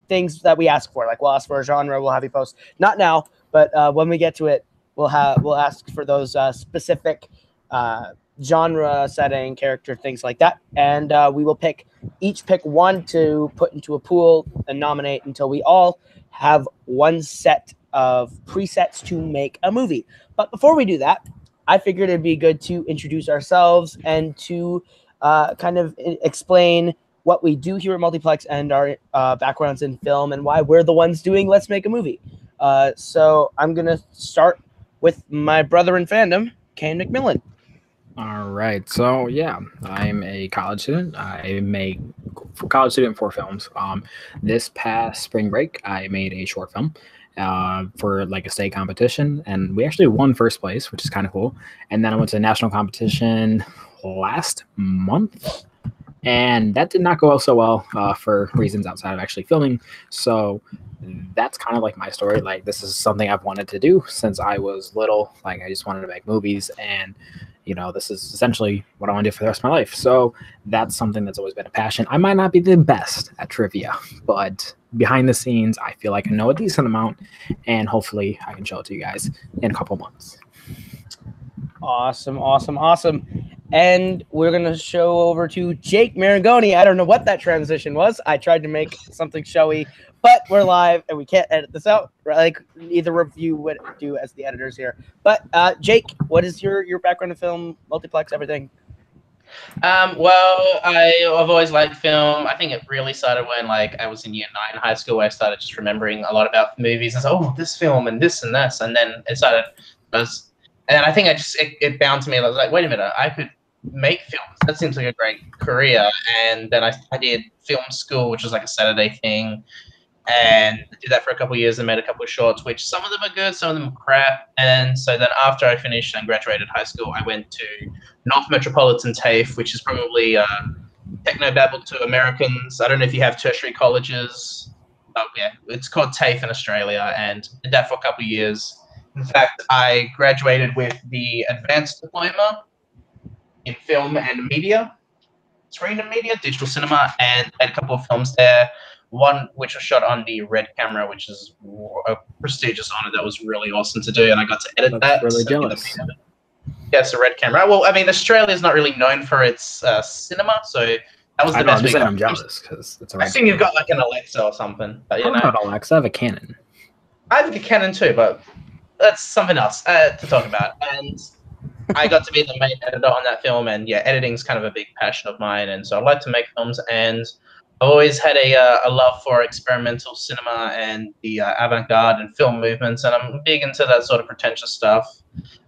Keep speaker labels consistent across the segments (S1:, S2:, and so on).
S1: things that we ask for. Like we'll ask for a genre, we'll have you post. Not now, but when we get to it, we'll ask for those specific genre, setting, character, things like that, and we will each pick one to put into a pool and nominate until we all have one set of presets to make a movie. But before we do that, I figured it'd be good to introduce ourselves and to kind of explain what we do here at Multiplex and our backgrounds in film and why we're the ones doing Let's Make a Movie. So I'm going to start with my brother in fandom, Kane McMillan.
S2: All right. So, yeah, I'm a college student. I'm a college student for films. This past spring break, I made a short film for like a state competition, and we actually won first place, which is kind of cool. And then I went to a national competition last month, and that did not go so well for reasons outside of actually filming. So that's kind of like my story. Like, this is something I've wanted to do since I was little. Like, I just wanted to make movies, and this is essentially what I want to do for the rest of my life. So that's something that's always been a passion. I might not be the best at trivia, but behind the scenes, I feel like I know a decent amount, and hopefully I can show it to you guys in a couple months.
S1: Awesome. And we're going to show over to Jake Marangoni. I don't know what that transition was. I tried to make something showy, but we're live and we can't edit this out. Like neither of you would do as the editors here. But Jake, what is your background in film, Multiplex, everything?
S3: Well, I've always liked film. I think it really started when I was in year 9 in high school, where I started just remembering a lot about movies and so, this film and this and this, and then it started. And I think it bound to me. I was like, wait a minute, I could make films. That seems like a great career. And then I did film school, which was like a Saturday thing, and I did that for a couple of years and made a couple of shorts, which some of them are good, some of them are crap. And so then after I finished and graduated high school, I went to North Metropolitan TAFE, which is probably technobabble to Americans. I don't know if you have tertiary colleges. Oh, yeah, it's called TAFE in Australia, and did that for a couple of years. In fact, I graduated with the advanced diploma in film and media, screen and media, digital cinema, and I had a couple of films there. One which was shot on the Red camera, which is a prestigious honor that was really awesome to do, and I got to edit that.
S2: Really jealous.
S3: Yes, a Red camera. Well, I mean, Australia is not really known for its cinema, so that was the best.
S2: I'm jealous because it's.
S3: I assume you've got like an Alexa or something. But,
S2: I don't have an Alexa. I have a Canon.
S3: I have a Canon too, but that's something else to talk about. And I got to be the main editor on that film, and yeah, editing is kind of a big passion of mine, and so I like to make films, and I've always had a love for experimental cinema and the avant-garde and film movements, and I'm big into that sort of pretentious stuff.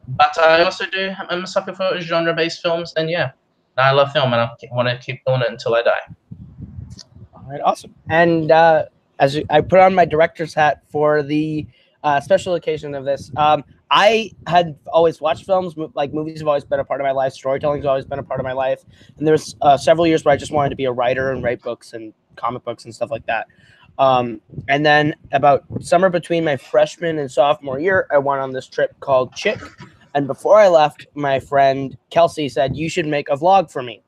S3: But I also I'm a sucker for genre-based films, and yeah, I love film, and I want to keep doing it until I die.
S1: All right, awesome. And as I put on my director's hat for the special occasion of this, I had always watched films. Like, movies have always been a part of my life. Storytelling has always been a part of my life. And there was several years where I just wanted to be a writer and write books and comic books and stuff like that. And then about summer between my freshman and sophomore year, I went on this trip called Chick. And before I left, my friend Kelsey said, you should make a vlog for me.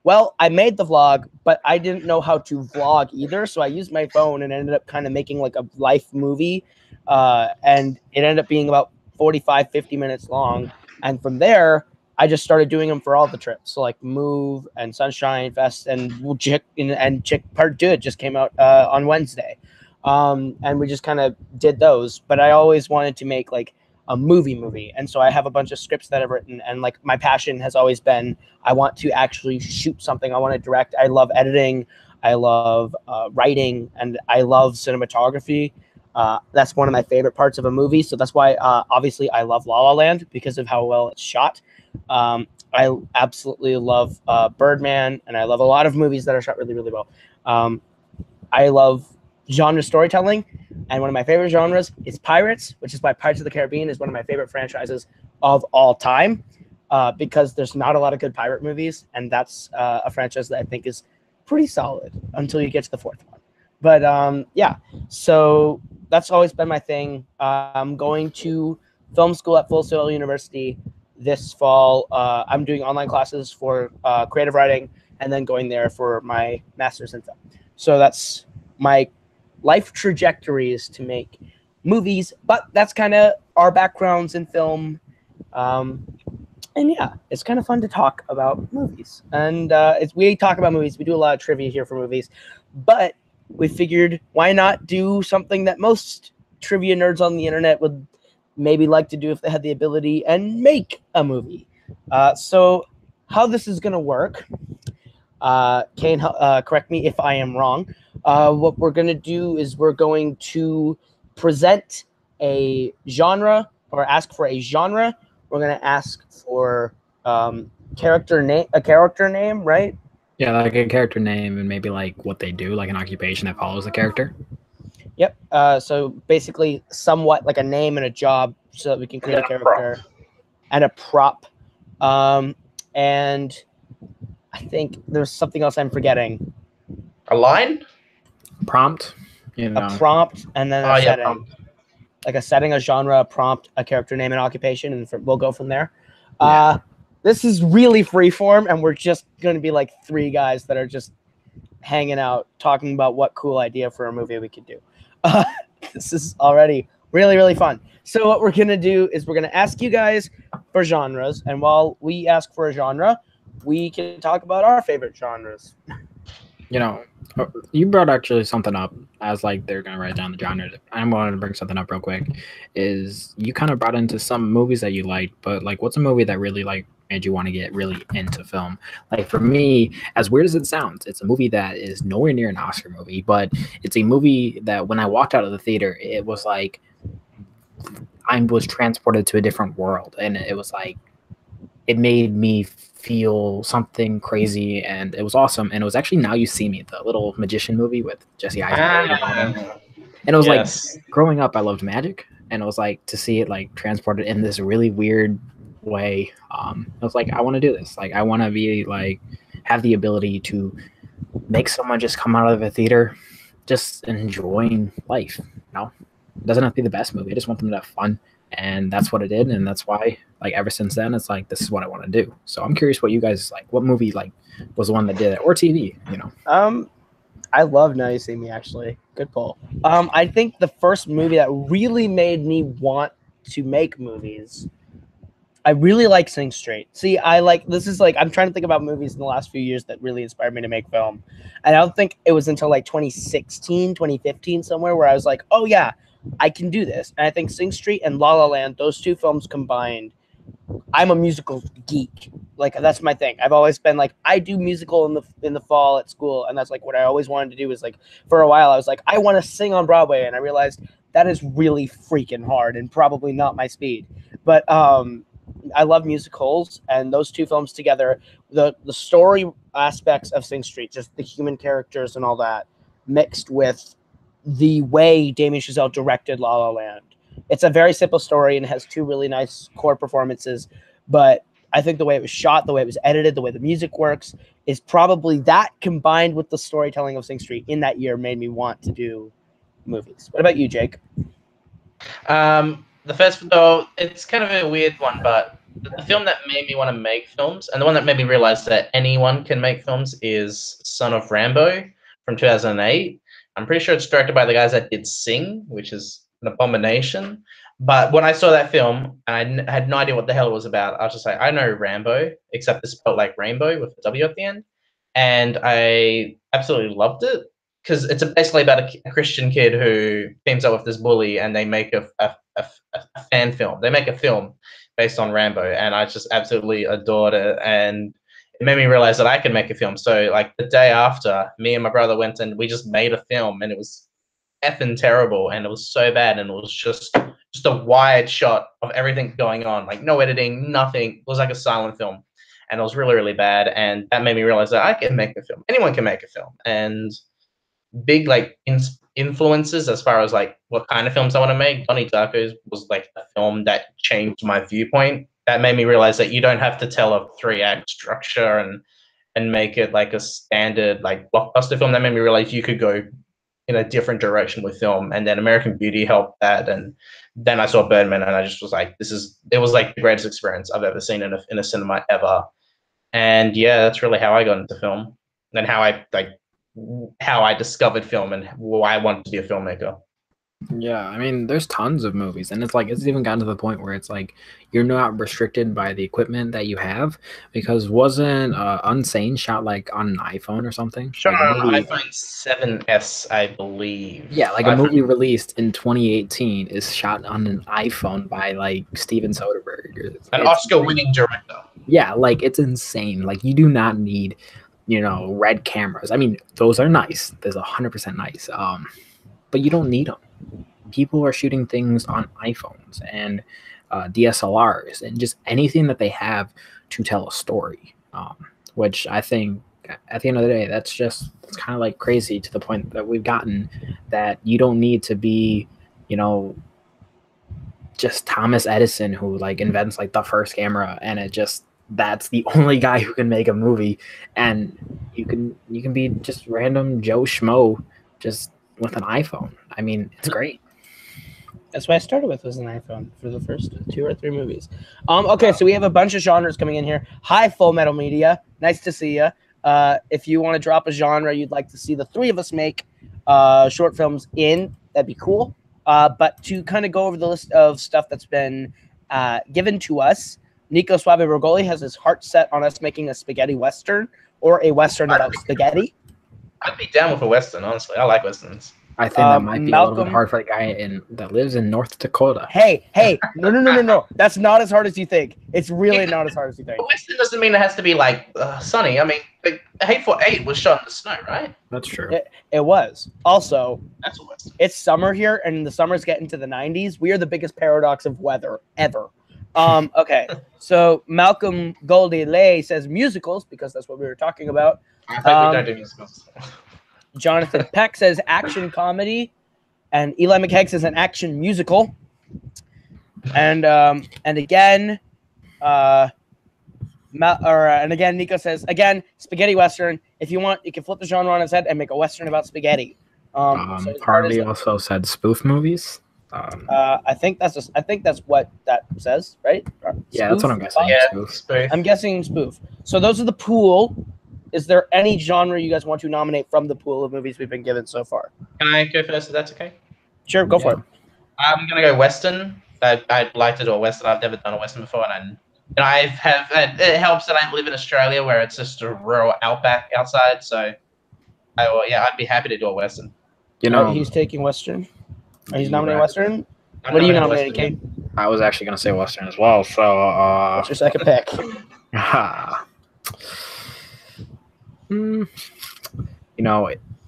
S1: Well, I made the vlog, but I didn't know how to vlog either. So I used my phone and ended up kind of making like a life movie. And it ended up being about 45, 50 minutes long. And from there, I just started doing them for all the trips. So like Move and Sunshine Fest and Chick Part 2, it just came out on Wednesday. And we just kind of did those. But I always wanted to make like a movie. And so I have a bunch of scripts that I've written. And like my passion has always been, I want to actually shoot something. I want to direct. I love editing. I love writing. And I love cinematography. That's one of my favorite parts of a movie. So that's why, obviously, I love La La Land because of how well it's shot. I absolutely love Birdman, and I love a lot of movies that are shot really, really well. I love genre storytelling, and one of my favorite genres is pirates, which is why Pirates of the Caribbean is one of my favorite franchises of all time, because there's not a lot of good pirate movies, and that's a franchise that I think is pretty solid until you get to the fourth one. But yeah, so that's always been my thing. I'm going to film school at Full Sail University this fall. I'm doing online classes for creative writing and then going there for my master's in film. So that's my life trajectories to make movies, but that's kind of our backgrounds in film. And yeah, it's kind of fun to talk about movies. And we talk about movies. We do a lot of trivia here for movies, but we figured why not do something that most trivia nerds on the internet would maybe like to do if they had the ability and make a movie. So how this is going to work, Kane, correct me if I am wrong. What we're going to do is we're going to present a genre or ask for a genre. We're going to ask for a character name, right?
S2: Yeah, like a character name and maybe like what they do, like an occupation that follows the character.
S1: Yep. So basically, somewhat like a name and a job, so that we can create a character and a prop. And I think there's something else I'm forgetting.
S3: A line?
S2: Prompt. You know.
S1: A prompt, and then a setting.
S3: Prompt.
S1: Like a setting, a genre, a prompt, a character name, and occupation, and we'll go from there.
S2: Yeah.
S1: This is really freeform, and we're just going to be like three guys that are just hanging out, talking about what cool idea for a movie we could do. This is already really, really fun. So what we're going to do is we're going to ask you guys for genres, and while we ask for a genre, we can talk about our favorite genres.
S2: You know, you brought actually something up as like they're gonna write down the genre. I wanted to bring something up real quick. Is you kind of brought into some movies that you liked, but like, what's a movie that really like made you want to get really into film? Like for me, as weird as it sounds, it's a movie that is nowhere near an Oscar movie, but it's a movie that when I walked out of the theater, it was like I was transported to a different world, and it was like it made me feel something crazy, and it was awesome. And it was actually Now You See Me, the little magician movie with Jesse Eisenberg. And it was like growing up, I loved magic, and it was like to see it like transported in this really weird way. I was like, I want to do this. Like, I want to be like have the ability to make someone just come out of a theater just enjoying life. You know, it doesn't have to be the best movie. I just want them to have fun. And that's what it did, and that's why, like, ever since then, it's like this is what I want to do. So I'm curious what you guys like. What movie like was the one that did it, or TV? You know.
S1: I love Now You See Me. Actually, good pull. I think the first movie that really made me want to make movies. I really like Sing Straight. See, this is like I'm trying to think about movies in the last few years that really inspired me to make film, and I don't think it was until like 2016, 2015 somewhere where I was like, oh yeah, I can do this. And I think Sing Street and La La Land, those two films combined, I'm a musical geek. Like, that's my thing. I've always been like, I do musical in the fall at school, and that's like what I always wanted to do. Is like, for a while I was like, I want to sing on Broadway, and I realized that is really freaking hard and probably not my speed. But I love musicals, and those two films together, the story aspects of Sing Street, just the human characters and all that, mixed with the way Damien Chazelle directed La La Land. It's a very simple story and it has two really nice core performances, but I think the way it was shot, the way it was edited, the way the music works is probably that combined with the storytelling of Sing Street in that year made me want to do movies. What about you, Jake?
S3: The first, though, it's kind of a weird one, but the film that made me want to make films, and the one that made me realize that anyone can make films, is Son of Rambo from 2008. I'm pretty sure it's directed by the guys that did Sing, which is an abomination. But when I saw that film, and I had no idea what the hell it was about, I was just like, I know Rambo, except it's spelled like rainbow with a W at the end. And I absolutely loved it because it's basically about a Christian kid who teams up with this bully, and they make a fan film. They make a film based on Rambo, and I just absolutely adored it. And it made me realize that I can make a film. So like the day after, me and my brother went and we just made a film, and it was effing terrible, and it was so bad, and it was just a wide shot of everything going on, like no editing, nothing. It was like a silent film, and it was really, really bad. And that made me realize that I can make a film. Anyone can make a film. And big like influences as far as like what kind of films I want to make, Donnie Darko's was like a film that changed my viewpoint. That made me realize that you don't have to tell a 3-act structure and make it like a standard like blockbuster film. That made me realize you could go in a different direction with film. And then American Beauty helped that. And then I saw Birdman, and I just was like, it was like the greatest experience I've ever seen in a cinema ever. And yeah, that's really how I got into film and how I like how I discovered film and why I wanted to be a filmmaker.
S2: Yeah, I mean, there's tons of movies, and it's like it's even gotten to the point where it's like you're not restricted by the equipment that you have, because wasn't Unsane shot like on an iPhone or something?
S3: Shot
S2: Like a
S3: on
S2: movie,
S3: iPhone 7S, I believe.
S2: yeah, like a movie released in 2018 is shot on an iPhone by like Steven Soderbergh.
S3: An Oscar-winning director.
S2: Yeah, like it's insane. Like you do not need, red cameras. I mean, those are nice. There's 100% nice. But you don't need them. People are shooting things on iPhones and DSLRs and just anything that they have to tell a story. Which I think at the end of the day, it's kind of like crazy to the point that we've gotten that you don't need to be, just Thomas Edison who like invents like the first camera, and that's the only guy who can make a movie, and you can be just random Joe Schmo just with an iPhone. I mean, it's great.
S1: That's what I started with, was an iPhone for the first 2 or 3 movies. Okay, so we have a bunch of genres coming in here. Hi, Full Metal Media. Nice to see you. If you want to drop a genre you'd like to see the 3 of us make short films in, that'd be cool. But to kind of go over the list of stuff that's been given to us, Nico Suave Rogoli has his heart set on us making a spaghetti western or a western about spaghetti.
S3: I'd be down with a western, honestly. I like westerns.
S2: I think that might be a little bit hard for a guy that lives in North Dakota.
S1: Hey, no. That's not as hard as you think. It's really not as hard as you think.
S3: Western doesn't mean it has to be like sunny. I mean, like, Hateful Eight was shot in the snow, right?
S2: That's true.
S1: It was. Also,
S3: that's a western.
S1: It's summer here, and the summer's getting to the 90s. We are the biggest paradox of weather ever. Okay, so Malcolm Goldie Lay says musicals, because that's what we were talking about.
S3: I think we don't do musicals.
S1: Jonathan Peck says action comedy, and Eli McKegg says an action musical. And again, Nico says again spaghetti western. If you want, you can flip the genre on its head and make a western about spaghetti.
S2: Harley also said spoof movies.
S1: I think that's what that says, right?
S2: Yeah, that's what I'm guessing.
S3: Yeah, spoof.
S1: I'm guessing spoof. So those are the pool. Is there any genre you guys want to nominate from the pool of movies we've been given so far?
S3: Can I go first, if that's okay?
S1: Sure, go for it.
S3: I'm going to go Western. I'd like to do a Western. I've never done a Western before, and it helps that I live in Australia where it's just a rural outback outside, so I'd be happy to do a Western.
S1: He's taking Western. He's nominating Western? What are you nominating, Kate?
S2: I was actually going to say Western as well, so...
S1: What's your second pick?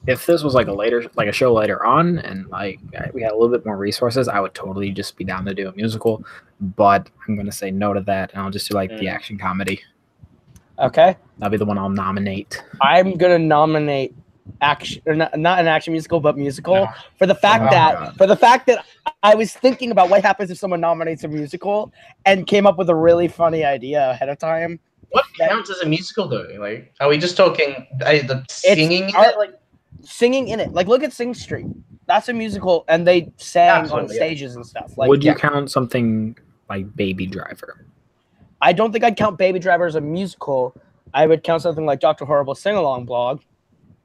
S2: If this was like a show later on, and like we had a little bit more resources, I would totally just be down to do a musical. But I'm gonna say no to that, and I'll just do like the action comedy.
S1: Okay,
S2: that'll be the one I'll nominate.
S1: I'm gonna nominate action, or not an action musical, but musical, for the fact that I was thinking about what happens if someone nominates a musical and came up with a really funny idea ahead of time.
S3: What counts as a musical, though? Like, are we just talking the singing in it?
S1: Like, singing in it. Like, look at Sing Street. That's a musical, and they sang on stages and stuff. Like,
S2: would you count something like Baby Driver?
S1: I don't think I'd count Baby Driver as a musical. I would count something like Dr. Horrible Sing-Along Blog.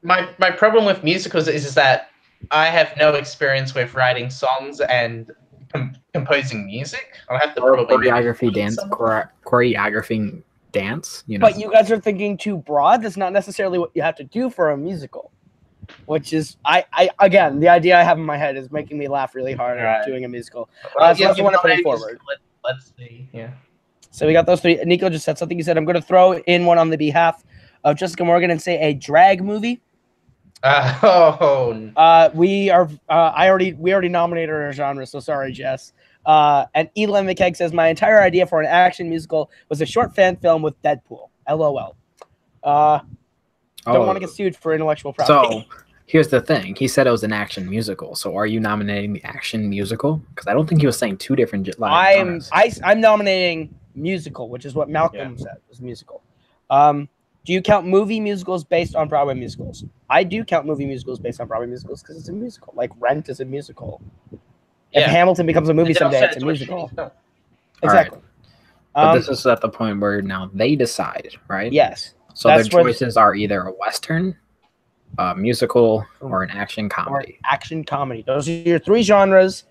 S3: My problem with musicals is that I have no experience with writing songs and composing music. I'll have to probably
S2: choreographing dance,
S1: But you guys are thinking too broad. That's not necessarily what you have to do for a musical, which is again, the idea I have in my head is making me laugh really hard at doing a musical. So that's the one I put forward.
S3: Let's see. Yeah.
S1: So we got those 3. Nico just said something. He said, I'm going to throw in one on the behalf of Jessica Morgan and say a drag movie. We already nominated her genre, so sorry, Jess. And Elon McKegg says, my entire idea for an action musical was a short fan film with Deadpool. LOL. Don't want to get sued for intellectual property.
S2: So here's the thing. He said it was an action musical. So are you nominating the action musical? Because I don't think he was saying 2 different lines.
S1: I'm nominating musical, which is what Malcolm said was musical. Do you count movie musicals based on Broadway musicals? I do count movie musicals based on Broadway musicals because it's a musical. Like Rent is a musical. If Hamilton becomes a movie someday, it's a musical. Exactly.
S2: But this is at the point where now they decide, right?
S1: Yes.
S2: So their choices are either a Western a musical, or an action
S1: or
S2: comedy.
S1: action comedy. Those are your 3 genres.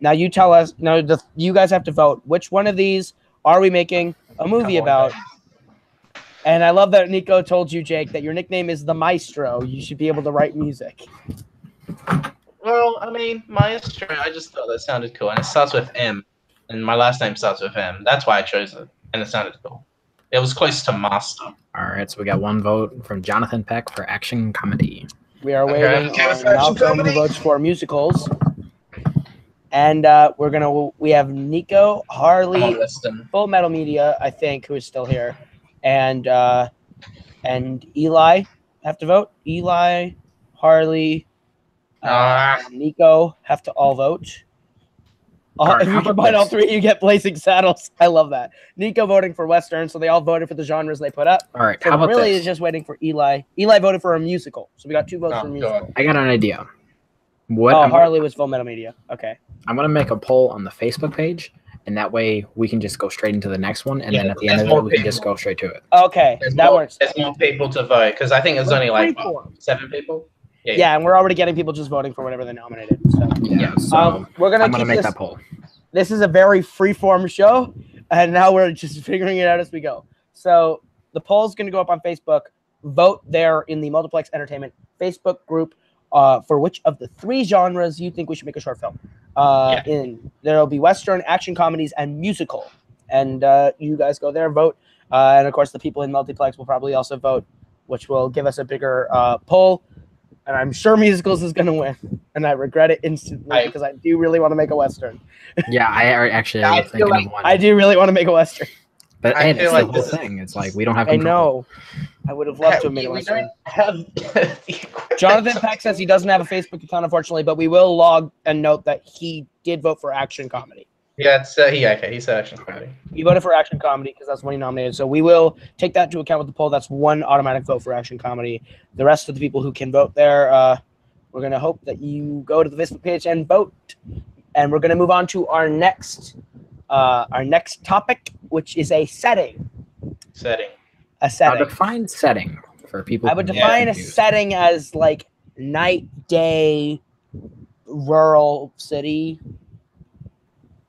S1: Now you tell us. Now you guys have to vote. Which one of these are we making a movie about? And I love that Nico told you, Jake, that your nickname is the Maestro. You should be able to write music.
S3: Well, I mean, Maestro, I just thought that sounded cool. And it starts with M. And my last name starts with M. That's why I chose it. And it sounded cool. It was close to Master.
S2: All right, so we got 1 vote from Jonathan Peck for action comedy.
S1: We are waiting on Malcolm who votes for musicals. And we have Nico, Harley, Full Metal Media, I think, who is still here. And Eli have to vote. Eli, Harley, Nico have to all vote. If you combine all 3, you get Blazing Saddles. I love that. Nico voting for Western, so they all voted for the genres they put up.
S2: All right,
S1: so
S2: how about
S1: really
S2: this?
S1: Is just waiting for Eli. Eli voted for a musical, so we got 2 votes for musical.
S2: God. I got an idea.
S1: Harley was Full Metal Media. Okay.
S2: I'm gonna make a poll on the Facebook page, and that way we can just go straight into the next one, and then at the end of it, we can just go straight to it.
S1: Okay, works.
S3: There's more people to vote because I think there's only like 7 people.
S1: Yeah, and we're already getting people just voting for whatever they nominated. So.
S2: So
S1: I'm gonna
S2: make that poll.
S1: This is a very free-form show, and now we're just figuring it out as we go. So the poll is going to go up on Facebook. Vote there in the Multiplex Entertainment Facebook group for which of the 3 genres you think we should make a short film. There'll be Western, action comedies, and musical. And you guys go there, vote. And, of course, the people in Multiplex will probably also vote, which will give us a bigger poll. And I'm sure musicals is going to win. And I regret it instantly because I do really want to make a Western.
S2: Yeah, I was thinking of one.
S1: I do really want to make a Western.
S2: But it's the whole thing. It's like we don't have control.
S1: I know. I would have loved to have made a Western. Jonathan Peck says he doesn't have a Facebook account, unfortunately, but we will log and note that he did vote for action comedy.
S3: Yeah, he said action comedy.
S1: He voted for action comedy because that's what he nominated. So we will take that into account with the poll. That's 1 automatic vote for action comedy. The rest of the people who can vote there, we're going to hope that you go to the Facebook page and vote. And we're going to move on to our next topic, which is a setting. A setting.
S2: Now define setting for people.
S1: I would define a setting as like night, day, rural city.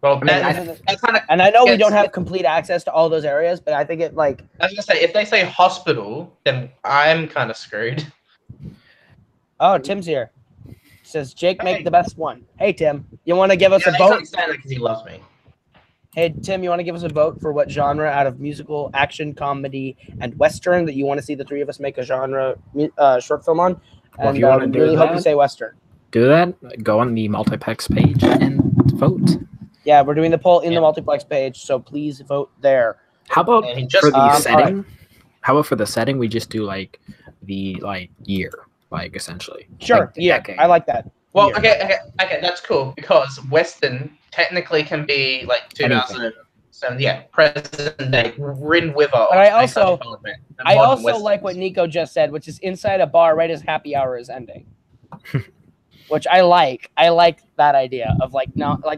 S3: Well,
S1: and I know we don't have complete access to all those areas, but I think it like.
S3: I was gonna say, if they say hospital, then I'm kind of screwed.
S1: Oh, Tim's here. Says Jake, make the best one. Hey, Tim, you want to give us a vote?
S3: He's saying that because he loves me.
S1: Hey, Tim, you want to give us a vote for what genre out of musical, action, comedy, and Western that you want to see the 3 of us make a genre short film on?
S2: Well,
S1: and
S2: if you want to
S1: really hope you say Western.
S2: Do that. Go on the Multiplex page and vote.
S1: Yeah, we're doing the poll in the Multiplex page, so please vote there.
S2: How about for the setting?
S1: Right.
S2: How about for the setting, we just do like the year, like essentially.
S1: Sure,
S2: like
S1: decade. I like that.
S3: Well, okay, that's cool because Western technically can be like 2007, present day, Rin River.
S1: But I also like what Nico just said, which is inside a bar right as happy hour is ending. Which I like. I like that idea of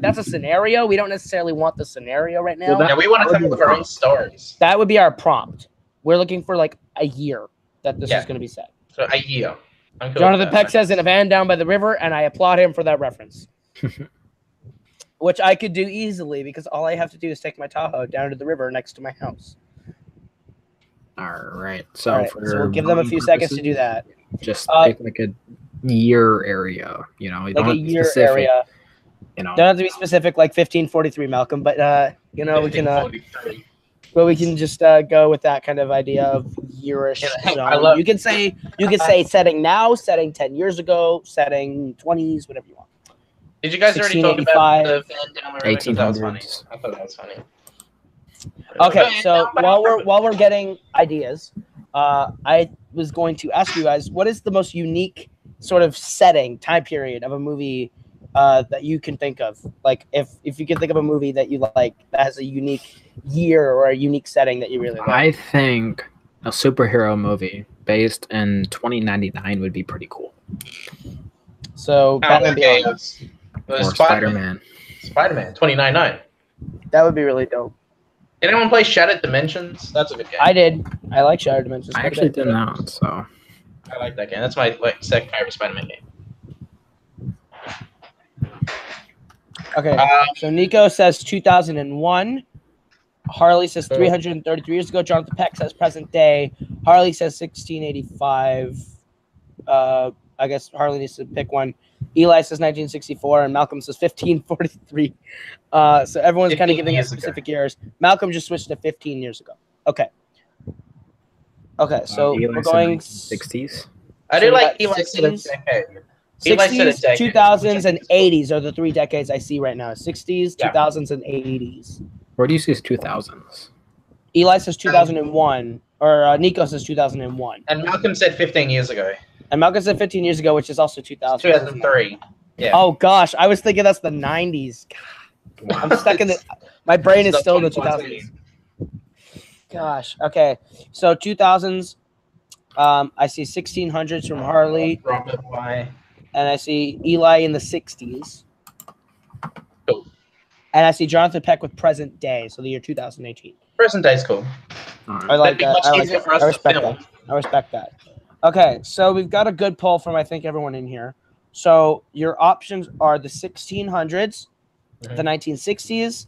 S1: that's a scenario. We don't necessarily want the scenario right now.
S3: Well, we want to come up with our own stories.
S1: That would be our prompt. We're looking for like a year that this is going to be set.
S3: So a year. Cool.
S1: Jonathan Peck says in a van down by the river, and I applaud him for that reference. Which I could do easily because all I have to do is take my Tahoe down to the river next to my house.
S2: All right. So
S1: we'll give them a few seconds to do that.
S2: Just pick like a year area, you know,
S1: like a year area. You know, don't have to be specific, like 1543, Malcolm, but we can. But we can just go with that kind of idea of yearish. You can say setting now, setting 10 years ago, setting 20s, whatever you want.
S3: Did you guys already talk about the van down the river?
S2: 1800s.
S3: I thought that was funny.
S1: Okay, so while we're getting ideas, I was going to ask you guys, what is the most unique sort of setting, time period of a movie that you can think of? Like, if you can think of a movie that you like that has a unique year or a unique setting that you really like.
S2: I think a superhero movie based in 2099 would be pretty cool.
S1: So Batman Beyond.
S2: Or Spider-Man.
S3: Spider-Man 2099.
S1: That would be really dope.
S3: Did anyone play Shattered Dimensions? That's a good game.
S1: I did. I like Shattered Dimensions.
S2: I actually did not, so.
S3: I like that game. That's my second favorite Spider-Man game.
S1: Okay, so Nico says 2001. Harley says 333 years ago. Jonathan Peck says present day. Harley says 1685. I guess Harley needs to pick one. Eli says 1964, and Malcolm says 1543. So everyone's kind of giving us specific years. Malcolm just switched to 15 years ago. Okay. Okay, so we're going
S2: 60s.
S3: I do like Eli said a decade.
S1: 60s, 2000s, and 80s are the three decades I see right now. 60s, 2000s, and 80s.
S2: Where do you see 2000s?
S1: Eli says 2001, or Nico says 2001.
S3: And Malcolm said 15 years ago.
S1: And Malcolm said 15 years ago, which is also 2000.
S3: 2003. Yeah.
S1: Oh, gosh. I was thinking that's the 90s. God. I'm stuck in the... My brain is still in the 2000s. Gosh. Okay. So 2000s, I see 1600s from Harley. And I see Eli in the 60s.
S3: Cool.
S1: And I see Jonathan Peck with present day, so the year 2018.
S3: Present day's cool.
S1: I like that. I respect that. I respect that. Okay, so we've got a good poll from I think everyone in here. So your options are the 1600s, the 1960s,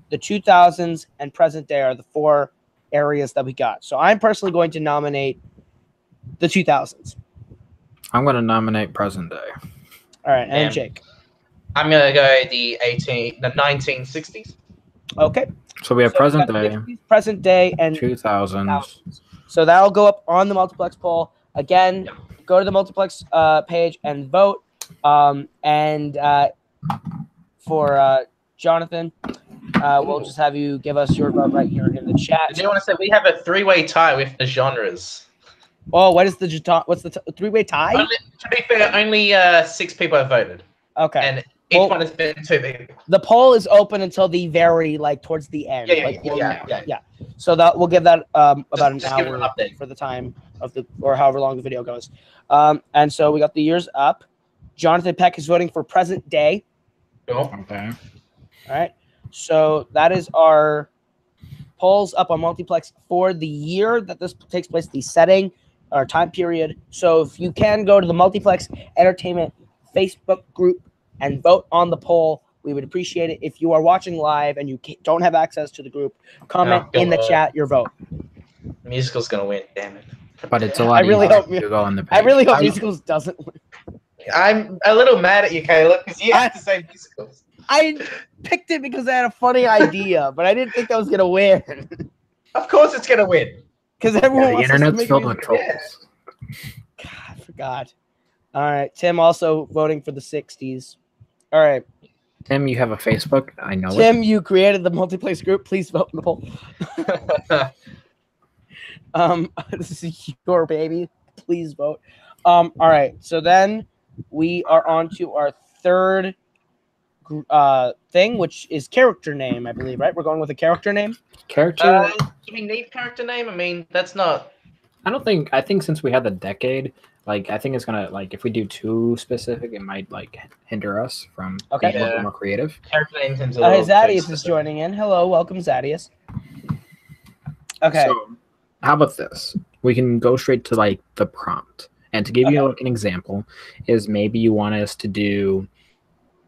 S1: the 2000s, and present day are the four areas that we got. So I'm personally going to nominate the 2000s.
S2: I'm going to nominate present day.
S1: All right, and Jake.
S3: I'm going to go the 1960s.
S1: Okay.
S2: So we have present day,
S1: present day, and
S2: 2000s.
S1: So that'll go up on the Multiplex poll. Again, go to the Multiplex page and vote. And for Jonathan, we'll just have you give us your vote right here in the chat.
S3: I do want to say we have a three-way tie with the genres.
S1: Oh, what's the three-way tie?
S3: To be fair, only 6 people have voted.
S1: Okay.
S3: And each one has been 2 people.
S1: The poll is open until the very, towards the end. Yeah. So that we'll give that about an hour for the time of or however long the video goes. And so we got the years up. Jonathan Peck is voting for present day.
S3: Cool.
S2: Okay.
S1: All right. So that is our polls up on Multiplex for the year that this takes place, the setting, our time period. So if you can go to the Multiplex Entertainment Facebook group and vote on the poll, we would appreciate it. If you are watching live and you don't have access to the group, comment in the chat your vote.
S3: Musical's gonna win, damn it.
S2: But it's a lot easier to go on the page.
S1: I really hope Musicals doesn't win.
S3: I'm a little mad at you, Caleb, because you have to say Musicals.
S1: I picked it because I had a funny idea, but I didn't think that was gonna win.
S3: Of course it's gonna win.
S1: Because everyone
S2: the internet's filled with trolls.
S1: God, I forgot. All right, Tim also voting for the 60s. All right.
S2: Tim, you have a Facebook. I know
S1: Tim, you created the Multiplex group. Please vote in the poll. This is your baby. Please vote. All right. So then we are on to our third thing, which is character name, I believe, right? We're going with a character name?
S2: Character?
S3: Do we need character name? I mean, that's not...
S2: I think since we had the decade, I think it's gonna if we do too specific, it might hinder us from being a little more creative.
S3: Character name seems a
S1: little Zadius is joining in. Hello, welcome Zadius. Okay. So,
S2: how about this? We can go straight to the prompt. And to give you an example, is maybe you want us to do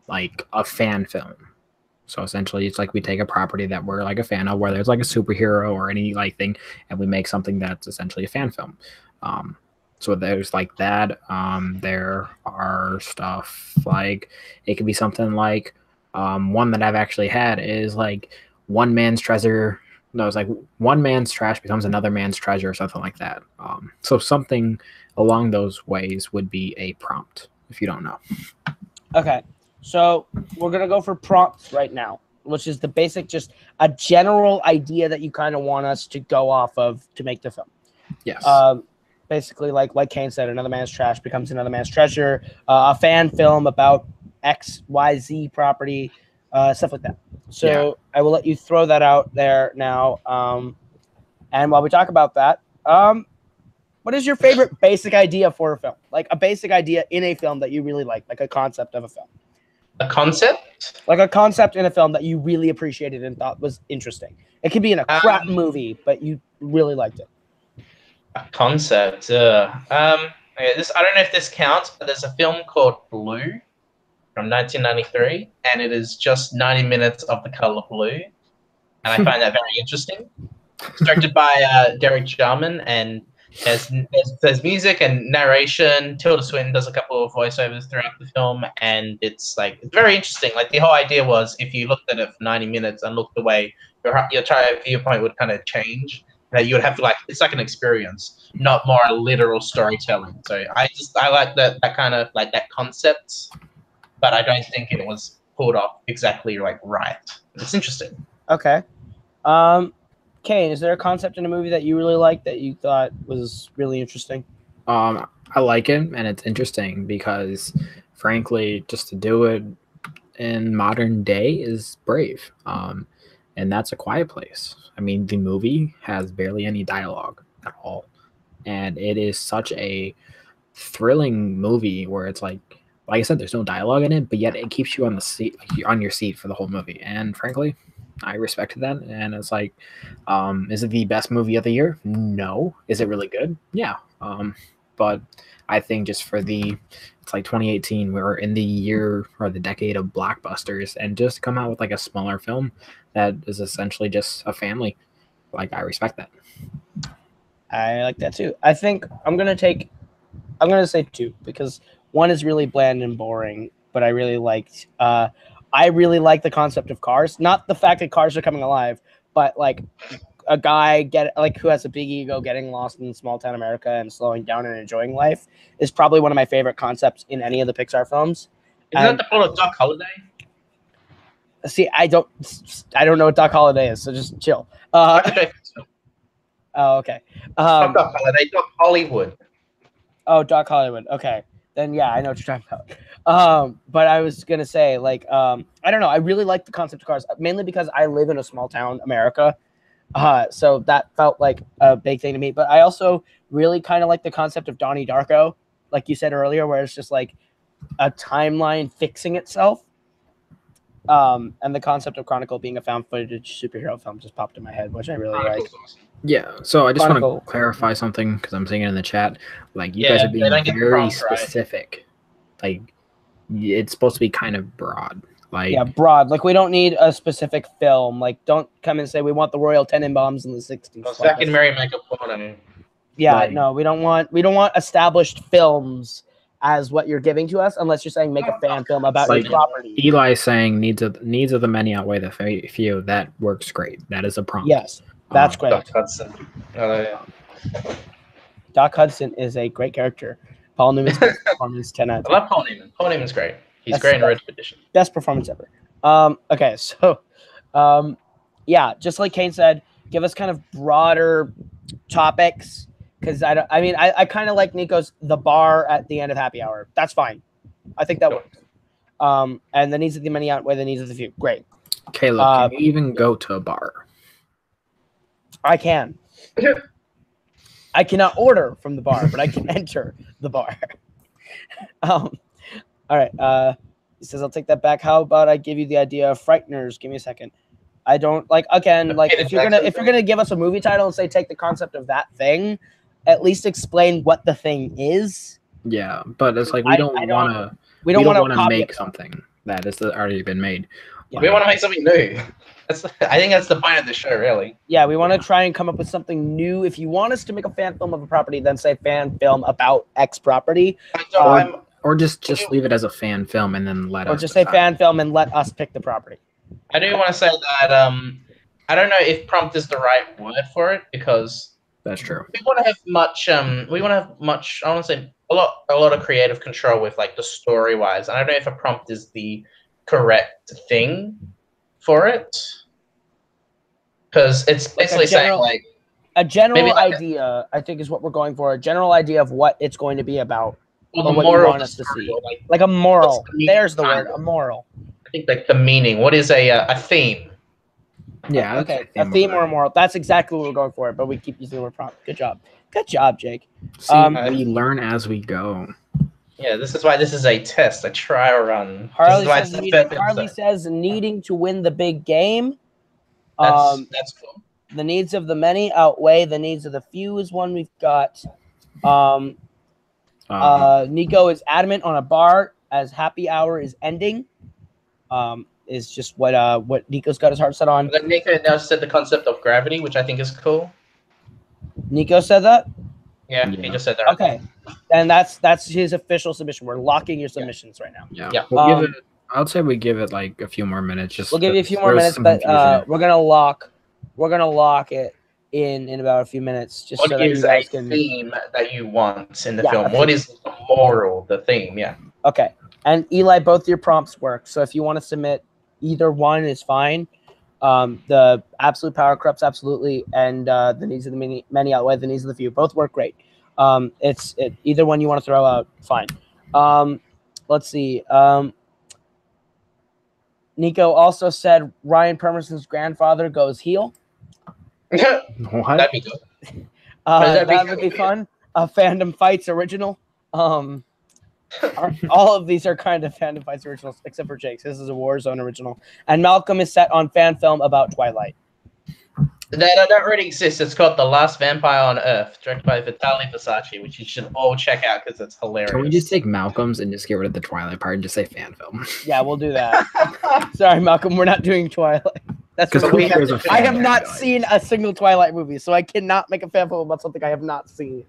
S2: a fan film. So essentially, it's we take a property that we're a fan of, whether it's a superhero or any thing, and we make something that's essentially a fan film. So there's that. There are stuff it could be something one that I've actually had is one man's treasure. No, it's one man's trash becomes another man's treasure or something like that. So something along those ways would be a prompt if you don't know.
S1: Okay. So we're going to go for prompts right now, which is the basic, just a general idea that you kind of want us to go off of to make the film.
S2: Yes.
S1: Basically, like Kane said, another man's trash becomes another man's treasure, a fan film about X, Y, Z property, stuff like that. So I will let you throw that out there now. And while we talk about that, what is your favorite basic idea for a film? A basic idea in a film that you really like a concept of a film.
S3: A concept?
S1: A concept in a film that you really appreciated and thought was interesting. It could be in a crap movie, but you really liked it.
S3: A concept. Okay, I don't know if this counts, but there's a film called Blue from 1993, and it is just 90 minutes of the color blue, and I find that very interesting. It's directed by Derek Jarman, and there's music and narration. Tilda Swinton does a couple of voiceovers throughout the film, and it's very interesting. Like, the whole idea was, if you looked at it for 90 minutes and looked away, your entire viewpoint would kind of change. That you would have to it's like an experience, not more a literal storytelling. So I like that kind of that concept, but I don't think it was pulled off exactly right. It's interesting.
S1: Okay. Kane, is there a concept in a movie that you really liked that you thought was really interesting?
S2: I like it, and it's interesting because, frankly, just to do it in modern day is brave. And that's A Quiet Place. I mean, the movie has barely any dialogue at all, and it is such a thrilling movie where it's like I said, there's no dialogue in it, but yet it keeps you on the seat, on your seat for the whole movie. And frankly, I respected that. And it's like, is it the best movie of the year? No. Is it really good? Yeah. But I think just for it's like 2018, we're in the year or the decade of blockbusters, and just come out with a smaller film that is essentially just a family. I respect that.
S1: I like that too. I think I'm gonna say two, because one is really bland and boring, but I really liked. I really like the concept of Cars. Not the fact that cars are coming alive, but a guy who has a big ego getting lost in small town America and slowing down and enjoying life is probably one of my favorite concepts in any of the Pixar films.
S3: Isn't that the plot of Doc Holliday?
S1: See, I don't know what Doc Holliday is, so just chill. Oh, okay.
S3: Not Doc Holliday, Doc Hollywood.
S1: Oh, Doc Hollywood. Okay. Then yeah, I know what you're talking about. But I was gonna say, I don't know. I really like the concept of Cars, mainly because I live in a small town, America. So that felt like a big thing to me. But I also really kind of like the concept of Donnie Darko, like you said earlier, where it's just like a timeline fixing itself. And the concept of Chronicle being a found footage superhero film just popped in my head, which I really like.
S2: Yeah, so I just want
S1: Chronicle.
S2: to clarify something, because I'm seeing it in the chat. You guys are being very specific. Right. It's supposed to be kind of broad.
S1: Broad. We don't need a specific film. Don't come and say we want the Royal Tenenbaums in the 60s.
S3: Zack and Mary make a porno.
S1: Yeah, no, we don't want established films as what you're giving to us, unless you're saying make a fan film about your property.
S2: Eli is saying needs of the many outweigh the few. That works great. That is a prompt.
S1: Yes, that's great.
S3: Doc Hudson.
S1: Doc Hudson is a great character. Paul Newman's performance 10 out of 10.
S3: I love Paul Newman. Paul Newman's great. He's great in Red Edition.
S1: Best performance ever. Okay, so yeah, just like Kane said, give us kind of broader topics, because I kind of like Nico's The Bar at the end of Happy Hour. That's fine. I think that works. And the needs of the many outweigh the needs of the few. Great.
S2: Caleb, can you even go to a bar? I
S1: can. I cannot order from the bar, but I can enter the bar. All right. He says, I'll take that back. How about I give you the idea of Frighteners? Give me a second. I don't if you're gonna give us a movie title and say take the concept of that thing, at least explain what the thing is.
S2: Yeah, but it's we don't want to make something that has already been made.
S3: Yeah. We want to make something new. I think that's the point of the show, really.
S1: Yeah, we want to try and come up with something new. If you want us to make a fan film of a property, then say fan film about X property.
S2: Or just leave it as a fan film and then let us.
S1: Or just say fan film and let us pick the property.
S3: I do want to say that I don't know if prompt is the right word for it, because
S2: that's true.
S3: We want to have much. I want to say a lot of creative control with the story wise. And I don't know if a prompt is the correct thing for it, because it's basically saying
S1: a general idea. I think is what we're going for. A general idea of what it's going to be about.
S3: Well, the moral you want us to see.
S1: Like a moral. There's the word, a moral.
S3: I think the meaning. What is a theme?
S1: Yeah, okay. A theme or a moral. That's exactly what we're going for, but we keep using the word prompt. Good job. Good job, Jake.
S2: See, we learn as we go.
S3: Yeah, this is why this is a test, a trial run.
S1: Harley says needing to win the big game.
S3: That's cool.
S1: The needs of the many outweigh the needs of the few is one we've got. Nico is adamant on a bar as happy hour is ending. Is just what Nico's got his heart set on.
S3: Then Nico now said the concept of gravity, which I think is cool.
S1: Nico said that?
S3: Yeah, he just said that.
S1: Okay. And that's his official submission. We're locking your submissions right now.
S2: Yeah. We'll give it, I would say we give it like a few more minutes.
S1: We'll give you a few more minutes, but we're gonna lock it in about a few minutes. Just
S3: what
S1: so that
S3: is
S1: you guys
S3: a
S1: can...
S3: theme that you want in the film? What is the moral, the theme? Yeah.
S1: Okay. And Eli, both your prompts work. So if you want to submit either one is fine. The absolute power corrupts absolutely, and the needs of the many outweigh the needs of the few. Both work great. Either one you want to throw out, fine. Let's see. Nico also said Ryan Permerson's grandfather goes heel.
S2: What?
S3: That'd be good.
S1: That would be fun. A Fandom Fights original. All of these are kind of Fandom Fights originals, except for Jake's. This is a Warzone original. And Malcolm is set on fan film about Twilight.
S3: That already exists. It's called The Last Vampire on Earth, directed by Vitaly Versace, which you should all check out because it's hilarious.
S2: Can we just take Malcolm's and just get rid of the Twilight part and just say fan film?
S1: Yeah, we'll do that. Sorry, Malcolm, we're not doing Twilight. That's because I have not seen a single Twilight movie, so I cannot make a fan film about something I have not seen.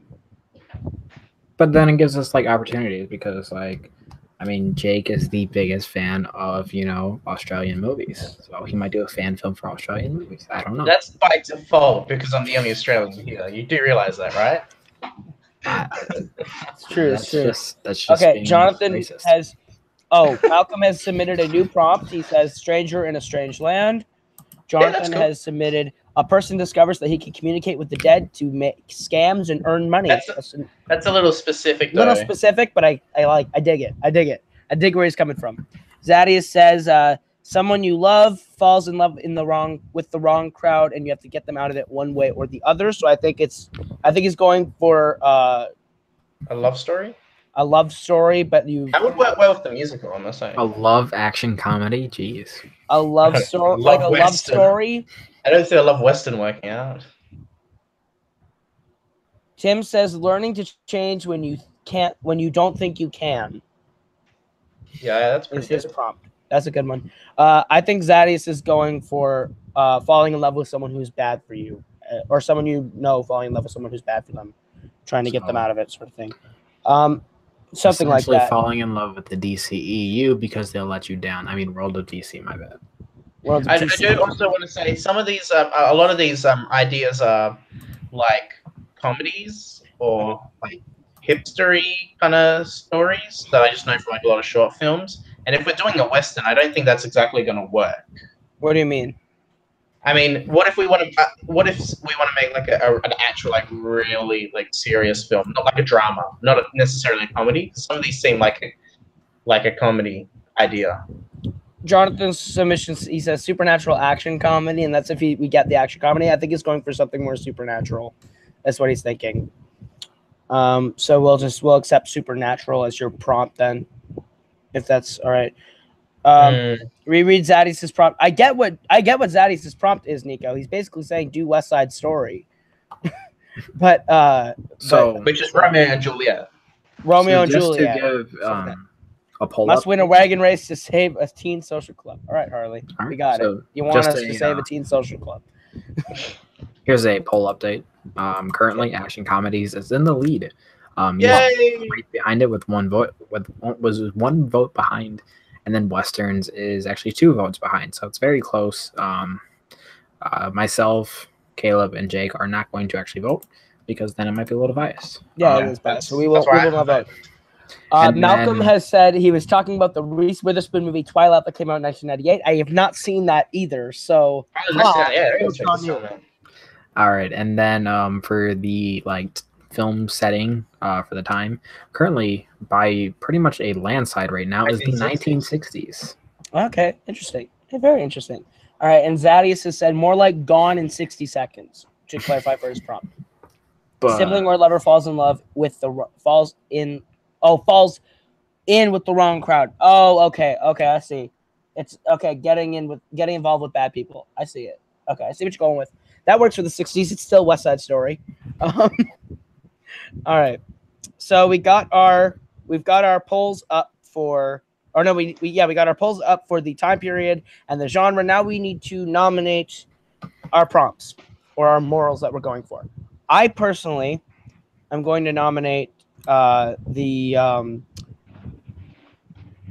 S2: But then it gives us like opportunities because Jake is the biggest fan of, Australian movies. So he might do a fan film for Australian movies. I don't know.
S3: That's by default because I'm the only Australian here. You do realize that, right?
S1: It's true. It's true.
S2: That's just
S1: okay,
S2: being
S1: Jonathan
S2: racist.
S1: has... Oh, Malcolm has submitted a new prompt. He says, stranger in a strange land. Jonathan has submitted, a person discovers that he can communicate with the dead to make scams and earn money.
S3: That's a little specific, though.
S1: Little specific, but I dig it. I dig where he's coming from. Zadius says, someone you love falls in love with the wrong crowd, and you have to get them out of it one way or the other. So I think he's going for
S3: a love story.
S1: A love story, but
S3: that would work well with the musical, I must say.
S2: A love action comedy, jeez.
S1: A love story, love story.
S3: I don't see a love western working out.
S1: Tim says learning to change when you don't think you can.
S3: Yeah, that's pretty good.
S1: His prompt. That's a good one. I think Zadius is going for falling in love with someone who's bad for you, or someone falling in love with someone who's bad for them, trying to get them out of it, sort of thing. Something like that.
S2: Falling in love with the DCEU because they'll let you down. World of DC, my bad.
S3: I do also want to say some of these, a lot of these ideas are like comedies or like hipstery kind of stories that I just know from like a lot of short films. And if we're doing a western, I don't think that's exactly going to work.
S1: What do you mean?
S3: What if we want to make like an actual like really like serious film, not like a drama, not necessarily a comedy? Some of these seem like a comedy idea.
S1: Jonathan's submissions, he says supernatural action comedy, and that's if we get the action comedy. I think he's going for something more supernatural. That's what he's thinking. So we'll accept supernatural as your prompt then, if that's all right. Reread Zadius' prompt. I get what Zadius' prompt is, Nico. He's basically saying do West Side Story. Which
S3: is Romeo and Juliet.
S1: Romeo and Juliet.
S2: To give a poll
S1: must win a wagon race to save a teen social club. All right, Harley. We got it. You want us to save a teen social club.
S2: Here's a poll update. Currently action comedies is in the lead.
S3: Yay!
S2: Right behind it with one vote was one vote behind. And then Westerns is actually 2 votes behind. So it's very close. Myself, Caleb, and Jake are not going to actually vote because then it might be a little biased.
S1: Yeah, it is biased. So we will not vote. Malcolm has said he was talking about the Reese Witherspoon movie Twilight that came out in 1998. I have not seen that either. So
S2: all right. And then for the film setting for the time, currently by pretty much a landslide right now is the 1960s.
S1: Okay, interesting. Very interesting. All right, and Zadius has said more like Gone in 60 seconds to clarify for his prompt. Sibling or lover falls in love with falls in with the wrong crowd. Oh, okay, I see. It's okay. Getting involved with bad people. I see it. Okay, I see what you're going with. That works for the 60s. It's still West Side Story. All right. So we've got our polls up for, or no, we got our polls up for the time period and the genre. Now we need to nominate our prompts or our morals that we're going for. I personally am going to nominate the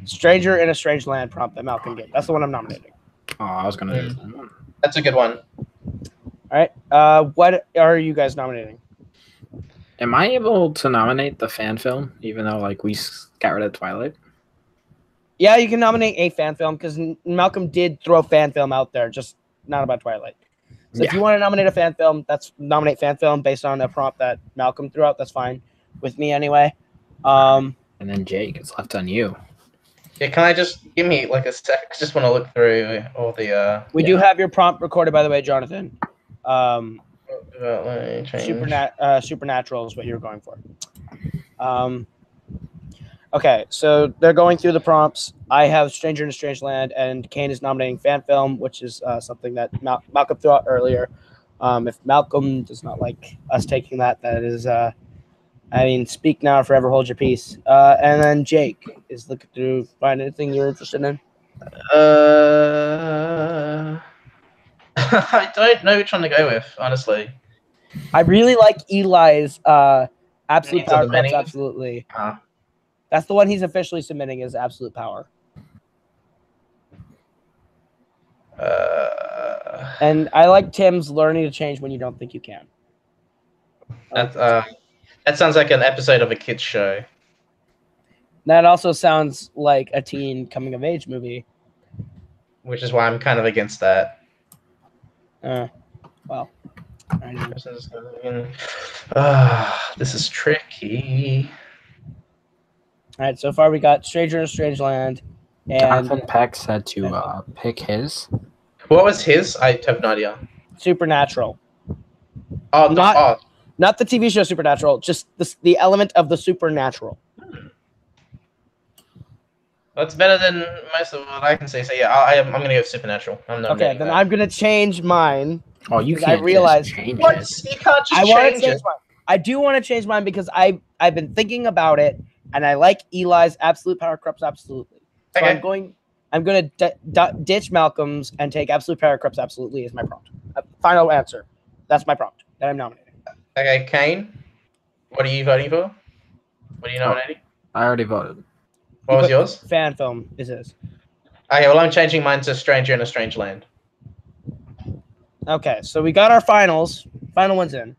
S1: Stranger in a Strange Land prompt that Malcolm gave. That's the one I'm nominating.
S2: Oh, I was gonna do that.
S3: That's a good one.
S1: All right. What are you guys nominating?
S2: Am I able to nominate the fan film, even though like we got rid of Twilight?
S1: Yeah, you can nominate a fan film because Malcolm did throw fan film out there, just not about Twilight. So if you want to nominate a fan film, nominate fan film based on a prompt that Malcolm threw out. That's fine with me anyway.
S2: And then Jake, it's left on you.
S3: Yeah, can I just give me like a sec? I just want to look through all the.
S1: We do have your prompt recorded, by the way, Jonathan. Supernatural is what you're going for. Okay, so they're going through the prompts. I have Stranger in a Strange Land, and Kane is nominating fan film, which is something that Malcolm threw out earlier. If Malcolm does not like us taking that, that is, speak now or forever hold your peace. And then Jake is looking to find anything you're interested in.
S3: I don't know which one to go with, honestly.
S1: I really like Eli's Absolute Power Corrupts Absolutely. That's the one he's officially submitting as Absolute Power. And I like Tim's Learning to Change When You Don't Think You Can.
S3: That sounds like an episode of a kids show.
S1: That also sounds like a teen coming of age movie.
S3: Which is why I'm kind of against that.
S1: Well.
S3: This is tricky.
S1: All right, so far we got Stranger in a Strange Land. And
S2: Jonathan Peck said to pick his.
S3: What was his? I have no idea.
S1: Supernatural.
S3: Oh,
S1: not the TV show Supernatural, just the element of the supernatural.
S3: That's better than most of what I can say. So yeah, I'm going to go Supernatural.
S1: Okay, then I'm going to change mine.
S2: Oh, you can't change
S3: what?
S2: it.
S3: You can't just change it.
S1: Mine. I do want to change mine because I've been thinking about it, and I like Eli's Absolute Power Corrupts Absolutely. So
S3: okay.
S1: I'm going to ditch Malcolm's and take Absolute Power Corrupts Absolutely as my prompt. Final answer. That's my prompt that I'm nominating.
S3: Okay, Kane, what are you voting for? What are you nominating?
S2: I already voted.
S3: What was yours?
S1: Fan film is his. Okay,
S3: well, I'm changing mine to Stranger in a Strange Land.
S1: Okay, so we got our finals. Final one's in.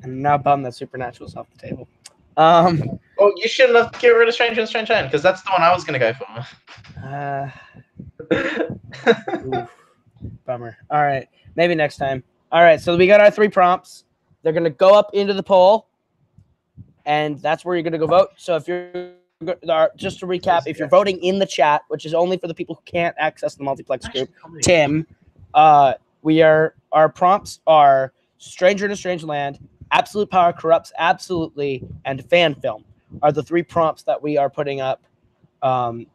S1: I'm now bummed that Supernatural's off the table.
S3: Well, you shouldn't have get rid of Stranger in a Strange Land because that's the one I was going to go for.
S1: Bummer. All right, maybe next time. All right, so we got our 3 prompts. They're going to go up into the poll, and that's where you're going to go vote. So if you're just to recap, if you're voting in the chat, which is only for the people who can't access the Multiplex group, Tim, our prompts are Stranger in a Strange Land, Absolute Power Corrupts Absolutely, and fan film are the 3 prompts that we are putting up in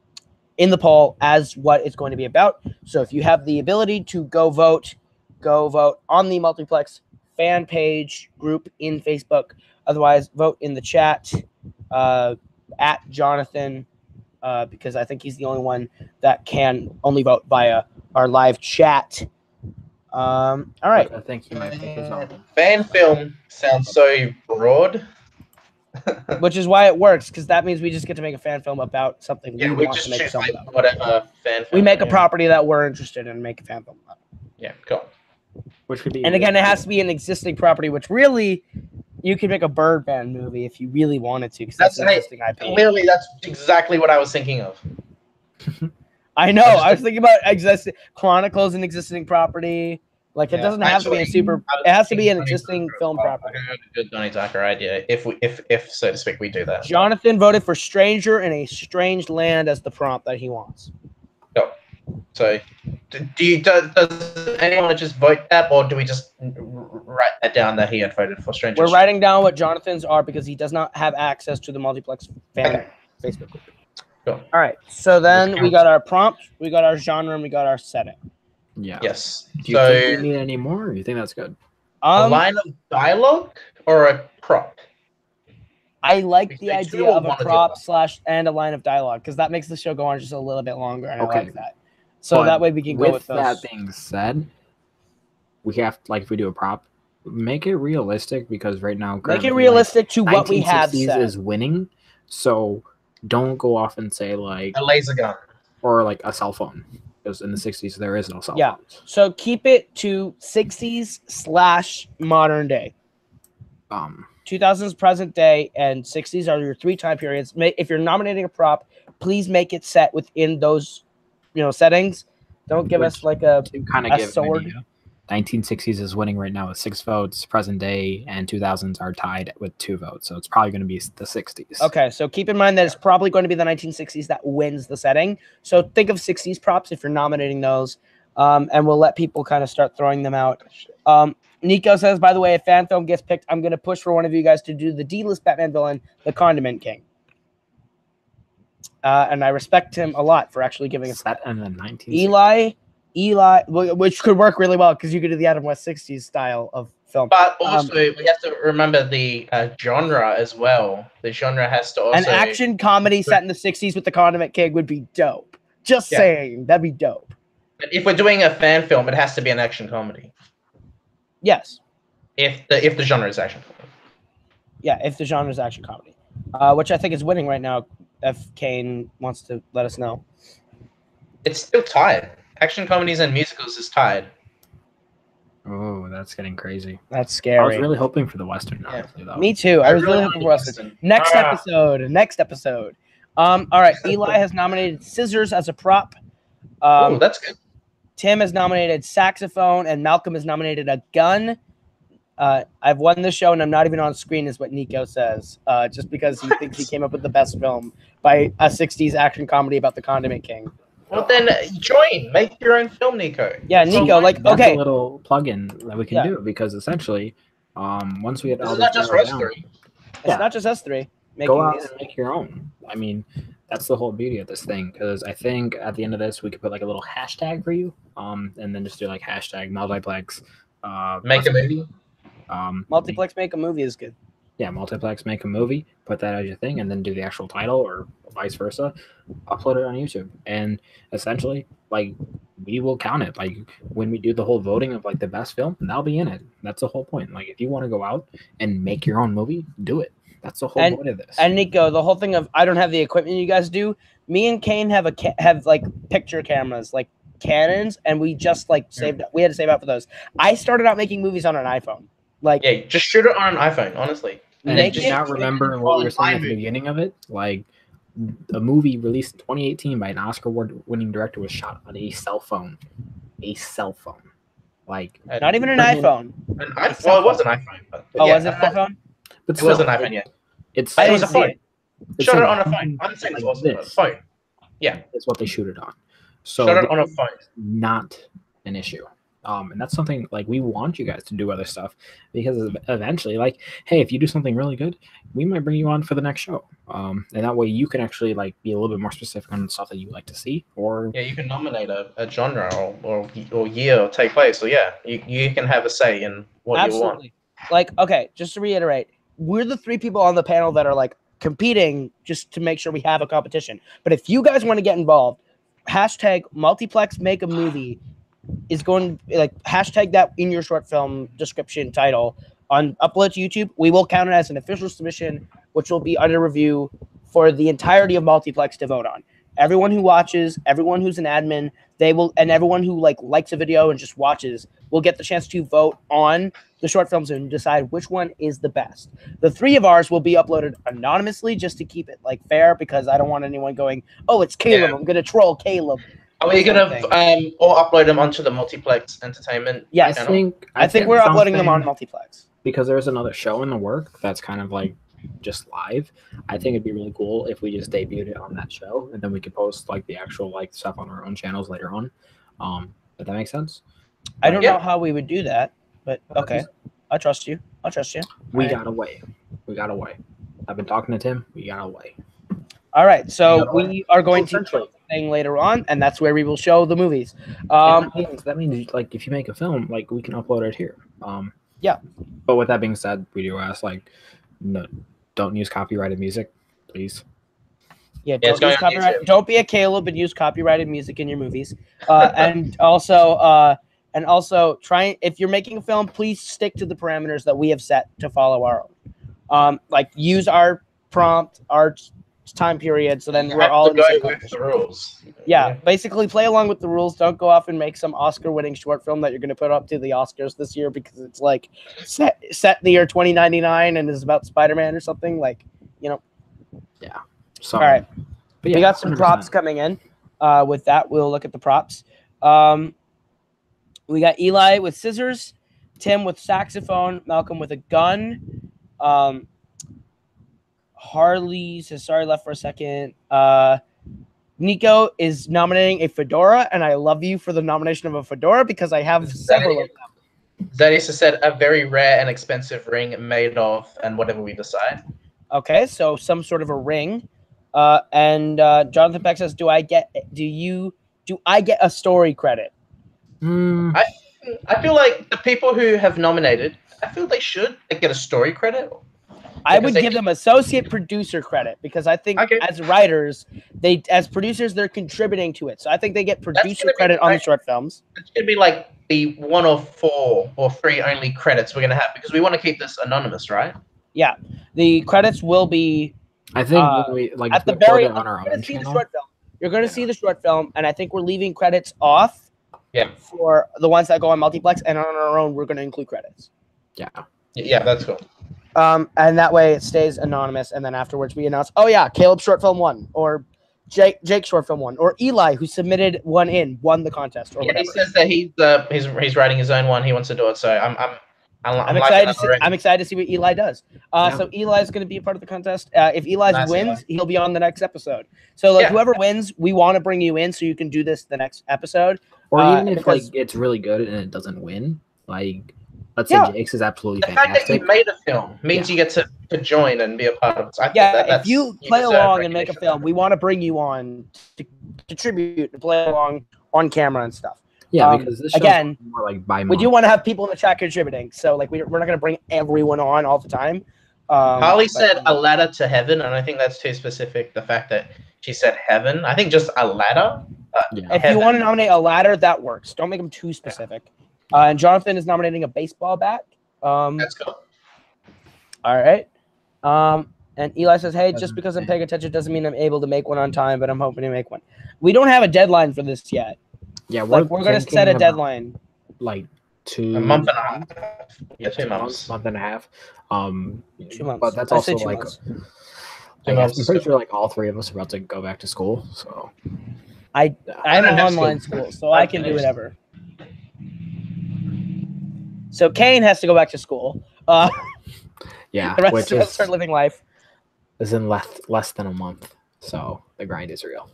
S1: the poll as what it's going to be about. So if you have the ability to go vote on the Multiplex fan page group in Facebook. Otherwise, vote in the chat at Jonathan because I think he's the only one that can only vote via our live chat. All right.
S2: I think he might pick his own.
S3: Fan film sounds so broad.
S1: Which is why it works, because that means we just get to make a fan film about something we want to make something about.
S3: Whatever fan film.
S1: We make a property that we're interested in and make a fan film about.
S3: Yeah, cool.
S2: Which could be.
S1: And again, it has to be an existing property, which really you could make a Birdman movie if you really wanted to, because that's an existing IP.
S3: Clearly, that's exactly what I was thinking of.
S1: I know. I was thinking about Chronicles, an existing property. Like it doesn't have to be it has to be an existing film property.
S3: A good Donnie Tucker idea, if so to speak, we do that.
S1: Jonathan voted for Stranger in a Strange Land as the prompt that he wants.
S3: Go. So, does anyone just vote that, or do we just write that down that he had voted for Stranger?
S1: We're writing down what Jonathan's are because he does not have access to the Multiplex fan Facebook group.
S3: Cool.
S1: All right. So then we got our prompt, we got our genre, and we got our setting.
S2: Yeah.
S3: Yes.
S2: Do you think we need any more, or do you think that's good?
S3: A line of dialogue or a prop?
S1: I like
S3: We
S1: the
S3: say
S1: idea
S3: two or
S1: of a
S3: one or the
S1: prop
S3: other?
S1: slash and a line of dialogue because that makes the show go on just a little bit longer, and I
S2: Okay.
S1: like that. So
S2: But
S1: that way we can go with those.
S2: that being said, we have if we do a prop, make it realistic because right now,
S1: Make
S2: currently,
S1: it realistic to what we have
S2: 1960s
S1: said.
S2: is winning. So don't go off and say
S3: A laser gun.
S2: or a cell phone, because in the 60s there is no cell
S1: Yeah.
S2: phones.
S1: So keep it to 60s slash modern day. 2000s present day and 60s are your 3 time periods. If you're nominating a prop, please make it set within those settings. Don't give us like a
S2: kind of give
S1: sword.
S2: an idea. 1960s is winning right now with 6 votes. Present day and 2000s are tied with 2 votes. So it's probably going to be the 60s.
S1: Okay, so keep in mind that it's probably going to be the 1960s that wins the setting. So think of 60s props if you're nominating those, and we'll let people kind of start throwing them out. Nico says, by the way, if fan film gets picked, I'm going to push for one of you guys to do the D-list Batman villain, the Condiment King. And I respect him a lot for actually giving us
S2: set in the 1960s.
S1: Eli, which could work really well because you could do the Adam West 60s style of film.
S3: But also, we have to remember the genre as well. The genre has to also...
S1: An action comedy set in the 60s with the Condiment King would be dope. Just saying, that'd be dope.
S3: But if we're doing a fan film, it has to be an action comedy.
S1: Yes.
S3: If the genre is action comedy.
S1: Yeah, if the genre is action comedy. Which I think is winning right now, if Kane wants to let us know.
S3: It's still tied. Action comedies and musicals is tied.
S2: Oh, that's getting crazy.
S1: That's scary.
S2: I was really hoping for the Western, honestly, though.
S1: Me too. I was really hoping for Western. Next episode. All right. Eli has nominated scissors as a prop.
S3: Oh, that's good.
S1: Tim has nominated saxophone, and Malcolm has nominated a gun. I've won the show, and I'm not even on screen, is what Nico says, just because he thinks he came up with the best film by a 60s action comedy about the Condiment King.
S3: Well, then join. Make your own film, Nico.
S1: Yeah, Nico,
S2: that's
S1: okay.
S2: a little plug-in that we can do, because essentially, once we get all
S3: this
S2: this
S3: is not just for us
S2: down,
S3: three.
S1: It's not just us three.
S2: Go out and make your own. I mean, that's the whole beauty of this thing, because I think at the end of this, we could put a little hashtag for you, and then just do hashtag multiplex.
S3: Make a movie.
S1: Multiplex make a movie is good.
S2: Yeah, multiplex make a movie, put that as your thing, and then do the actual title or vice versa. Upload it on YouTube, and essentially, we will count it. When we do the whole voting of the best film, that'll be in it. That's the whole point. If you want to go out and make your own movie, do it. That's the whole point of this.
S1: And Nico, the whole thing of I don't have the equipment you guys do. Me and Kane have picture cameras, Canons, and we just saved. We had to save up for those. I started out making movies on an iPhone.
S3: Just shoot it on an iPhone, honestly.
S2: And then just not remember what we were saying at the beginning of it. A movie released in 2018 by an Oscar award-winning director was shot on a cell phone. A cell phone.
S1: Not even an iPhone.
S3: Well, it was an iPhone. But
S1: was it an iPhone?
S2: But
S3: it was an iPhone, yeah.
S2: It
S3: was a phone. Shot it on a phone. I'm saying it was a phone. Yeah.
S2: It's what they shoot it on. So
S3: shot it on a phone.
S2: Not an issue. And that's something we want you guys to do other stuff, because eventually, hey, if you do something really good, we might bring you on for the next show. And that way you can actually be a little bit more specific on the stuff that you like to see, or
S3: you can nominate a genre or year or take place. So you can have a say in what you want.
S1: Okay, just to reiterate, we're the 3 people on the panel that are competing just to make sure we have a competition. But if you guys want to get involved, hashtag multiplex make a movie is going hashtag that in your short film description title on upload to YouTube. We will count it as an official submission, which will be under review for the entirety of Multiplex to vote on. Everyone who watches, everyone who's an admin, and everyone who likes a video and just watches will get the chance to vote on the short films and decide which one is the best. The 3 of ours will be uploaded anonymously just to keep it fair, because I don't want anyone going, oh, it's Caleb. Yeah. I'm going to troll Caleb.
S3: Are we going to all upload them onto the Multiplex Entertainment
S1: channel? I think we're uploading them on Multiplex.
S2: Because there's another show in the work that's kind of just live. I think it'd be really cool if we just debuted it on that show, and then we could post the actual stuff on our own channels later on. But that makes sense.
S1: I don't know how we would do that, but okay. I trust you.
S2: We got away. I've been talking to Tim. We got away.
S1: All right, so we are going to show the thing later on, and that's where we will show the movies.
S2: That means if you make a film, we can upload it here.
S1: Yeah.
S2: But with that being said, we do ask don't use copyrighted music, please.
S1: Yeah,
S3: Yeah, it's
S1: don't use
S3: going on
S1: copyright.
S3: YouTube.
S1: Don't be a Caleb and use copyrighted music in your movies. And also try, if you're making a film, please stick to the parameters that we have set to follow our own. Like use our prompt, our time period, so then
S3: You
S1: we're
S3: have
S1: all
S3: to
S1: in the
S3: go
S1: same
S3: with
S1: competition.
S3: the rules.
S1: Yeah, basically play along with the rules. Don't go off and make some Oscar-winning short film that you're going to put up to the Oscars this year because it's like set the year 2099 and is about Spider-Man or something. Like, you know.
S2: Yeah. So,
S1: all right.
S2: but yeah,
S1: We got some
S2: 100%.
S1: props coming in. With that, we'll look at the props. We got Eli with scissors, Tim with saxophone, Malcolm with a gun. Harley says, sorry, left for a second. Nico is nominating a fedora, and I love you for the nomination of a fedora because I have several of them.
S3: Zadisa said a very rare and expensive ring made of, and whatever we decide.
S1: Okay, so some sort of a ring. And Jonathan Peck says, do I get a story credit?
S3: I feel like the people who have nominated, I feel they should get a story credit.
S1: I would give them associate producer credit because I think as writers, as producers, they're contributing to it. So I think they get producer credit on the short films.
S3: It's going to be like the 1 or 4 or 3 only credits we're going to have because we want to keep this anonymous, right?
S1: Yeah, the credits will be.
S2: I think when we
S1: at the very
S2: on our own channel.
S1: You're going to see the short film, and I think we're leaving credits off.
S3: Yeah.
S1: For the ones that go on Multiplex, and on our own, we're going to include credits.
S3: Yeah. Yeah, that's cool.
S1: And that way it stays anonymous, and then afterwards we announce, oh yeah, Caleb short film won, or Jake short film won, or Eli who submitted won the contest, or whatever.
S3: He says that he's writing his own one. He wants to do it, so I'm
S1: excited to see what Eli does. So Eli's going to be a part of the contest. If Eli wins, he'll be on the next episode. So whoever wins, we want to bring you in so you can do this the next episode.
S2: Or even if it's really good and it doesn't win, like let's say Jake's is absolutely fantastic.
S3: The fact that you made a film means you get to join and be a part of it. So
S1: if you play along and make a film, we want to bring you on to contribute, to play along on camera and stuff.
S2: Yeah, because this
S1: again,
S2: more like by
S1: we do want to have people in the chat contributing. So like we're not going to bring everyone on all the time.
S3: Harley said a ladder to heaven, and I think that's too specific. The fact that she said heaven, I think just a ladder.
S1: If you want to nominate a ladder, that works. Don't make them too specific. And Jonathan is nominating a baseball bat.
S3: That's cool.
S1: All right. And Eli says, hey, just because I'm paying attention doesn't mean I'm able to make one on time, but I'm hoping to make one. We don't have a dedeadline for this yet.
S2: Yeah,
S1: we're going to set a deadline.
S2: Like
S3: a month and a half. Yeah, 2 months.
S2: Month and a half.
S1: 2 months.
S2: But that's also like I'm
S3: months.
S2: pretty sure like all 3 of us are about to go back to school. So
S1: I'm in online school, so I can do whatever. So Kane has to go back to school.
S2: Yeah,
S1: the rest of us start living life.
S2: Is in less than a month, so the grind is real.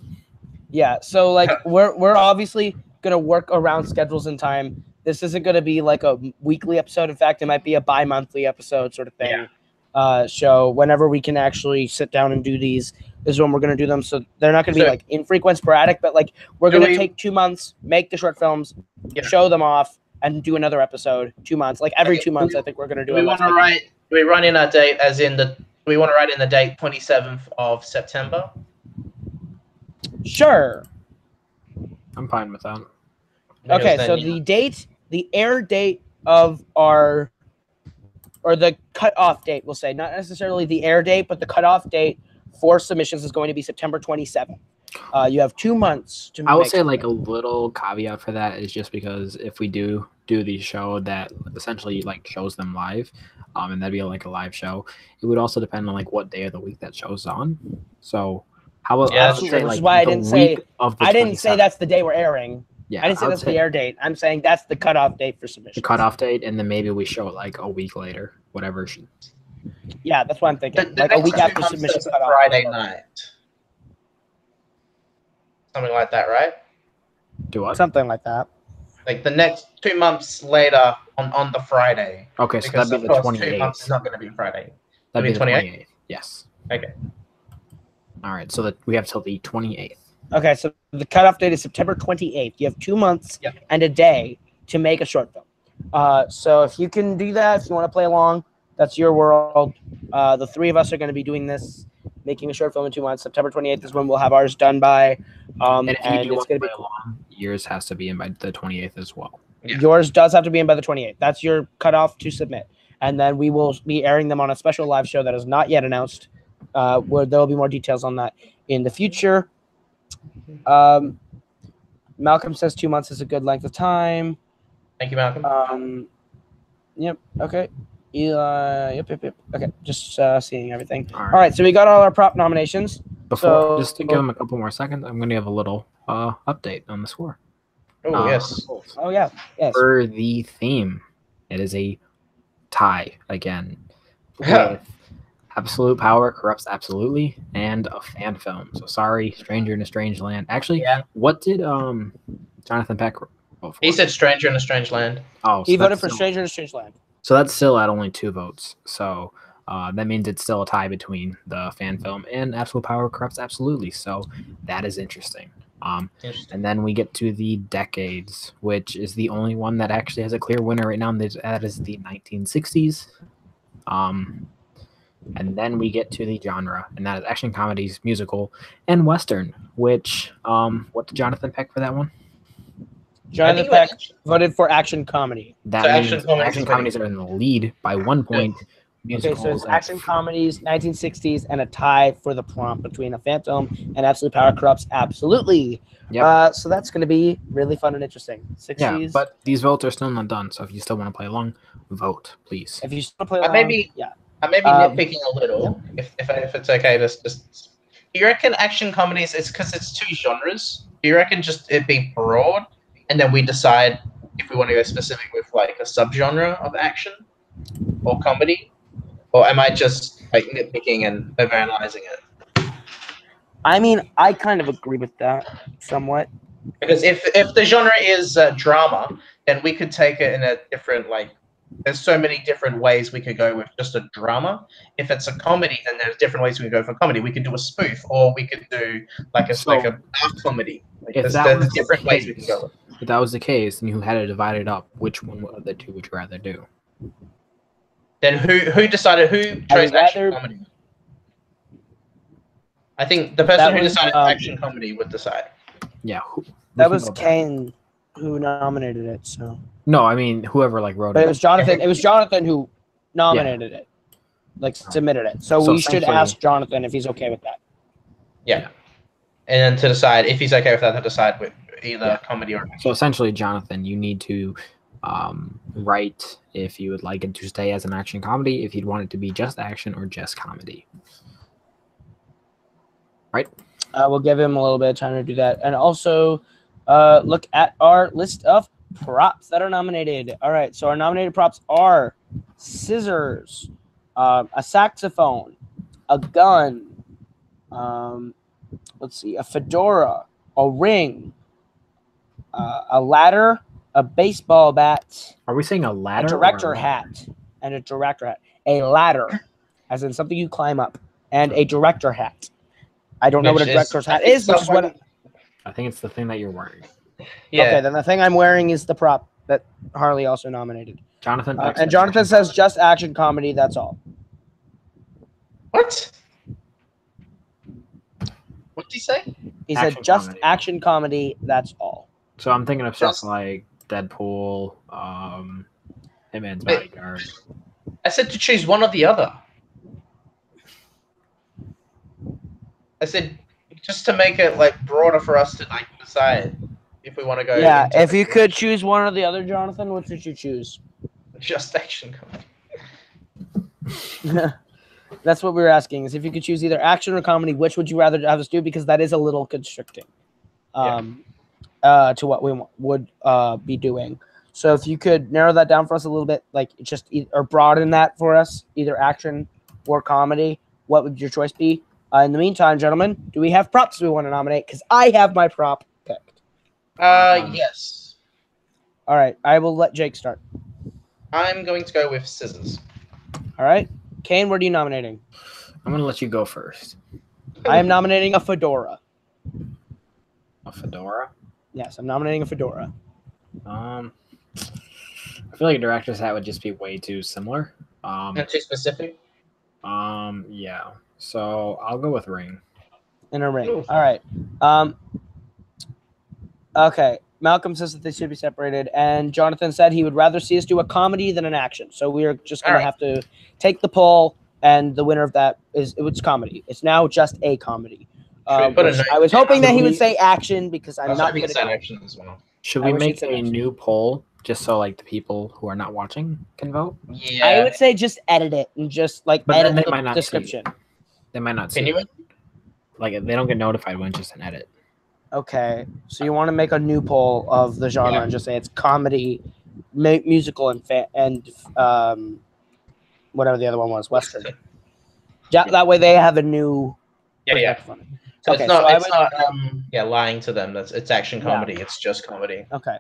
S1: Yeah, so like we're obviously gonna work around schedules and time. This isn't gonna be like a weekly episode. In fact, it might be a bi-monthly episode sort of thing. Show whenever we can actually sit down and do these is when we're gonna do them. So they're not gonna be like infrequent, sporadic, but like we're gonna take 2 months, make the short films, show them off, and do another episode 2 months. Like every 2 months, I think we're gonna do.
S3: We want to write. Do we run in our date as in the? We want to write in the date 27th of September.
S1: Sure.
S2: I'm fine with that.
S1: Okay, so the air date of our, or the cutoff date, we'll say, not necessarily the air date, but the cutoff date for submissions is going to be September 27th. You have 2 months to.
S2: I would say like a little caveat for that is just because if we do the show that essentially like shows them live, and that'd be like a live show, it would also depend on like what day of the week that show's on. So how about
S1: which is why I didn't say that's the day we're airing.
S2: Yeah,
S1: I didn't say that's the air date. I'm saying that's the cutoff date for submission.
S2: The cutoff date, and then maybe we show it like a week later, whatever.
S1: Yeah, that's what I'm thinking. Like a week after submission cutoff.
S3: Friday night. Something like that, right?
S2: Do what?
S1: Something like that.
S3: Like the next 2 months later on the Friday.
S2: Okay, so that'd be the 28th.
S3: 2 months is not going to be Friday.
S2: That'd be the 28th. Yes.
S3: Okay.
S2: All right, so that we have till the 28th.
S1: Okay, so the cutoff date is September 28th. You have 2 months and a day to make a short film. So if you can do that, if you want to play along, that's your world. The three of us are going to be doing this, making a short film in 2 months. September 28th is when we'll have ours done by.
S2: And if you
S1: and
S2: do
S1: it's
S2: want
S1: going
S2: to
S1: to
S2: play
S1: be
S2: along, yours has to be in by the 28th as well.
S3: Yeah.
S1: Yours does have to be in by the 28th. That's your cutoff to submit. And then we will be airing them on a special live show that is not yet announced, where there will be more details on that in the future. Malcolm says 2 months is a good length of time.
S3: Thank you, Malcolm.
S1: Yep. Okay. Yep. Okay. Just seeing everything.
S2: All
S1: All right. So we got all our prop nominations.
S2: Before, just to give them a couple more seconds, I'm going to give a little update on the score.
S3: Oh, yes.
S1: Oh, yeah. Yes.
S2: For the theme, it is a tie again with Absolute Power Corrupts Absolutely and a fan film. So sorry, Stranger in a Strange Land. Actually,
S3: Yeah.
S2: what did Jonathan Peck vote for?
S3: He said Stranger in a Strange Land.
S2: Oh,
S1: he voted for Stranger in a Strange Land.
S2: So that's still at only 2 votes. So that means it's still a tie between the fan film and Absolute Power Corrupts Absolutely. So that is interesting. And then we get to the decades, which is the only one that actually has a clear winner right now. And that is the 1960s. And then we get to the genre, and that is action comedies, musical, and western. Which, what did Jonathan pick for that one?
S1: Jonathan Peck voted for action comedy.
S2: That means action comedies are in the lead by 1 point.
S1: Okay, so it's action comedies, 1960s, and a tie for the prompt between a fan film and Absolute Power Corrupts Absolutely.
S2: Yep.
S1: So that's going to be really fun and interesting. 60s.
S2: Yeah, but these votes are still not done. So if you still want to play along, vote, please.
S1: If you still play along,
S3: I may be nitpicking a little, if it's okay. Just do you reckon action comedies? It's because it's 2 genres. Do you reckon just it be broad, and then we decide if we want to go specific with like a subgenre of action or comedy, or am I just like nitpicking and overanalyzing it?
S1: I mean, I kind of agree with that somewhat.
S3: Because if the genre is drama, then we could take it in a different like. There's so many different ways we could go with just a drama. If it's a comedy, then there's different ways we could go for comedy. We could do a spoof, or we could do like a dark comedy. Like there's different ways we could go with.
S2: If that was the case, and you had to divide it up, which one of the 2 would you rather do?
S3: Then who decided who chose action comedy? I think the person who decided action comedy would decide.
S2: Yeah,
S1: that was Kane who nominated it. So
S2: no, I mean whoever like wrote it.
S1: But it was Jonathan. It was Jonathan who nominated it, like submitted it. So we should ask Jonathan if he's okay with that.
S3: Yeah, and then to decide if he's okay with that, to decide with either comedy or action.
S2: So essentially, Jonathan, you need to write if you would like it to stay as an action comedy, if you'd want it to be just action or just comedy. Right.
S1: We'll give him a little bit of time to do that, and also look at our list of props that are nominated. All right, so our nominated props are scissors, a saxophone, a gun, let's see, a fedora, a ring, a ladder, a baseball bat.
S2: Are we saying a ladder?
S1: A director hat. And a director hat. A ladder, as in something you climb up, and a director hat. I don't know what a director's hat is, which is what.
S2: I think it's the thing that you're wearing.
S3: Yeah.
S1: Okay, then the thing I'm wearing is the prop that Harley also nominated.
S2: Jonathan.
S1: And Jonathan says just action comedy. That's all.
S3: What? What did he say?
S1: He said just action comedy. That's all.
S2: So I'm thinking of stuff like Deadpool, Hitman's Bodyguard.
S3: I said to choose one or the other. I said just to make it like broader for us to like decide if we want to go.
S1: Yeah, if you could choose one or the other, Jonathan, which would you choose?
S3: Just action
S1: comedy. That's what we were asking: is if you could choose either action or comedy, which would you rather have us do? Because that is a little constricting, to what we would be doing. So if you could narrow that down for us a little bit, like just or broaden that for us, either action or comedy, what would your choice be? In the meantime, gentlemen, do we have props we want to nominate? Because I have my prop picked.
S3: Yes.
S1: All right, I will let Jake start.
S3: I'm going to go with scissors.
S1: All right. Kane, what are you nominating?
S2: I'm going to let you go first.
S1: I am nominating a fedora.
S2: A fedora?
S1: Yes, I'm nominating a fedora.
S2: I feel like a director's hat would just be way too similar.
S3: Not too specific?
S2: Yeah. So I'll go with Ring.
S1: In a ring.
S3: Ooh.
S1: All right. Okay. Malcolm says that they should be separated, and Jonathan said he would rather see us do a comedy than an action. So we are just going
S3: All
S1: to
S3: right.
S1: have to take the poll, and the winner of that is it's comedy. It's now just a comedy.
S3: Should we put a
S1: Which
S3: note
S1: I was
S3: down?
S1: hoping that he would say action because
S3: I
S1: I'm
S3: was
S1: not
S3: hoping
S1: good
S3: it's
S1: at
S3: that
S1: action.
S3: action as well.
S2: Should
S1: I
S2: we
S1: wish
S2: make
S1: it's an
S2: a
S1: action.
S2: new poll just so like the people who are not watching can vote?
S3: Yeah.
S1: I would say just edit it and just like
S2: But then
S1: edit
S2: they
S1: the
S2: might not see
S1: description.
S2: it. They might not see
S3: Can you?
S2: it. Like they don't get notified when it's just an edit.
S1: Okay, so you want to make a new poll of the genre
S3: Yeah.
S1: and just say it's comedy, musical, and whatever the other one was, Western. That way they have a new
S3: Yeah.
S1: perspective on it.
S3: So
S1: Okay,
S3: it's not.
S1: so I
S3: It's
S1: would-
S3: not. Lying to them. It's action
S1: Yeah.
S3: comedy. It's just comedy.
S1: Okay.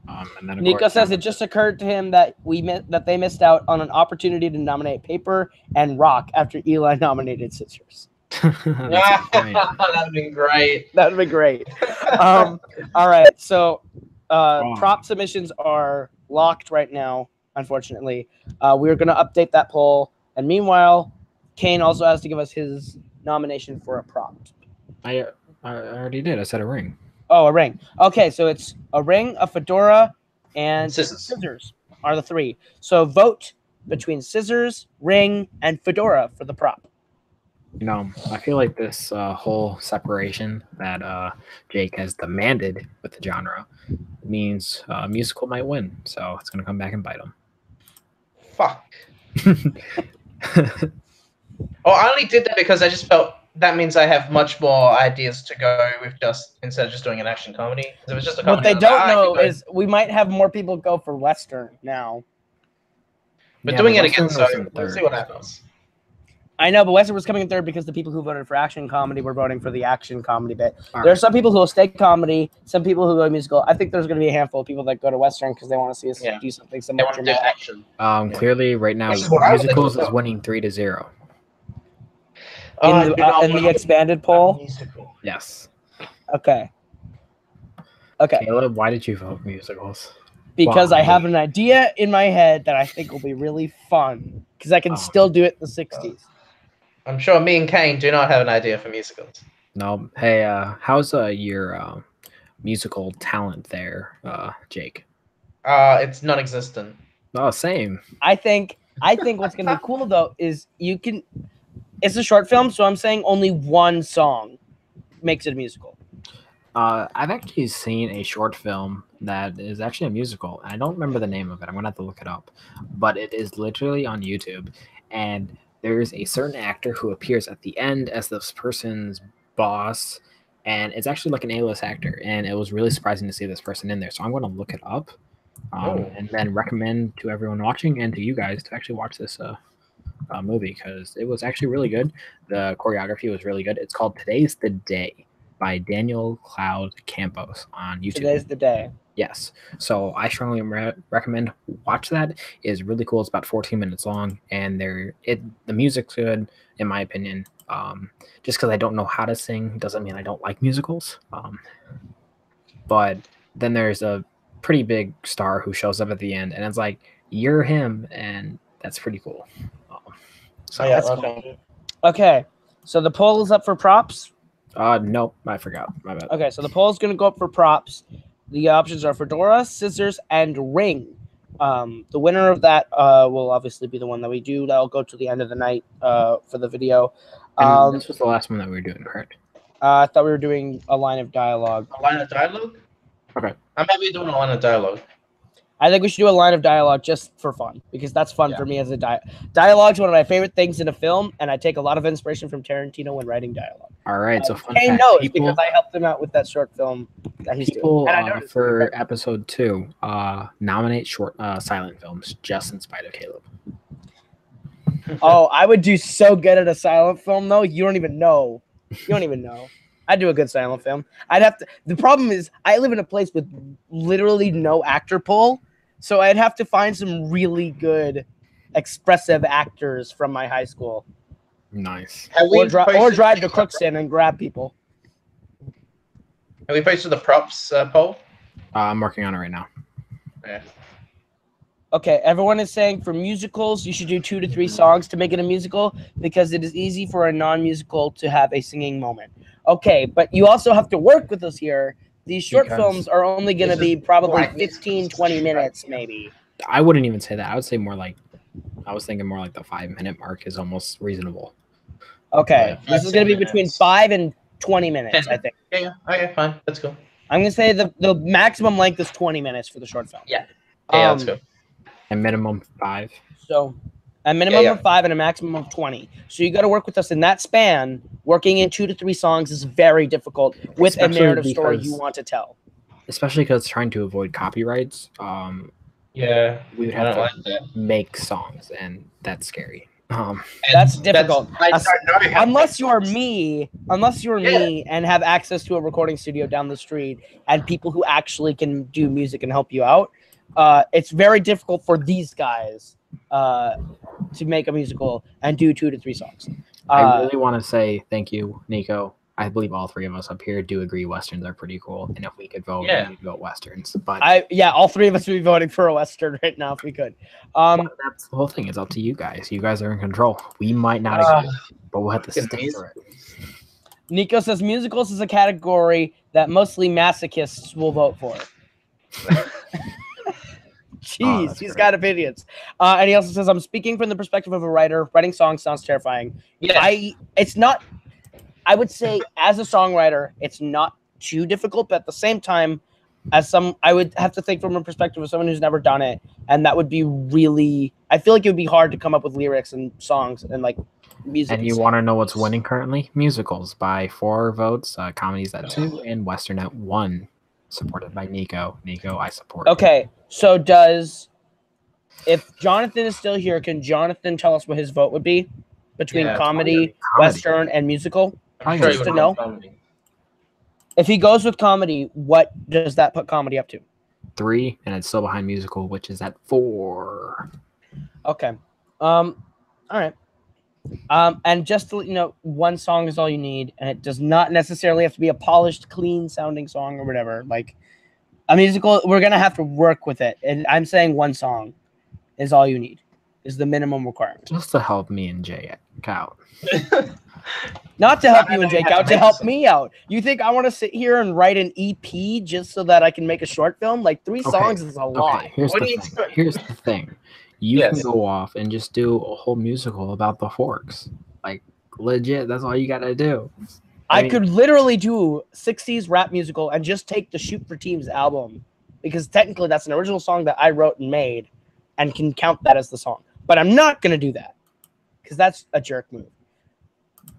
S2: And then of
S1: Nico
S2: course,
S1: says it just occurred to him that they missed out on an opportunity to nominate Paper and Rock after Eli nominated Scissors.
S2: That's a good point.
S3: That'd be great.
S1: That would be great. All right, so prop submissions are locked right now. Unfortunately, we're going to update that poll, and meanwhile, Kane also has to give us his nomination for a prop.
S2: I already did. I said a ring.
S1: Oh, a ring. Okay, so it's a ring, a fedora, and
S3: Scissors.
S1: scissors are the three. So vote between scissors, ring, and fedora for the prop.
S2: You know, I feel like this whole separation that Jake has demanded with the genre means musical might win. So it's going to come back and bite him.
S3: Fuck. Oh, I only did that because I just felt that means I have much more ideas to go with just instead of just doing an action comedy. If it was just a comedy.
S1: What they don't know
S3: I could go.
S1: is we might have more people go for Western now.
S3: But
S2: Yeah,
S3: doing
S2: but
S3: it again,
S2: Western
S3: so
S2: was in
S3: we'll see
S2: third,
S3: what
S2: so-
S3: happens.
S1: I know, but Western was coming in third because the people who voted for action comedy were voting for the action comedy bit.
S2: All
S1: There are
S2: right.
S1: some people who will stay comedy, some people who go musical. I think there's going to be a handful of people that go to Western because they want to see us
S3: Yeah.
S1: do something
S3: They
S1: similar.
S3: want to do action.
S2: Clearly, right now,
S3: Which is what I would think
S2: musicals
S3: as well.
S2: is winning 3-0.
S1: In the expanded poll.
S3: Musical.
S2: Yes.
S1: Okay. Okay.
S2: Caleb, why did you vote musicals?
S1: Because
S2: Wow.
S1: I have an idea in my head that I think will be really fun because I can
S2: Oh.
S1: still do it in the 60s.
S3: I'm sure me and Kane do not have an idea for musicals.
S2: No. Hey, how's your musical talent there, Jake?
S3: It's non-existent.
S2: Oh, same.
S1: I think what's going to be cool though is you can. It's a short film, so I'm saying only one song makes it a musical.
S2: I've actually seen a short film that is actually a musical. I don't remember the name of it. I'm gonna have to look it up, but it is literally on YouTube, and there's a certain actor who appears at the end as this person's boss, and it's actually like an A-list actor, and it was really surprising to see this person in there. So I'm going to look it up, and then recommend to everyone watching and to you guys to actually watch this movie because it was actually really good. The choreography was really good. It's called Today's the Day by Daniel Cloud Campos on YouTube.
S1: Today's the day.
S2: Yes. So I strongly recommend watch that. It is really cool. It's about 14 minutes long, and the music's good in my opinion. Just because I don't know how to sing doesn't mean I don't like musicals. But then there's a pretty big star who shows up at the end, and it's like you're him, and that's pretty cool. So
S3: yeah,
S1: that's cool. Okay, so the poll is up for props.
S2: Nope, I forgot. My bad.
S1: Okay, so the poll is going to go up for props. The options are fedora, scissors, and ring. The winner of that will obviously be the one that we do. That'll go to the end of the night for the video.
S2: And this was the last one that we were doing, correct?
S1: I thought we were doing a line of dialogue.
S3: A line of dialogue?
S2: Okay.
S3: I'm happy doing a line of dialogue.
S1: I think we should do a line of dialogue just for fun because that's fun for me as a dialogue is one of my favorite things in a film, and I take a lot of inspiration from Tarantino when writing dialogue.
S2: All right, so fun
S1: Kane
S2: fact,
S1: knows
S2: people,
S1: because I helped him out with that short film that he's
S2: people
S1: doing. And I noticed
S2: for episode 2 nominate short silent films just in spite of Caleb.
S1: Oh, I would do so good at a silent film though. You don't even know. I'd do a good silent film. I'd have to. The problem is, I live in a place with literally no actor pool, so I'd have to find some really good, expressive actors from my high school.
S2: Nice.
S1: Or drive to Crookston and grab people.
S3: Have we posted the props poll?
S2: I'm working on it right now.
S3: Yeah.
S1: Okay, everyone is saying for musicals, you should do 2 to 3 songs to make it a musical because it is easy for a non-musical to have a singing moment. Okay, but you also have to work with us here. These short
S2: Because
S1: films are only going to be probably 15, 20 minutes, maybe.
S2: I wouldn't even say that. I would say more like, I was thinking more like the 5-minute mark is almost reasonable.
S1: Okay,
S3: Like
S1: this is going to be between 5 and 20 minutes,
S3: 10.
S1: I think.
S3: Yeah. Okay, fine. Let's go.
S1: I'm going to say the maximum length is 20 minutes for the short film.
S3: Yeah. Yeah, let's
S1: Um,
S3: go.
S2: And minimum 5.
S1: So a minimum
S3: Yeah.
S1: of 5 and a maximum of 20. So you got to work with us in that span. Working in 2 to 3 songs is very difficult with
S2: Especially
S1: a narrative story
S2: because-
S1: you want to tell.
S2: Especially because trying to avoid copyrights.
S3: Yeah.
S2: We would
S3: I
S2: have
S3: don't
S2: to
S3: like that.
S2: make songs, and that's scary.
S1: That's difficult.
S3: I don't know how-
S1: Unless you're me and have access to a recording studio down the street and people who actually can do music and help you out, it's very difficult for these guys to make a musical and do 2 to 3 songs.
S2: I really want to say thank you, Nico. I believe all 3 of us up here do agree Westerns are pretty cool, and if we could vote,
S3: Yeah.
S2: we'd vote Westerns. But
S1: all 3 of us would be voting for a Western right now if we could.
S2: that's the whole thing. It's up to you guys. You guys are in control. We might not agree, but we'll have to
S3: Fucking
S2: stick
S3: amazing.
S2: through it.
S1: Nico says musicals is a category that mostly masochists will vote for. Jeez,
S2: that's
S1: he's
S2: great.
S1: got opinions. And he also says, I'm speaking from the perspective of a writer. Writing songs sounds terrifying.
S3: Yeah.
S1: I would say as a songwriter, it's not too difficult, but at the same time, I would have to think from a perspective of someone who's never done it. And that would be I feel like it would be hard to come up with lyrics and songs and like music.
S2: And you want to know what's winning currently? Musicals by 4 votes, comedies at 2, and Western at 1. Supported by Nico. Nico, I support.
S1: Okay, so if Jonathan is still here, can Jonathan tell us what his vote would be between
S3: Yeah,
S1: comedy, Western, and musical?
S3: I'm
S2: Just
S3: sure you
S1: to
S3: would
S1: know.
S3: comedy.
S1: If he goes with comedy, what does that put comedy up to?
S2: 3, and it's still behind musical, which is at 4.
S1: Okay. All right. And just to let you know, 1 song is all you need, and it does not necessarily have to be a polished, clean sounding song or whatever. Like a musical, we're gonna have to work with it. And I'm saying 1 song is all you need, is the minimum requirement.
S2: Just to help me and Jay out.
S1: Not to help you and
S3: I
S1: Jake
S3: have to
S1: out, to
S3: make
S1: help
S3: some.
S1: me out. You think I want to sit here and write an EP just so that I can make a short film? Like 3 songs is a lot.
S2: Okay, here's
S3: What
S2: the
S3: do you
S2: thing.
S3: expect?
S2: Here's the thing. You
S3: Yes.
S2: can go off and just do a whole musical about the forks. Like legit, that's all you gotta do.
S1: I
S2: mean,
S1: could literally do 60s rap musical and just take the Shoot for Teams album because technically that's an original song that I wrote and made and can count that as the song. But I'm not going to do that because that's a jerk move.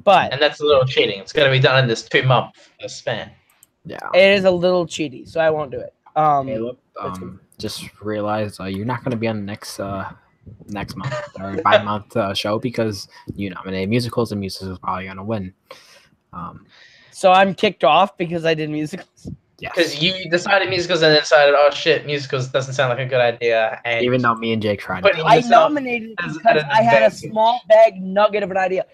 S1: But
S3: And that's a little cheating. It's gonna be done in this 2-month span.
S2: Yeah.
S1: it is a little cheaty, so I won't do it.
S2: Caleb,
S1: that's good.
S2: just realized you're not gonna be on the next month or bi-month show because you nominated musicals and musicals are probably gonna win.
S1: So I'm kicked off because I did musicals.
S3: Because
S2: Yes.
S3: you decided musicals and then decided, oh shit, musicals doesn't sound like a good idea. And
S2: Even though me and Jake tried
S3: But
S2: it.
S1: I
S3: yourself
S1: nominated it
S3: as
S1: because
S3: an
S1: I had a
S3: advantage.
S1: small bag nugget of an idea.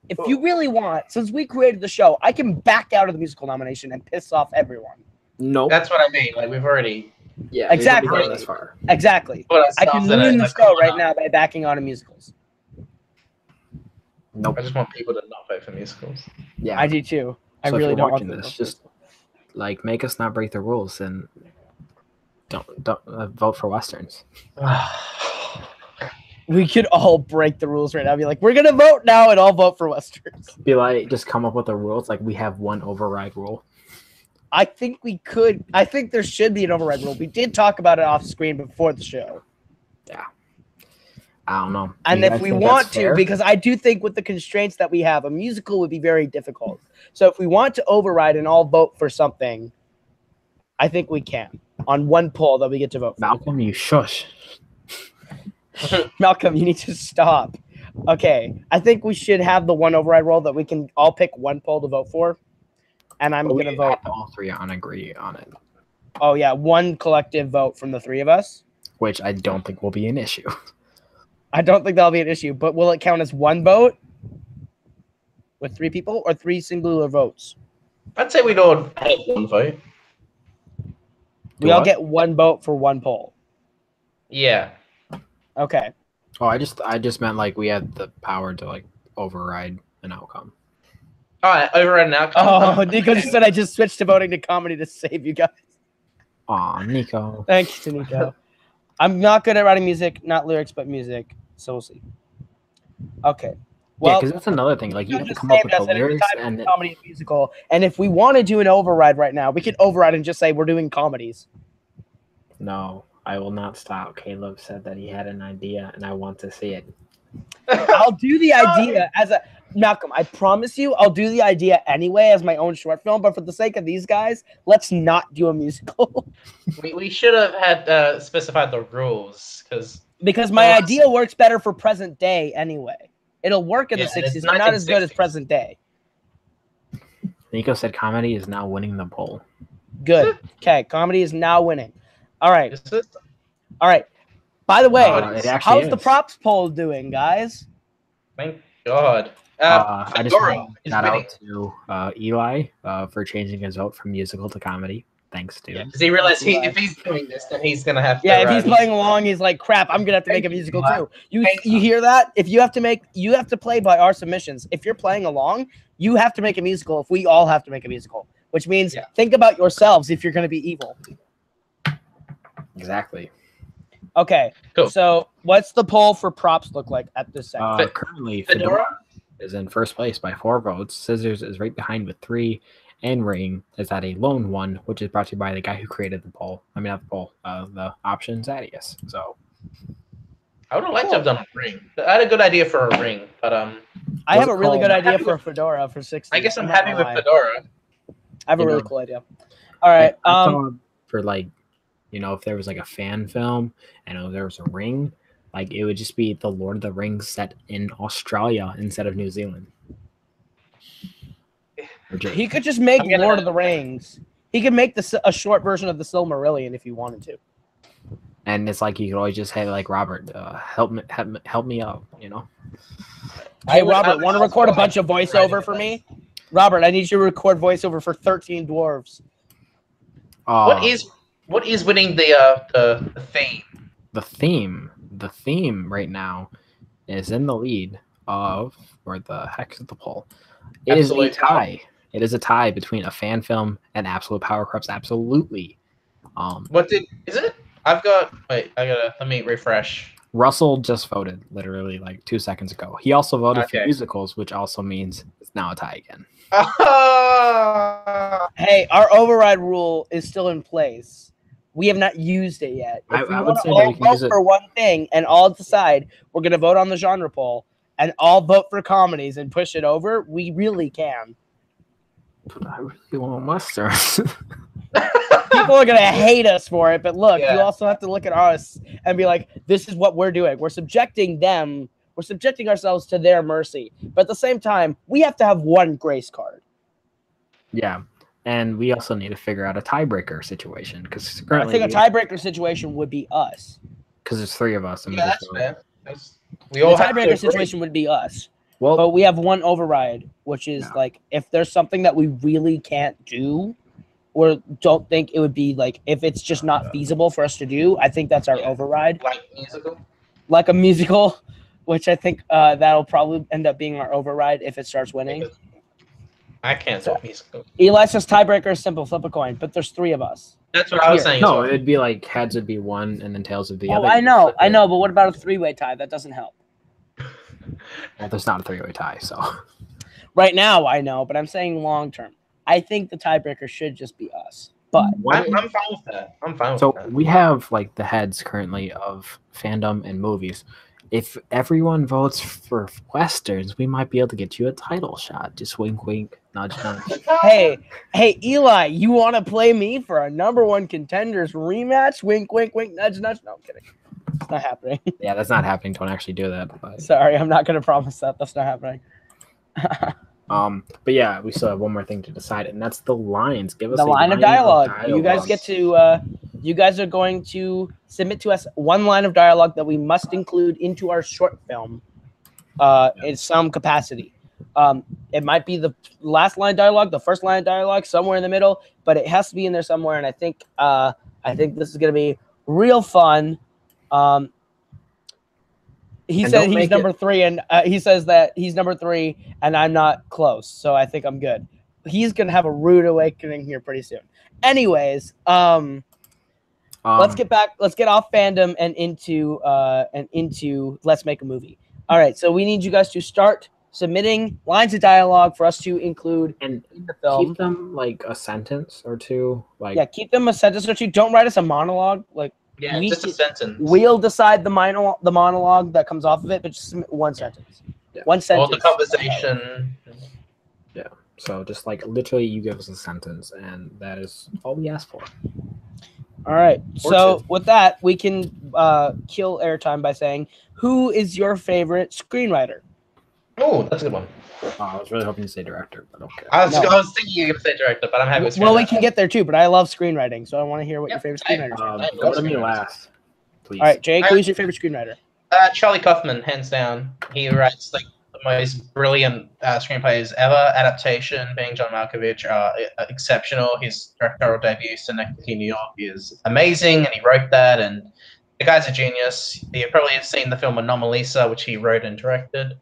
S1: If you really want, since we created the show, I can back out of the musical nomination and piss off everyone.
S2: Nope.
S3: that's what I mean. Like we've already
S2: Yeah,
S1: Exactly.
S2: we've already gone this far.
S1: Exactly.
S3: put
S1: I can
S3: ourselves in
S1: ruin
S3: a
S1: the show
S3: corner.
S1: right now by backing out of musicals.
S2: Nope.
S3: I just want people to not vote for musicals.
S2: Yeah.
S1: I do too. I
S2: So if
S1: really
S2: you're
S1: don't want
S2: watching
S1: them
S2: this,
S1: to.
S2: just like make us not break the rules and don't vote for westerns.
S1: We could all break the rules right now. Be like, we're gonna vote now, and all vote for westerns.
S2: Be like, just come up with the rules. Like we have one override rule.
S1: I think we could. I think there should be an override rule. We did talk about it off screen before the show.
S2: I don't know. Do
S1: And
S2: you
S1: if
S2: guys
S1: we
S2: think
S1: want
S2: that's
S1: to,
S2: fair?
S1: because I do think with the constraints that we have, a musical would be very difficult. So if we want to override and all vote for something, I think we can on one poll that we get to vote for.
S2: Malcolm, you shush.
S1: Malcolm, you need to stop. Okay, I think we should have the one override rule that we can all pick one poll to vote for, and I'm
S2: But we
S1: gonna vote.
S2: have to all 3 on agree on it,
S1: Oh yeah, one collective vote from the 3 of us.
S2: which I don't think will be an issue.
S1: I don't think that'll be an issue, but will it count as one vote with 3 people or 3 singular votes?
S3: I'd say we'd all have one vote.
S1: We all
S2: what?
S1: get one vote for one poll.
S3: Yeah.
S1: Okay.
S2: Oh, I just meant like we had the power to like override an outcome.
S3: All right, override an outcome.
S1: Oh, Nico just said I just switched to voting to comedy to save you guys.
S2: Aw, Nico.
S1: Thank you to Nico. I'm not good at writing music, not lyrics, but music. So we'll see. Okay.
S2: Yeah,
S1: Well,
S2: because that's another thing. Like you have to
S1: just
S2: come up
S1: saved
S2: with the
S1: us, and it's
S2: lyrics,
S1: time
S2: and
S1: for comedy and musical. And if we want to do an override right now, we can override and just say we're doing comedies.
S2: no, I will not stop. Caleb said that he had an idea, and I want to see it.
S1: I'll do the idea as a Malcolm. I promise you, I'll do the idea anyway as my own short film. But for the sake of these guys, let's not do a musical.
S3: We should have had specified the rules
S1: because my idea works better for present day anyway. It'll work in the 60s, but not as good as present day.
S2: Nico said comedy is now winning the poll.
S1: Good. Okay, comedy is now winning. All right. All right. By the way, how's the props poll doing, guys?
S3: Thank God.
S2: I just want to shout out to Eli for changing his vote from musical to comedy. Thanks, dude.
S3: Because he realized if he's doing this, then he's gonna have to.
S1: Yeah, if he's playing along, he's like, "Crap, I'm gonna have to make a musical too." You hear that? If you have to play by our submissions. If you're playing along, you have to make a musical. If we all have to make a musical, which means think about yourselves if you're gonna be evil.
S2: Exactly.
S1: Okay. Cool. So, what's the poll for props look like at this second?
S2: Currently, Fedora is in first place by 4 votes. Scissors is right behind with 3. And Ring is at a lone 1, which is brought to you by the guy who created the poll. I mean, not the poll, the option, Zadius. So,
S3: I would have liked to have done a Ring. I had a good idea for a Ring, but
S1: I have a really good idea for a Fedora for 60.
S3: I guess I'm happy with Fedora.
S1: I have a really cool idea. All right.
S2: For like, if there was like a fan film and there was a Ring, like it would just be the Lord of the Rings set in Australia instead of New Zealand.
S1: He could just make Lord of the Rings. He could make a short version of the Silmarillion if he wanted to.
S2: And it's like you could always just say like, Robert, help me out,
S1: Hey, Robert, want to record a bunch of voiceover for me? Robert, I need you to record voiceover for 13 dwarves.
S3: What is winning the theme?
S2: The theme right now is in the lead of, or the heck is the poll? It is a tie. It is a tie between a fan film and Absolute Power Corrupts. Absolutely.
S3: Is it? Let me refresh.
S2: Russell just voted literally like 2 seconds ago. He also voted for musicals, which also means it's now a tie again.
S1: Hey, our override rule is still in place. We have not used it yet. If
S2: I would say that we can use it
S1: for one thing and all decide we're going to vote on the genre poll and all vote for comedies and push it over, we really can.
S2: But I really want Westerns.
S1: People are going to hate us for it, but look, you also have to look at us and be like, this is what we're doing. We're subjecting ourselves to their mercy. But at the same time, we have to have one grace card.
S2: Yeah. And we also need to figure out a tiebreaker situation because
S1: I think a tiebreaker situation would be us.
S2: Because there's 3 of us. And
S3: that's fair.
S1: The tiebreaker situation would be us. Well, but we have one override, which is like if there's something that we really can't do or don't think it would be like if it's just not feasible for us to do, I think that's our override. Like a musical, which I think that'll probably end up being our override if it starts winning.
S3: I can't do musical.
S1: Eli says tiebreaker is simple, flip a coin, but there's 3 of us.
S3: That's what I was saying.
S2: No, it'd be like heads would be 1 and then tails would be other.
S1: I know, but what about a 3-way tie? That doesn't help.
S2: Well, there's not a 3-way tie, so.
S1: Right now, I know, but I'm saying long term. I think the tiebreaker should just be us. But
S3: I'm fine with that. I'm fine with that.
S2: So we have like the heads currently of fandom and movies. If everyone votes for Westerns, we might be able to get you a title shot. Just wink, wink, nudge, nudge.
S1: Hey, Eli, you want to play me for a #1 contenders rematch? Wink, wink, wink, nudge, nudge. No, I'm kidding. It's not happening.
S2: Yeah, that's not happening. Don't actually do that. But...
S1: Sorry, I'm not going to promise that. That's not happening.
S2: But yeah, we still have one more thing to decide, and that's the lines. Give us
S1: the line of dialogue. You guys get to. You guys are going to submit to us one line of dialogue that we must include into our short film, in some capacity. It might be the last line of dialogue, the first line of dialogue, somewhere in the middle, but it has to be in there somewhere. And I think this is going to be real fun. he
S2: And
S1: said
S2: don't
S1: he's
S2: make
S1: number 3, and he says that he's number 3, and I'm not close, so I think I'm good. He's gonna have a rude awakening here pretty soon. Anyways, let's get off fandom and into let's make a movie. All right, so we need you guys to start submitting lines of dialogue for us to include
S2: and
S1: in the film.
S2: keep them like a sentence or two. Like,
S1: Yeah, keep them a sentence or two. Don't write us a monologue. Like,
S3: Yeah, just a sentence.
S1: we'll decide the monologue that comes off of it, but just submit one sentence.
S2: Yeah.
S1: One
S3: Or
S1: sentence.
S3: the conversation.
S2: yeah. So just like literally, you give us a sentence, and that is all we ask for.
S1: All right.
S2: Or
S1: So
S2: two.
S1: with that, we can kill airtime by saying, who is your favorite screenwriter?
S3: Oh, that's a good one.
S2: I was really hoping to say director, but okay.
S3: I was
S1: No.
S3: thinking you were going to say director, but I'm happy with
S1: Well, we
S3: screenwriter.
S1: can get there too, but I love screenwriting, so I want to hear what your
S3: Yep,
S1: favorite screenwriter is.
S2: Go to me last, please.
S1: All right, Jake, who's your favorite screenwriter?
S3: Charlie Kaufman, hands down. He writes like the most brilliant screenplays ever. Adaptation, being John Malkovich, exceptional. His directorial debut, Synecdoche, New York, is amazing, and he wrote that. And the guy's a genius. You probably have seen the film Anomalisa, which he wrote and directed.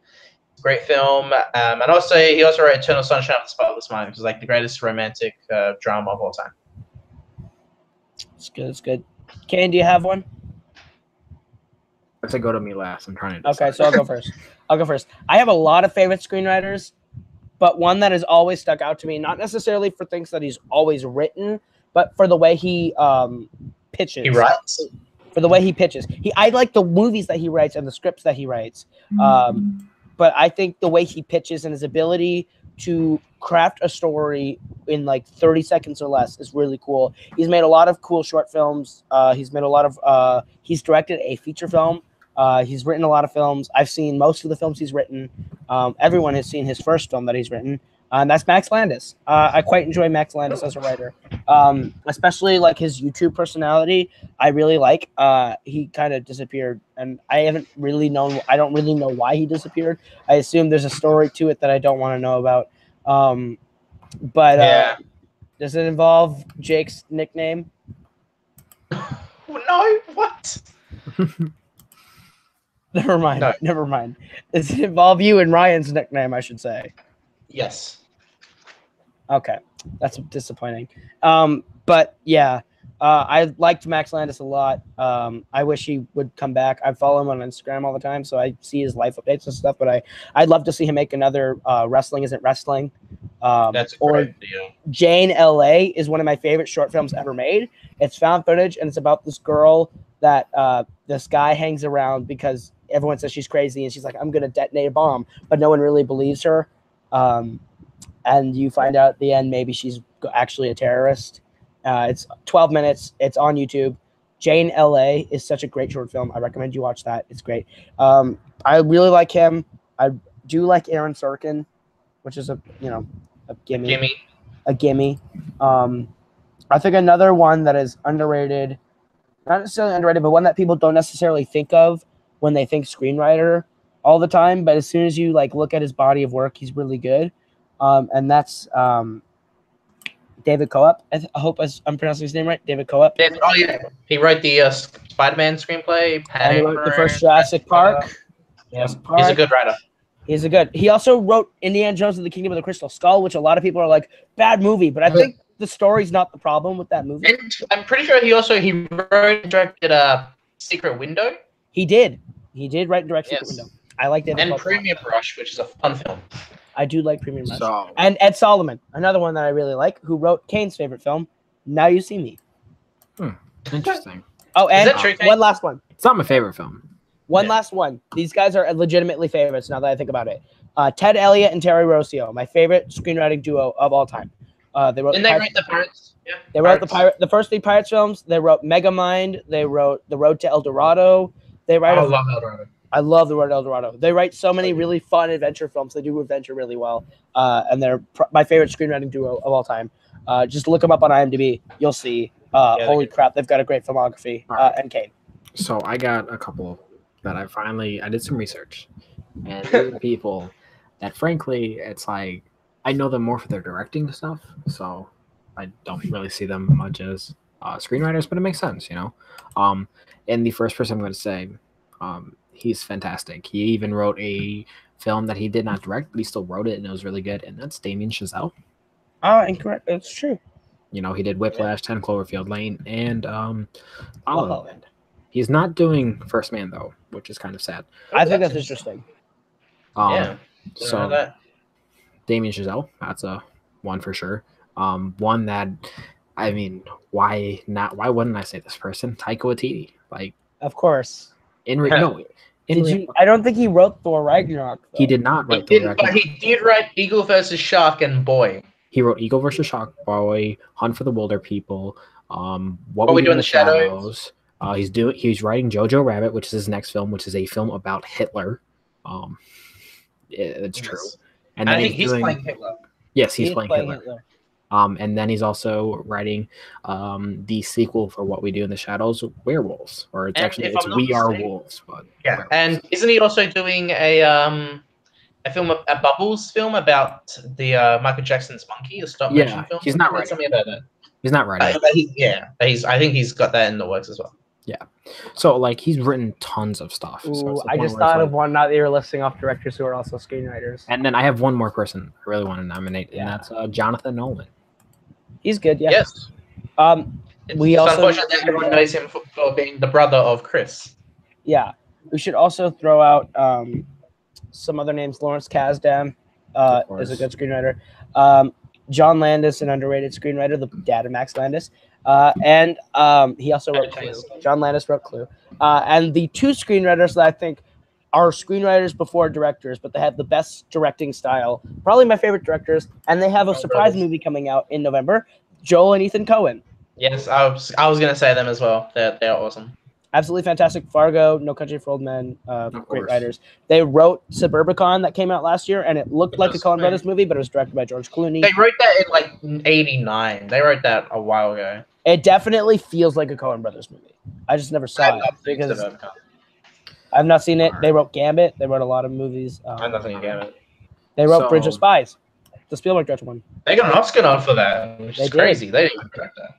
S3: Great film. And also, he also wrote Eternal Sunshine of the Spotless Mind, which is like the greatest romantic drama of all time.
S1: It's good. It's good. Kane, do you have one?
S2: I said go to me last. I'm trying to decide.
S1: Okay, so I'll go first. I have a lot of favorite screenwriters, but one that has always stuck out to me, not necessarily for things that he's always written, but for the way he pitches.
S3: He writes.
S1: For the way he pitches. I like the movies that he writes and the scripts that he writes. But I think the way he pitches and his ability to craft a story in like 30 seconds or less is really cool. He's made a lot of cool short films. He's directed a feature film. He's written a lot of films. I've seen most of the films he's written. Everyone has seen his first film that he's written. And that's Max Landis. I quite enjoy Max Landis as a writer, especially like his YouTube personality. I really like. He kind of disappeared, and I don't really know why he disappeared. I assume there's a story to it that I don't want to know about. But does it involve Jake's nickname?
S3: No, what?
S1: Never mind.
S3: No.
S1: Never mind. Does it involve you and Ryan's nickname? I should say.
S3: Yes.
S1: Okay, that's disappointing. But yeah, I liked Max Landis a lot. I wish he would come back. I follow him on Instagram all the time, so I see his life updates and stuff. But I'd love to see him make another Wrestling Isn't Wrestling.
S3: That's a great deal.
S1: Jane L.A. is one of my favorite short films ever made. It's found footage, and it's about this girl that this guy hangs around because everyone says she's crazy, and she's like, I'm going to detonate a bomb, but no one really believes her. And you find out at the end maybe she's actually a terrorist. It's 12 minutes. It's on YouTube. Jane L.A. is such a great short film. I recommend you watch that. It's great. I really like him. I do like Aaron Sorkin, which is a gimme. A gimme. I think another one that is underrated, not necessarily underrated, but one that people don't necessarily think of when they think screenwriter all the time. But as soon as you like look at his body of work, he's really good. And that's David Coop. I hope I'm pronouncing his name right. David Coop.
S3: Oh yeah, he wrote the Spider-Man screenplay.
S1: And he wrote the first Jurassic Park.
S3: Yeah, he's a good writer.
S1: He also wrote Indiana Jones and the Kingdom of the Crystal Skull, which a lot of people are like, bad movie, but I think the story's not the problem with that movie.
S3: And I'm pretty sure he wrote and directed Secret Window.
S1: He did write and direct Secret Window. I like David
S3: And
S1: Coop.
S3: Premium Rush, which is a fun film.
S1: I do like Premium Rush.
S2: So,
S1: And Ed Solomon, another one that I really like, who wrote Kane's favorite film, Now You See Me.
S2: interesting.
S1: Oh, and
S3: that true, Kane?
S1: one last one.
S2: It's not my favorite film.
S1: One last one. These guys are legitimately favorites now that I think about it. Ted Elliott and Terry Rossio, my favorite screenwriting duo of all time. They wrote.
S3: Didn't they write the Pirates? Yeah.
S1: They wrote the first 3 Pirates films. They wrote Megamind. They wrote The Road to El Dorado. They write.
S3: I love El Dorado.
S1: I love The Road to El Dorado. They write so many really fun adventure films. They do adventure really well. And they're my favorite screenwriting duo of all time. Just look them up on IMDb. You'll see. Holy crap, they've got a great filmography. And Kane.
S2: So I got a couple that I did some research, and these are people that frankly, it's like I know them more for their directing stuff, so I don't really see them much as screenwriters, but it makes sense, you know. And the first person I'm going to say he's fantastic. He even wrote a film that he did not direct, but he still wrote it, and it was really good. And that's Damien Chazelle.
S1: Incorrect. It's true.
S2: You know, he did Whiplash, 10 Cloverfield Lane, and La La
S1: Wow.
S2: Land. He's not doing First Man though, which is kind of sad.
S1: I think that's interesting.
S3: Yeah.
S2: So
S3: that.
S2: Damien Chazelle, that's a one for sure. One that, I mean, why not? Why wouldn't I say this person? Taika Waititi, like
S1: Of course.
S2: Did
S1: you? I don't think he wrote Thor Ragnarok. Though.
S2: He did not
S3: He
S2: write Thor
S3: did, but
S2: Ragnarok.
S3: he did write Eagle versus Shark and Boy.
S2: He wrote Eagle vs. Shark Boy, Hunt for the Wilder People,
S3: What We Do in the Shadows.
S2: He's writing Jojo Rabbit, which is his next film, which is a film about Hitler. It's true. And then
S3: I think he's playing Hitler.
S2: Yes, he's playing Hitler. And then he's also writing the sequel for What We Do in the Shadows, Werewolves, or it's We Are Wolves. But
S3: yeah, werewolves. And isn't he also doing a film, a Bubbles film about the Michael Jackson's monkey, a stop motion film?
S2: He's not writing
S3: something about that.
S2: He's not writing.
S3: I think he's got that in the works as well.
S2: Yeah, so like he's written tons of stuff.
S1: Ooh,
S2: so
S1: I just thought of one now that you're listing off directors who are also screenwriters.
S2: And then I have one more person I really want to nominate, and that's Jonathan Nolan.
S1: He's good, yeah.
S3: Yes.
S1: We also
S3: unfortunately everyone knows him for being the brother of Chris.
S1: Yeah, we should also throw out some other names. Lawrence Kasdan is a good screenwriter. John Landis, an underrated screenwriter, the dad of Max Landis. And he also wrote Clue. John Landis wrote Clue. And the two screenwriters that I think are screenwriters before directors, but they have the best directing style. Probably my favorite directors. And they have a surprise movie coming out in November. Joel and Ethan Coen.
S3: Yes, I was going to say them as well. They're awesome.
S1: Absolutely fantastic. Fargo, No Country for Old Men, great writers. They wrote Suburbicon that came out last year, and it looked like a Coen Brothers movie, but it was directed by George Clooney.
S3: They wrote that in like '89. They wrote that a while ago.
S1: It definitely feels like a Coen Brothers movie. I just never saw it because I've not seen it. They wrote Gambit. They wrote a lot of movies.
S3: I've not seen Gambit.
S1: They wrote Bridge of Spies, the Spielberg directed one.
S3: They got an Oscar nod for that, which is crazy. They didn't even direct that.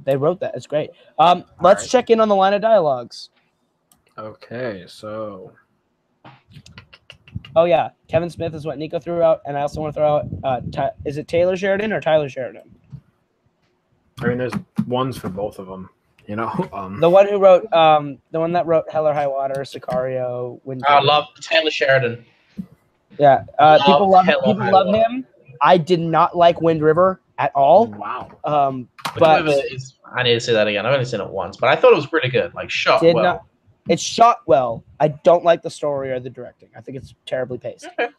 S1: They wrote that. It's great. Let's check in on the line of dialogues.
S2: Okay, so.
S1: Oh, yeah. Kevin Smith is what Nico threw out. And I also want to throw out, is it Taylor Sheridan or Tyler Sheridan?
S2: I mean, there's ones for both of them, you know?
S1: The one who wrote, the one that wrote Hell or High Water, Sicario, Wind
S3: I love Taylor Sheridan.
S1: Yeah. People love him. I did not like Wind River at all.
S2: Wow.
S1: But
S3: I need to see that again. I've only seen it once, but I thought it was pretty good. Like shot well.
S1: It's shot well. I don't like the story or the directing. I think it's terribly paced.
S3: Okay.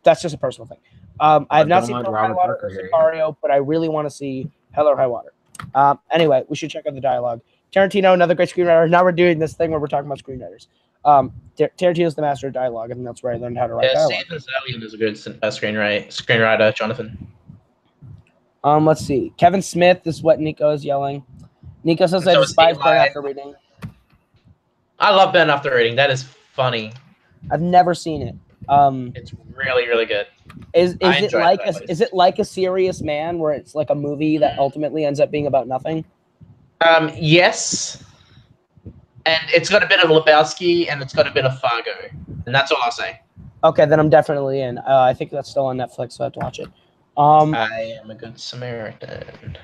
S1: That's just a personal thing. I have not seen Hell or High Water or Sicario, but I really want to see Hell or High Water. Anyway, we should check out the dialogue. Tarantino, another great screenwriter. Now we're doing this thing where we're talking about screenwriters. Tarantino's the master of dialogue, and that's where I learned how to write dialogue.
S3: Steven Zaillian is a good screenwriter. Jonathan.
S1: Let's see. Kevin Smith is what Nico is yelling. Nico says I despise Burn After Reading.
S3: I love Ben After Reading. That is funny.
S1: I've never seen it.
S3: It's really, really good.
S1: Is it like A Serious Man, where it's like a movie that ultimately ends up being about nothing?
S3: Yes. And it's got a bit of Lebowski, and it's got a bit of Fargo. And that's all I'll say.
S1: Okay, then I'm definitely in. I think that's still on Netflix, so I have to watch it.
S3: I am a good Samaritan.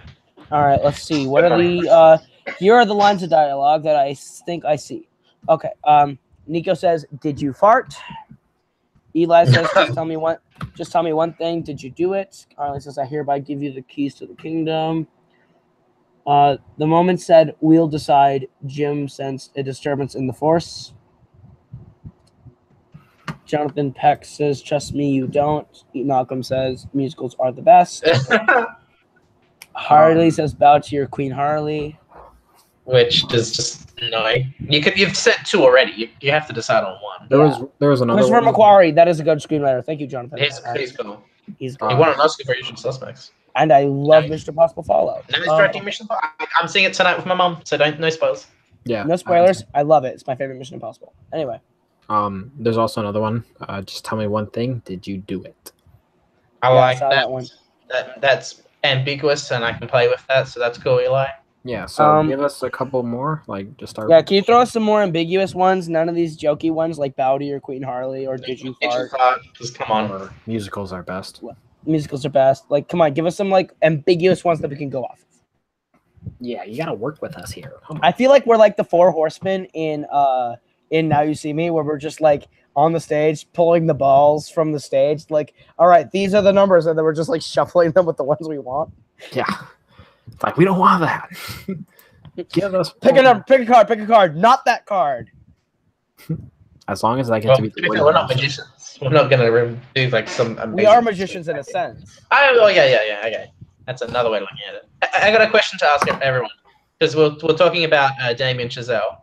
S1: All right, let's see. What are the here are the lines of dialogue that I think I see. Okay. Nico says, "Did you fart?" Eli says, just tell me one thing. Did you do it? Carly says, "I hereby give you the keys to the kingdom." The moment said, "We'll decide." Jim sensed a disturbance in the force. Jonathan Peck says, "Trust me, you don't." Malcolm says, "Musicals are the best." Harley says, "Bow to your Queen Harley."
S3: Which is just annoying. You've said two already. You have to decide on one.
S2: There was another
S1: Christopher McQuarrie. That is a good screenwriter. Thank you, Jonathan.
S3: He's cool.
S1: He's good.
S3: He won an Oscar for Usual Suspects.
S1: And I love Mission Impossible Fallout.
S3: Now he's directing Mission Impossible. I'm seeing it tonight with my mom, so no spoilers.
S2: Yeah.
S1: No spoilers. I love it. It's my favorite Mission Impossible. Anyway.
S2: There's also another one. Just tell me one thing. Did you do it?
S3: I like that one. That's ambiguous, and I can play with that, so that's cool, Eli.
S2: Yeah, so give us a couple more, like just start.
S1: Yeah, can you throw us some more ambiguous ones? None of these jokey ones like Bowdy or Queen Harley or Did You Fart?
S3: Just come on.
S2: Or musicals are best.
S1: Musicals are best. Like, come on, give us some like ambiguous ones that we can go off of.
S2: Yeah, you gotta work with us here.
S1: I feel like we're like the Four Horsemen in Now You See Me, where we're just like on the stage pulling the balls from the stage. Like, all right, these are the numbers, and then we're just like shuffling them with the ones we want.
S2: Yeah, it's like we don't want that. Give us
S1: pick a card, not that card.
S2: As long as I get to be the
S3: we're not magicians. We're not gonna do like some.
S1: We are magicians in a sense.
S3: Oh yeah. Okay, that's another way of looking at it. I got a question to ask everyone because we're talking about Damien Chazelle.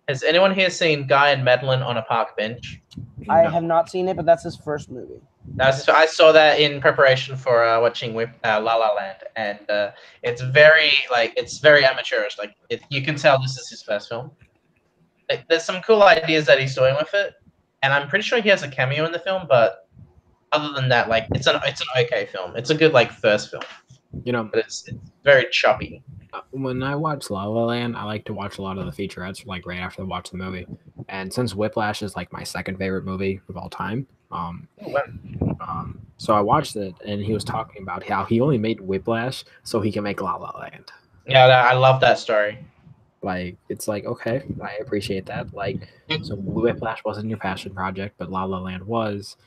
S3: Has anyone here seen Guy and Madeline on a Park Bench?
S1: I have not seen it, but that's his first movie.
S3: I saw that in preparation for watching La La Land, and it's very amateurish. Like you can tell this is his first film. Like, there's some cool ideas that he's doing with it, and I'm pretty sure he has a cameo in the film. But other than that, like it's an okay film. It's a good like first film. But it's very choppy.
S2: When I watch La La Land, I like to watch a lot of the featurettes like right after I watch the movie. And since Whiplash is like my second favorite movie of all time, so I watched it, and he was talking about how he only made Whiplash so he can make La La Land.
S3: Yeah, I love that story.
S2: Like, it's like, okay, I appreciate that. Like, so Whiplash wasn't your passion project, but La La Land was.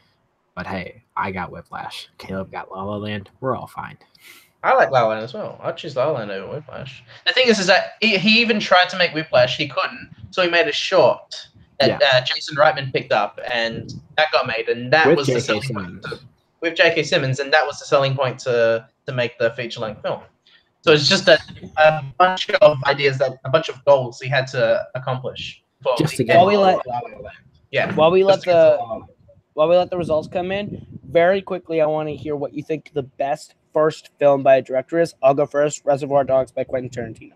S2: But hey, I got Whiplash. Caleb got La La Land. We're all fine.
S3: I like La La Land as well. I'd choose La La Land over Whiplash. The thing is that he even tried to make Whiplash. He couldn't. So he made a short that Jason Reitman picked up, and that got made. And that was the selling point. With J.K. Simmons, and that was the selling point to make the feature-length film. So it's just a bunch of ideas, a bunch of goals he had to accomplish.
S1: While we let the results come in, very quickly, I want to hear what you think the best first film by a director is. I'll go first. Reservoir Dogs by Quentin Tarantino.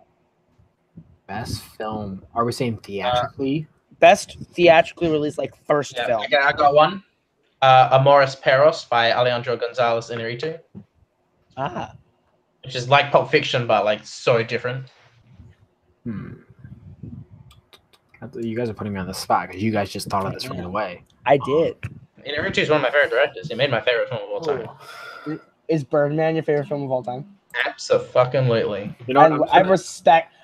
S2: Best film? Are we saying theatrically?
S1: Best theatrically released, like first film.
S3: Okay, I got one. Amores Perros by Alejandro González Iñárritu. Which is like Pulp Fiction, but like so different.
S2: You guys are putting me on the spot because you guys just thought of this right away.
S1: I did.
S3: Iñárritu is one of my favorite directors. He made my favorite film of all time.
S1: Is Birdman your favorite film of all time?
S3: Absolutely.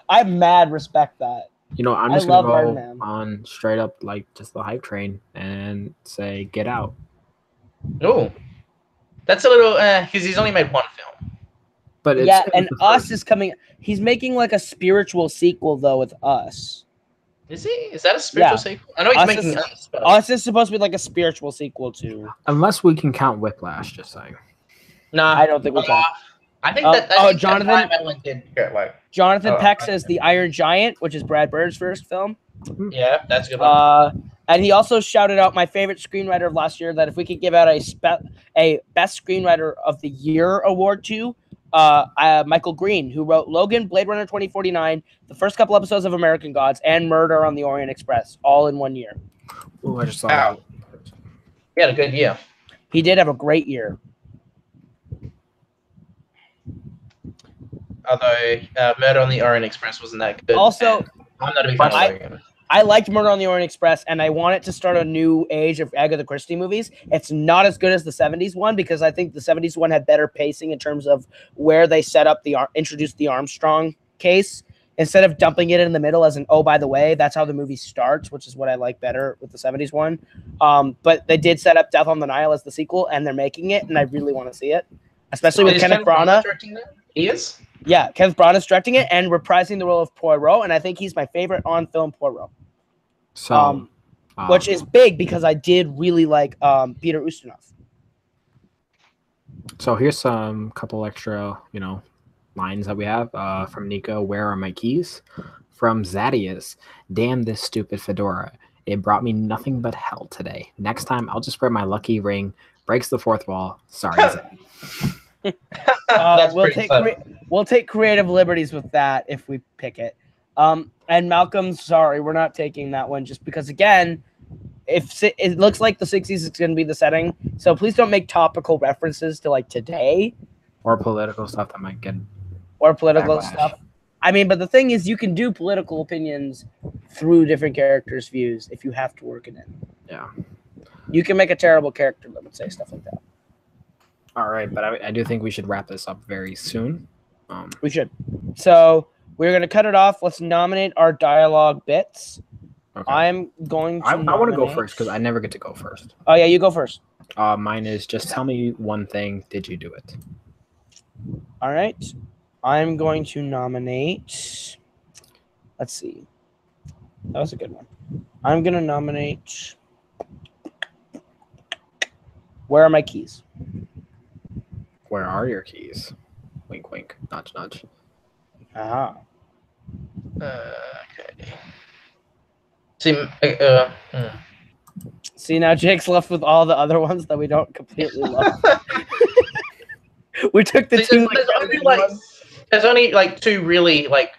S1: I mad respect that.
S2: I'm just gonna go on straight up like just the hype train and say Get Out.
S3: Oh, that's a little because he's only made one film.
S2: But
S1: and Us is coming. He's making like a spiritual sequel though with Us.
S3: Is he? Is that a spiritual sequel? I know he's making Us. But...
S1: Us is supposed to be like a spiritual sequel to.
S2: Unless we can count Whiplash, just saying.
S1: No, I don't think we can.
S3: I think
S1: Jonathan Peck says The Iron Giant, which is Brad Bird's first film.
S3: Yeah, that's a good one.
S1: And he also shouted out my favorite screenwriter of last year that if we could give out a Best Screenwriter of the Year award to Michael Green, who wrote Logan, Blade Runner 2049, the first couple episodes of American Gods, and Murder on the Orient Express, all in 1 year.
S2: Ooh, I just saw that.
S3: He had a good year.
S1: He did have a great year.
S3: Although Murder on the Orient Express wasn't that good.
S1: Also,
S3: I'm not a big fan of
S1: I liked Murder on the Orient Express, and I want it to start a new age of Agatha Christie movies. It's not as good as the 70s one because I think the 70s one had better pacing in terms of where they set up introduced the Armstrong case instead of dumping it in the middle as an, oh, by the way, that's how the movie starts, which is what I like better with the 70s one. But they did set up Death on the Nile as the sequel, and they're making it, and I really want to see it, especially with Kenneth Branagh.
S3: He is?
S1: Yeah, Kenneth Branagh is directing it and reprising the role of Poirot, and I think he's my favorite on-film Poirot.
S2: So,
S1: which is big because I did really like Peter Ustinov.
S2: So here's some couple extra, lines that we have from Nico. Where are my keys? From Zadius. Damn this stupid fedora. It brought me nothing but hell today. Next time I'll just wear my lucky ring. Breaks the fourth wall. Sorry, Zed.
S1: We'll take creative liberties with that if we pick it. And Malcolm, sorry, we're not taking that one just because, again, if it looks like the 60s is going to be the setting, so please don't make topical references to like today
S2: or political stuff that might get
S1: or political
S2: backlash.
S1: stuff. I mean, but the thing is, you can do political opinions through different characters' views if you have to work it in.
S2: Yeah.
S1: You can make a terrible character that would say stuff like that.
S2: All right, but I do think we should wrap this up very soon.
S1: We should. So we're gonna cut it off. Let's nominate our dialogue bits.
S2: Okay.
S1: I'm going to.
S2: I want to go first because I never get to go first.
S1: Oh yeah, you go first.
S2: Mine is just tell me one thing. Did you do it?
S1: All right. I'm going to nominate. Let's see. That was a good one. I'm gonna nominate. Where are my keys?
S2: Where are your keys? Wink, wink. Nudge, nudge.
S1: Ah.
S3: Okay. See,
S1: See, now Jake's left with all the other ones that we don't completely love. We took the two.
S3: There's only like two really like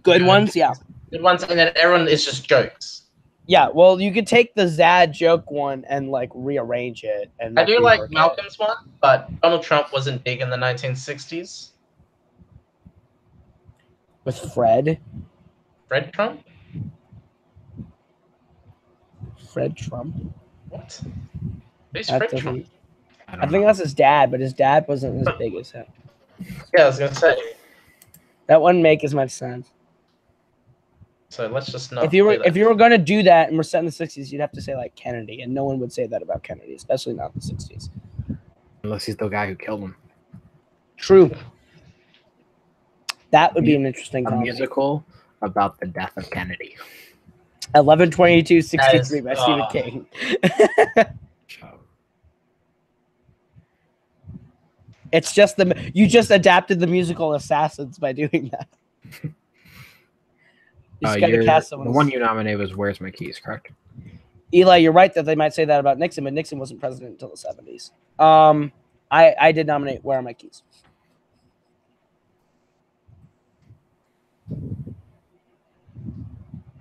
S1: good ones, yeah.
S3: Good ones, and then everyone is just jokes.
S1: Yeah, well, you could take the Zad joke one and like rearrange it. And
S3: I do like Malcolm's one, but Donald Trump wasn't big in the 1960s.
S1: With Fred.
S3: Fred Trump?
S1: Fred Trump.
S3: What? Who's Fred Trump?
S1: I think that's his dad, but his dad wasn't as big as him.
S3: Yeah, I was gonna say.
S1: That wouldn't make as much sense.
S3: So let's just not.
S1: If you were gonna do that and we're set in the 60s, you'd have to say like Kennedy, and no one would say that about Kennedy, especially not in the 60s.
S2: Unless he's the guy who killed him.
S1: True. That would be an interesting comedy.
S2: Musical about the death of Kennedy.
S1: 11/22/63 by Stephen King. It's just you just adapted the musical Assassins by doing that.
S2: The one you nominated was Where's My Keys, correct?
S1: Eli, you're right that they might say that about Nixon, but Nixon wasn't president until the 70s. I did nominate Where Are My Keys?
S2: All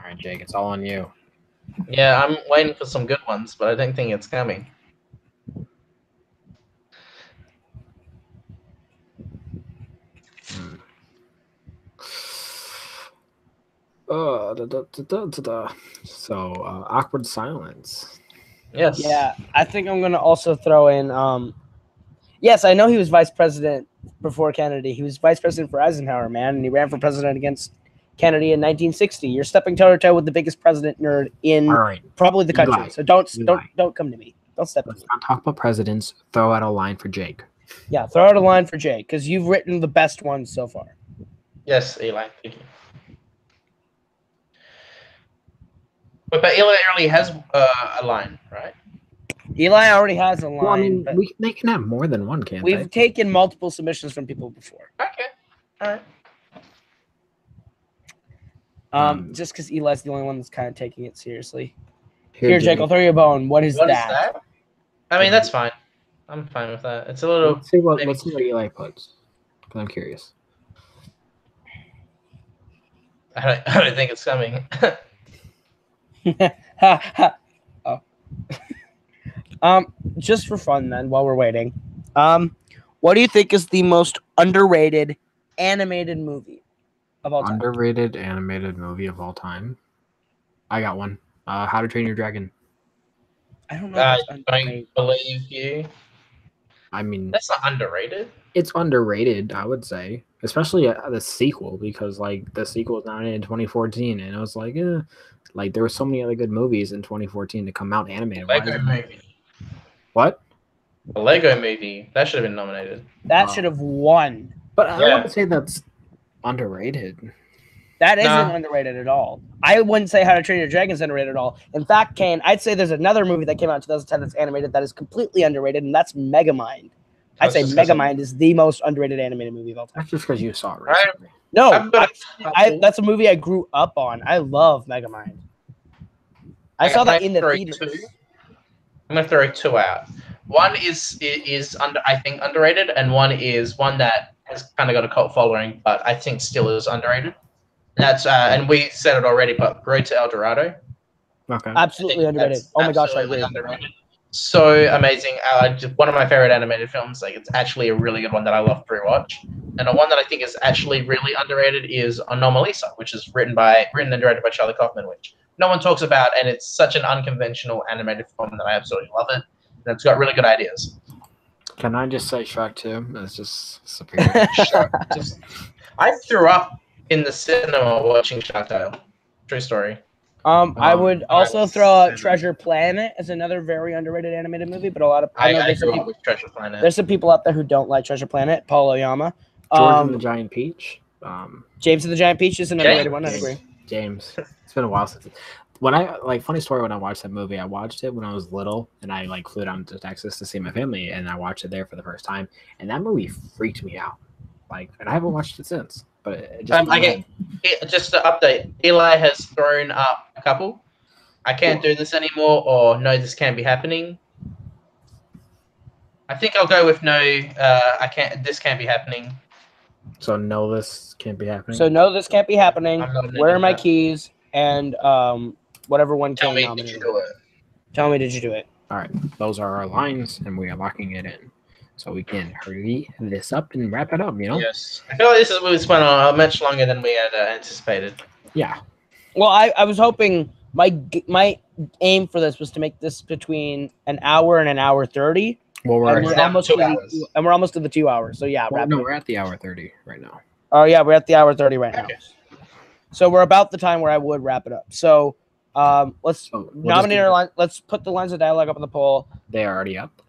S2: right, Jake, it's all on you.
S3: Yeah, I'm waiting for some good ones, but I don't think it's coming.
S2: So, awkward silence.
S3: Yes.
S1: Yeah, I think I'm going to also throw in. Yes, I know he was vice president before Kennedy. He was vice president for Eisenhower, man, and he ran for president against Kennedy in 1960. You're stepping toe to toe with the biggest president nerd in probably the country. So don't come to me. Don't step.
S2: Let's not talk about presidents. Throw out a line for Jake.
S1: Yeah, throw out a line for Jake because you've written the best ones so far.
S3: Yes, Eli. Thank you. But Eli already has a line, right?
S1: Eli already has a line.
S2: Well, I mean, they can have more than one, can't they?
S1: We've taken multiple submissions from people before.
S3: Okay. All right.
S1: Just because Eli's the only one that's kind of taking it seriously. Here, Jake, I'll throw you a bone. What is that?
S3: I mean, that's fine. I'm fine with that. It's a little.
S2: Let's see what Eli puts. Because I'm curious.
S3: I don't think it's coming.
S1: Just for fun then, while we're waiting, what do you think is the most underrated animated movie of all time?
S2: Underrated animated movie of all time? I got one. How to Train Your Dragon.
S1: I don't know.
S3: I believe you.
S2: I mean,
S3: that's not underrated.
S2: It's underrated, I would say, especially the sequel, because like the sequel was nominated in 2014, and I was like, like there were so many other good movies in 2014 to come out animated.
S3: Lego movie.
S2: What?
S3: The Lego movie that should have been nominated.
S1: That should have won.
S2: But I wouldn't say that's underrated.
S1: That isn't underrated at all. I wouldn't say How to Train Your Dragon is underrated at all. In fact, Kane, I'd say there's another movie that came out in 2010 that's animated that is completely underrated, and that's Megamind. I'd say Megamind is the most underrated animated movie of all time.
S2: That's just because you saw it recently.
S1: No, that's a movie I grew up on. I love Megamind. I saw that in the theaters.
S3: I'm gonna throw two out. One is I think underrated, and one is one that has kind of got a cult following, but I think still is underrated. That's and we said it already, but Road to El Dorado.
S2: Okay.
S1: Absolutely underrated. Oh my gosh, I agree.
S3: Underrated. so amazing. Just one of my favorite animated films. Like, it's actually a really good one that I love to rewatch. And the one that I think is actually really underrated is Anomalisa, which is written and directed by Charlie Kaufman, which no one talks about, and it's such an unconventional animated film that I absolutely love it. And it's got really good ideas.
S2: Can I just say Shrek 2? That's just superior.
S3: I threw up in the cinema watching Shark Tale. True story.
S1: I would also throw out Treasure Planet as another very underrated animated movie, but a lot of
S3: I grew up with Treasure Planet.
S1: There's some people out there who don't like Treasure Planet. Paul Oyama.
S2: George and the Giant Peach.
S1: James and the Giant Peach is an underrated one. I agree.
S2: James. It's been a while since. Funny story, when I watched that movie, I watched it when I was little, and I flew down to Texas to see my family, and I watched it there for the first time, and that movie freaked me out. And I haven't watched it since. But it just
S3: just to update, Eli has thrown up a couple. I can't do this anymore, or no, this can't be happening. I think I'll go with no. I can't. This can't be happening.
S2: So no, this can't be happening.
S1: So no, this can't be happening. Where are my keys? And whatever one.
S3: Tell me, did you do it?
S1: Tell me, did you do it?
S2: All right, those are our lines, and we are locking it in. So we can hurry this up and wrap it up,
S3: Yes. I feel like this is went on much longer than we had anticipated.
S2: Yeah.
S1: Well, I was hoping my aim for this was to make this between an hour and an hour 30.
S2: Well, we're
S1: almost 2 hours. And we're almost to the 2 hours. So yeah,
S2: we're at the hour 30 right now.
S1: Oh yeah, we're at the hour 30 right now. So we're about the time where I would wrap it up. So let's nominate our line. Let's put the lines of dialogue up on the poll.
S2: They are already up.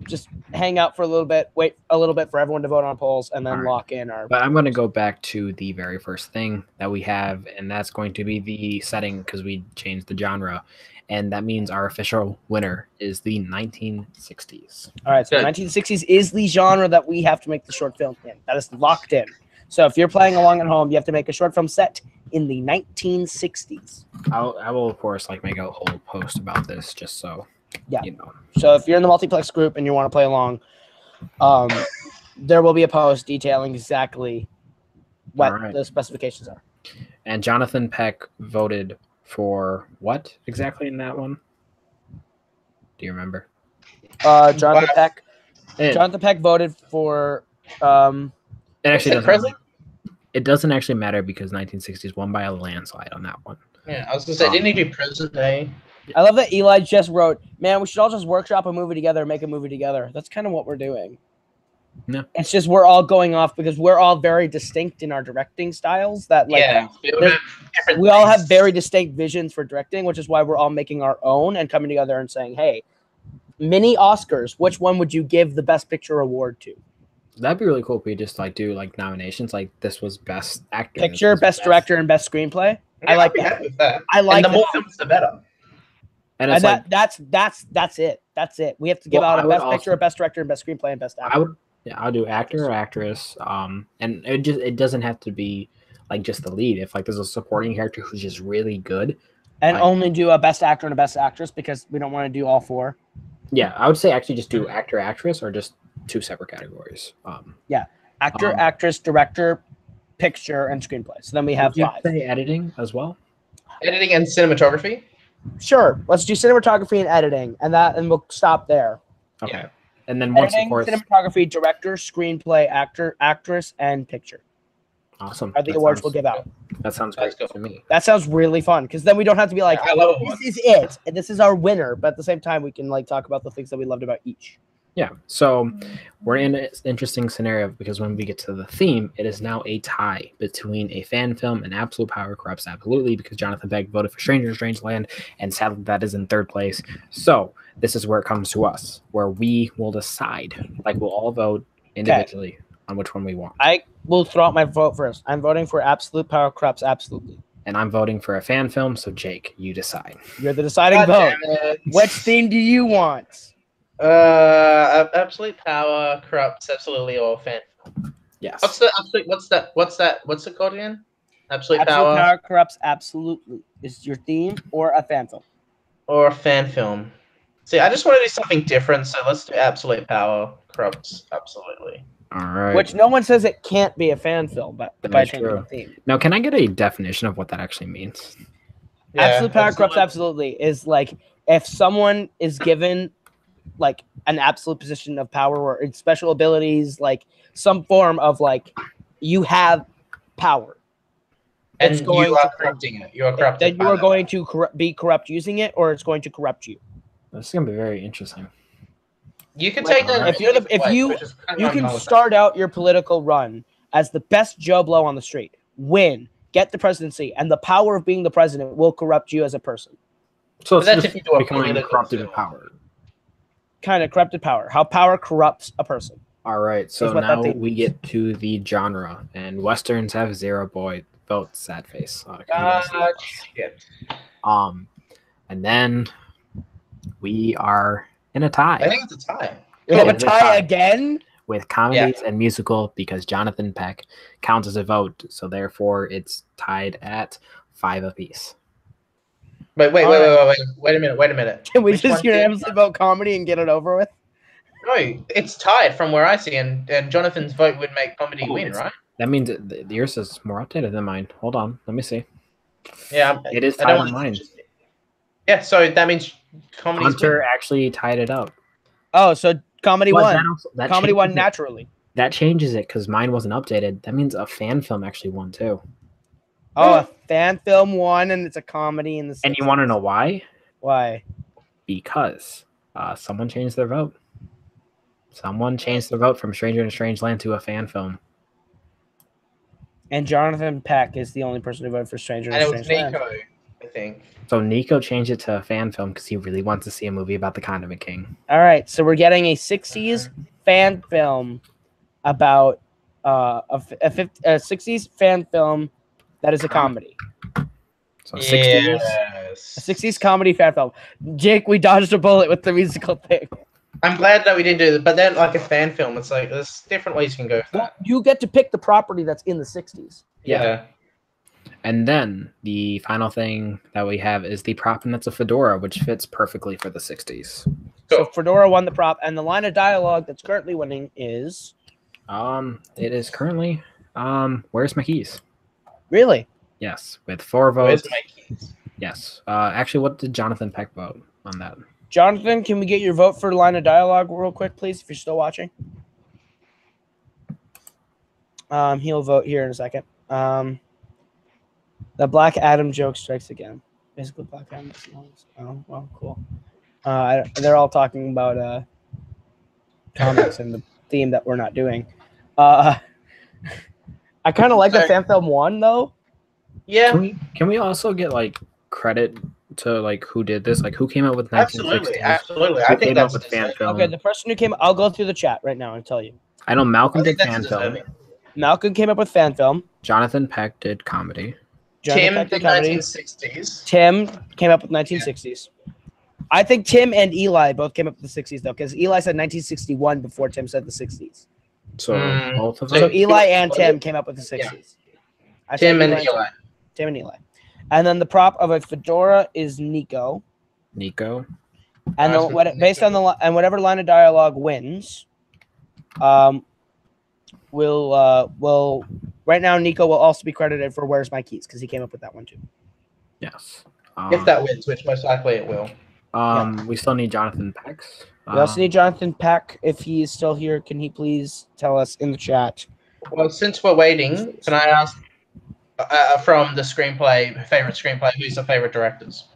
S1: Just hang out for a little bit, wait a little bit for everyone to vote on polls, and then lock in our.
S2: But I'm going to go back to the very first thing that we have, and that's going to be the setting, because we changed the genre, and that means our official winner is the 1960s.
S1: All right, so 1960s is the genre that we have to make the short film in. That is locked in. So if you're playing along at home, you have to make a short film set in the 1960s.
S2: I will of course make a whole post about this, just so.
S1: Yeah. So if you're in the Multiplex group and you want to play along, there will be a post detailing exactly what the specifications are.
S2: And Jonathan Peck voted for what exactly in that one? Do you remember?
S1: Jonathan Peck. Jonathan Peck voted for.
S2: It actually doesn't. It doesn't actually matter because 1960s won by a landslide on that one.
S3: Yeah, I was gonna say, didn't he do present day?
S1: I love that Eli just wrote, man, we should all just workshop a movie together and make a movie together. That's kind of what we're doing.
S2: No.
S1: It's just we're all going off because we're all very distinct in our directing styles. That we all have very distinct visions for directing, which is why we're all making our own and coming together and saying, hey, mini Oscars, which one would you give the Best Picture award to?
S2: That'd be really cool if we just do nominations. This was Best Actor,
S1: Picture, Best Director, and Best Screenplay.
S3: Yeah,
S1: I like that. I like
S3: and the more films, the better.
S1: And that's it. That's it. We have to give out a Best Picture, a Best Director, and Best Screenplay, and Best Actor.
S2: I'll do actor or actress. And it doesn't have to be just the lead. If there's a supporting character who's just really good,
S1: and only do a Best Actor and a Best Actress because we don't want to do all four.
S2: Yeah, I would say actually just do actor, actress, or just two separate categories.
S1: Actor, actress, director, picture, and screenplay. So then we have 5.
S2: Say editing as well.
S3: Editing and cinematography.
S1: Sure, let's do cinematography and editing, and we'll stop there.
S2: Okay, yeah. And then once, of course,
S1: cinematography, director, screenplay, actor, actress, and picture.
S2: Awesome.
S1: Are the awards we'll give out.
S2: That sounds great to me.
S1: That sounds really fun because then we don't have to be like, this is it, and this is our winner. But at the same time, we can talk about the things that we loved about each.
S2: Yeah, so we're in an interesting scenario because when we get to the theme, it is now a tie between a fan film and Absolute Power Corrupts Absolutely, because Jonathan Peck voted for Stranger in Strange Land, and sadly that is in 3rd place. So this is where it comes to us, where we will decide, we'll all vote individually on which one we want.
S1: I will throw out my vote first. I'm voting for Absolute Power Corrupts Absolutely.
S2: And I'm voting for a fan film, so Jake, you decide.
S1: You're the deciding vote. Which theme do you want?
S3: Absolute Power Corrupts Absolutely, or fan film.
S2: Yes.
S3: What's it called again? Absolute
S1: Power Corrupts Absolutely is your theme, or a fan film?
S3: Or a fan film. See, I just want to do something different, so let's do Absolute Power Corrupts Absolutely.
S2: All right.
S1: Which no one says it can't be a fan film, but by changing the theme.
S2: Now, can I get a definition of what that actually means?
S1: Yeah, Absolute Power Corrupts Absolutely is if someone is given like an absolute position of power or special abilities, like some form of like you have power,
S3: And
S1: it's going
S3: you are
S1: to
S3: corrupting it. You are corrupted.
S1: then you
S3: by
S1: are
S3: that.
S1: going to be corrupt using it, or it's going to corrupt you.
S2: This is gonna be very interesting.
S3: You can
S1: Like,
S3: take that
S1: if you're the, if you you can start out your political run as the best Joe Blow on the street, win, get the presidency, and the power of being the president will corrupt you as a person.
S2: So
S3: But that's
S2: it's
S3: if you do a
S2: becoming
S3: political
S2: corrupted
S3: film.
S2: with power.
S1: Kind of corrupted power. How power corrupts a person.
S2: All right, so
S1: Is what
S2: now
S1: that thing
S2: we
S1: is.
S2: get to the genre, and westerns have 0 votes. Sad face. Congratulations.
S3: Shit.
S2: And then we are in a tie.
S3: I think it's a tie.
S1: We have a
S2: It's a
S1: tie
S2: tie.
S1: again.
S2: With comedies and musical because Jonathan Peck counts as a vote, so therefore it's tied at 5 apiece.
S3: Wait a minute.
S1: Can we
S3: Which
S1: just
S3: one
S1: unanimously vote comedy and get it over with?
S3: No, it's tied from where I see, and Jonathan's vote would make comedy win, right?
S2: That means yours is more updated than mine. Hold on, let me see.
S3: Yeah,
S2: It is
S3: I
S2: tied
S3: don't
S2: on mine.
S3: Yeah, so that means comedy's
S2: Hunter
S3: win.
S2: actually tied it up.
S1: Oh, so comedy
S2: Well,
S1: won.
S2: that
S1: Comedy won
S2: changes it.
S1: naturally.
S2: That changes it because mine wasn't updated. That means a fan film actually won too.
S1: Oh, a fan film won, and it's a comedy in the.
S2: And you want to know why?
S1: Why?
S2: Because someone changed their vote. Someone changed their vote from Stranger in a Strange Land to a fan film.
S1: And Jonathan Peck is the only person who voted for Stranger in
S3: And
S1: a
S3: it was
S1: Strange Land.
S3: Nico, I think.
S2: So Nico changed it to a fan film because he really wants to see a movie about the Condiment King.
S1: All right, so we're getting a 60s fan film about a 60s fan film that is a comedy.
S2: So 60s.
S1: A 60s comedy fan film. Jake, we dodged a bullet with the musical thing.
S3: I'm glad that we didn't do that, but then like a fan film, it's like there's different ways you can go for that.
S1: You get to pick the property that's in the 60s.
S3: Yeah.
S2: And then the final thing that we have is the prop, and that's a fedora, which fits perfectly for the 60s.
S1: So Fedora won the prop, and the line of dialogue that's currently winning is...
S2: It is currently, Where's My Keys?
S1: Really?
S2: Yes, with 4
S3: Where's
S2: votes.
S3: my keys?
S2: Yes. Actually, what did Jonathan Peck vote on that?
S1: Jonathan, can we get your vote for line of dialogue real quick, please, if you're still watching? He'll vote here in a second. The Black Adam joke strikes again. Basically, Black Adam. Oh, well, cool. They're all talking about comics and the theme that we're not doing. I kind of like the fan film one though.
S3: Yeah.
S2: Can we also get like credit to like who did this? Like who came up with 1960s?
S3: Absolutely.
S2: Who
S3: I think
S2: came up
S3: that's
S2: with fan film?
S1: Okay, the person who came, I'll go through the chat right now and tell you.
S2: I know Malcolm
S3: I think
S2: did
S3: that's
S2: fan film.
S3: deserving.
S1: Malcolm came up with fan film.
S2: Jonathan Peck did comedy.
S1: Jonathan
S3: Tim
S1: Peck
S3: did
S1: comedy.
S3: 1960s.
S1: Tim came up with 1960s. I think Tim and Eli both came up with the 60s though, because Eli said 1961 before Tim said the 60s.
S2: So both of
S1: So
S2: them.
S1: Eli and Tim came up with the 60s. I said
S3: Tim and Eli.
S1: Tim and Eli. And then the prop of a fedora is Nico.
S2: Nico.
S1: And
S3: Nice.
S1: based on and whatever line of dialogue wins, will right now Nico will also be credited for Where's My Keys because he came up with that one too.
S2: Yes.
S3: If that wins, which most likely it will.
S2: We still need Jonathan Peck's.
S1: We also need Jonathan Peck. If he is still here, can he please tell us in the chat?
S3: Well, since we're waiting, can I ask from the favorite screenplay, who's the favorite directors?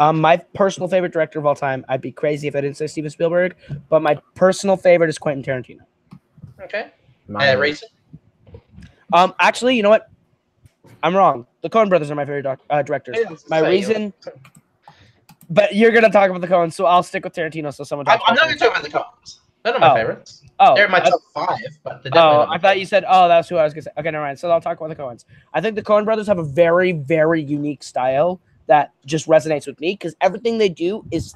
S1: My personal favorite director of all time, I'd be crazy if I didn't say Steven Spielberg, but my personal favorite is Quentin Tarantino.
S3: Okay.
S2: Mine-
S3: Reason?
S1: Actually, you know what? I'm wrong. The Coen brothers are my favorite directors. My reason... But you're going to talk about the Coens, so I'll stick with Tarantino so someone talks
S3: I'm not
S1: about
S3: going to talk about the Coens. They're not my favorites.
S1: Oh,
S3: They're in my top 5, but they're definitely not my
S1: I thought you said, that's who I was going to say. Okay, never mind. So I'll talk about the Coens. I think the Coen brothers have a very, very unique style that just resonates with me because everything they do is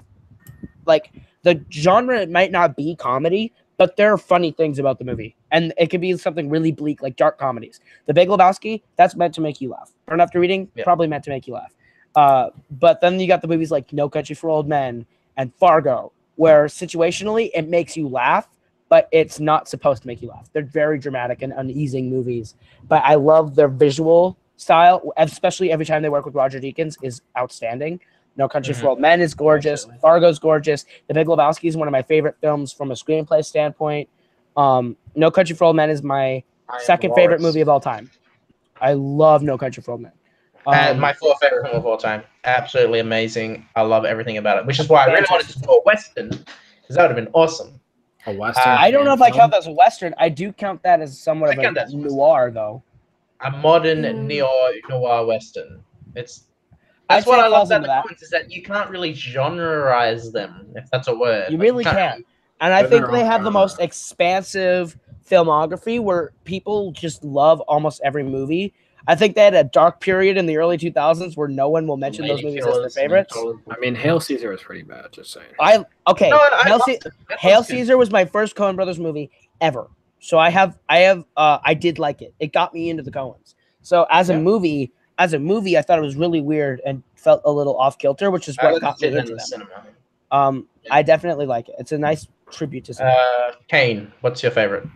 S1: like the genre might not be comedy, but there are funny things about the movie. And it could be something really bleak, like dark comedies. The Big Lebowski, that's meant to make you laugh. Burn After Reading, probably meant to make you laugh. But then you got the movies like No Country for Old Men and Fargo, where situationally it makes you laugh, but it's not supposed to make you laugh. They're very dramatic and uneasing movies. But I love their visual style, especially every time they work with Roger Deakins, is outstanding. No Country for Old Men is gorgeous.
S3: Absolutely.
S1: Fargo's gorgeous. The Big Lebowski is one of my favorite films from a screenplay standpoint. No Country for Old Men is my second favorite movie of all time. I love No Country for Old Men.
S3: And my fourth favorite film of all time. Absolutely amazing. I love everything about it, which is why I really wanted to do a Western, because that would have been awesome.
S2: A Western?
S1: I don't know if I count that as a Western. I do count that as somewhat of a noir, though.
S3: A modern noir Western. That's what I love about the comments, is that you can't really genreize them, if that's a word.
S1: You really can't. And I think they have the most expansive filmography where people just love almost every movie. I think they had a dark period in the early 2000s where no one will mention those movies as their favorites.
S2: I mean, Hail Caesar was pretty bad, just saying.
S1: Hail Caesar was my first Coen Brothers movie ever. So I did like it. It got me into the Coens. So as a movie, I thought it was really weird and felt a little off kilter, which is what got me into them. I definitely like it. It's a nice tribute to cinema.
S3: Kane, what's your favorite?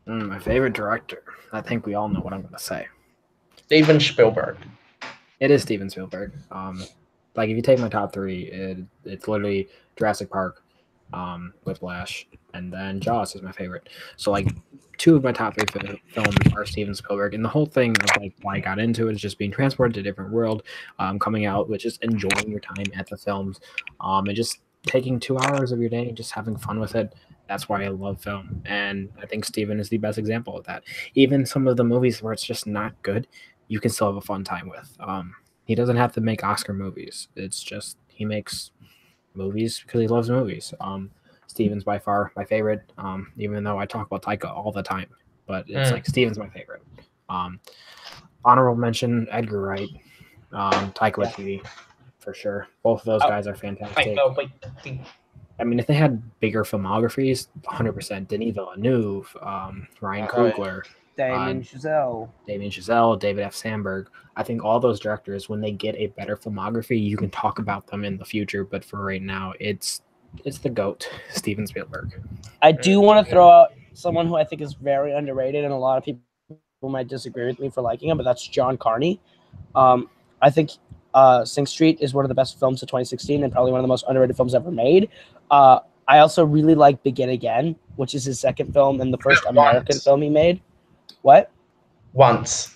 S2: My favorite director. I think we all know what I'm going to say.
S3: Steven Spielberg.
S2: It is Steven Spielberg. Like if you take my top three, it's literally Jurassic Park, Whiplash, and then Jaws is my favorite. So like two of my top three films are Steven Spielberg, and the whole thing of like why I got into it is just being transported to a different world, coming out with just enjoying your time at the films, and just taking 2 hours of your day and just having fun with it. That's why I love film, and I think Steven is the best example of that. Even some of the movies where it's just not good, you can still have a fun time with. He doesn't have to make Oscar movies. It's just he makes movies because he loves movies. Steven's by far my favorite, even though I talk about Taika all the time. But it's like Steven's my favorite. Honorable mention, Edgar Wright, Taika Waititi, for sure. Both of those guys are fantastic. I mean, if they had bigger filmographies, 100%. Denis Villeneuve, Ryan Coogler,
S1: Damien Chazelle,
S2: David F. Sandberg. I think all those directors, when they get a better filmography, you can talk about them in the future. But for right now, it's the GOAT, Steven Spielberg.
S1: I do want to throw out someone who I think is very underrated, and a lot of people might disagree with me for liking him, but that's John Carney. I think Sing Street is one of the best films of 2016 and probably one of the most underrated films ever made. I also really like Begin Again, which is his second film and the first American film he made. What?
S3: Once.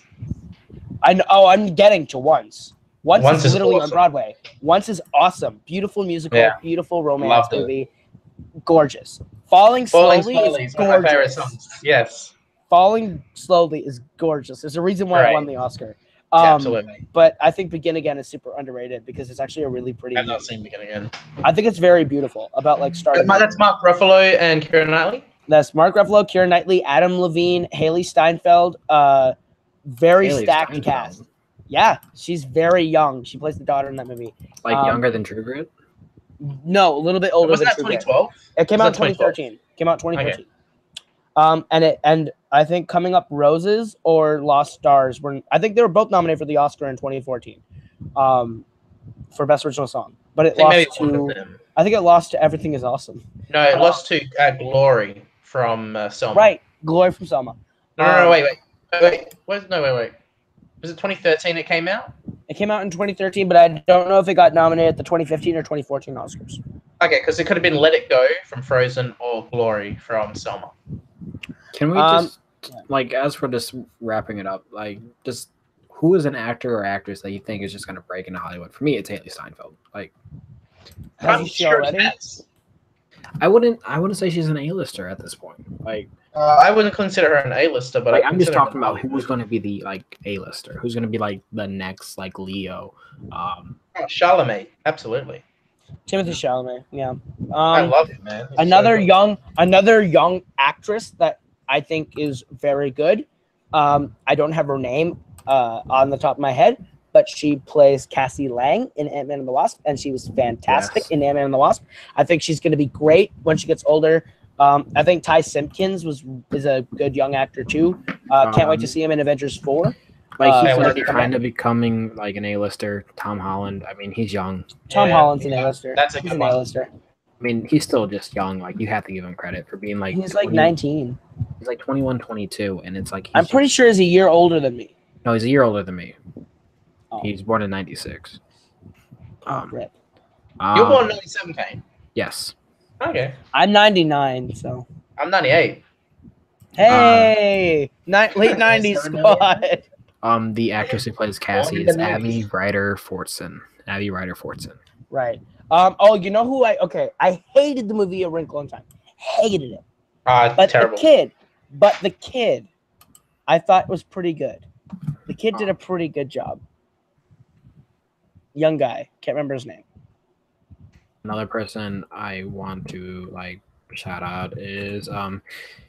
S1: I'm getting to Once. Once is literally
S3: awesome.
S1: On Broadway. Once is awesome. Beautiful musical, beautiful romance movie. Gorgeous. Falling Slowly is gorgeous.
S3: One of my favorite songs. Yes.
S1: Falling Slowly is gorgeous. There's a reason why it won the Oscar.
S3: Absolutely.
S1: But I think Begin Again is super underrated because it's actually a really pretty
S3: I've not seen Begin Again.
S1: I think it's very beautiful about like starting.
S3: That's Mark Ruffalo and Keira Knightley?
S1: That's Mark Ruffalo, Keira Knightley, Adam Levine, Haley Steinfeld. Very stacked cast. Yeah, she's very young. She plays the daughter in that movie.
S2: Like younger than True Grit?
S1: No, a little bit older than True Grit.
S3: 2012?
S1: It came out in 2013. Came out 2013. Okay. And I think Coming Up Roses or Lost Stars I think they were both nominated for the Oscar in 2014 for Best Original Song. But it lost to I think it lost to Everything Is Awesome.
S3: No, it lost to Glory from Selma.
S1: Right, Glory from Selma.
S3: No, wait. Was it 2013 it came out?
S1: It came out in 2013, but I don't know if it got nominated at the 2015 or 2014 Oscars.
S3: Okay, because it could have been Let It Go from Frozen or Glory from Selma.
S2: Can we just, like, as for this wrapping it up, like, just who is an actor or actress that you think is just going to break into Hollywood? For me, it's Haley Steinfeld. Like,
S3: I'm sure
S2: I wouldn't say she's an A-lister at this point. Like,
S3: I wouldn't consider her an A-lister, but
S2: I'm just talking about who's going to be the A-lister, who's going to be like the next Leo.
S3: Chalamet, absolutely.
S1: Timothy Chalamet, yeah.
S3: I love it, man.
S1: Another young actress that I think is very good. I don't have her name on the top of my head, but she plays Cassie Lang in Ant-Man and the Wasp, and she was fantastic in Ant-Man and the Wasp. I think she's going to be great when she gets older. I think Ty Simpkins is a good young actor too. Can't wait to see him in Avengers 4.
S2: Like he's already kind of becoming like an A-lister. Tom Holland. I mean, he's young.
S1: Tom Holland's an A-lister.
S3: He's
S1: an A-lister.
S2: I mean, he's still just young. Like, you have to give him credit for being like...
S1: He's like 19.
S2: He's like 21, 22, and it's like...
S1: I'm pretty sure he's a year older than me.
S2: No, he's a year older than me. Oh. He's born in 96.
S1: Rip.
S3: You're born 97, Kane.
S2: Yes.
S3: Okay.
S1: I'm 99, so.
S3: I'm 98.
S1: Hey, late 90s squad.
S2: The actress who plays Cassie is Abby Ryder Fortson. Abby Ryder Fortson.
S1: Right. Oh, you know who I hated the movie A Wrinkle in Time. Hated it. But
S3: Terrible.
S1: the kid, I thought was pretty good. The kid did a pretty good job. Young guy, can't remember his name.
S2: Another person I want to shout out is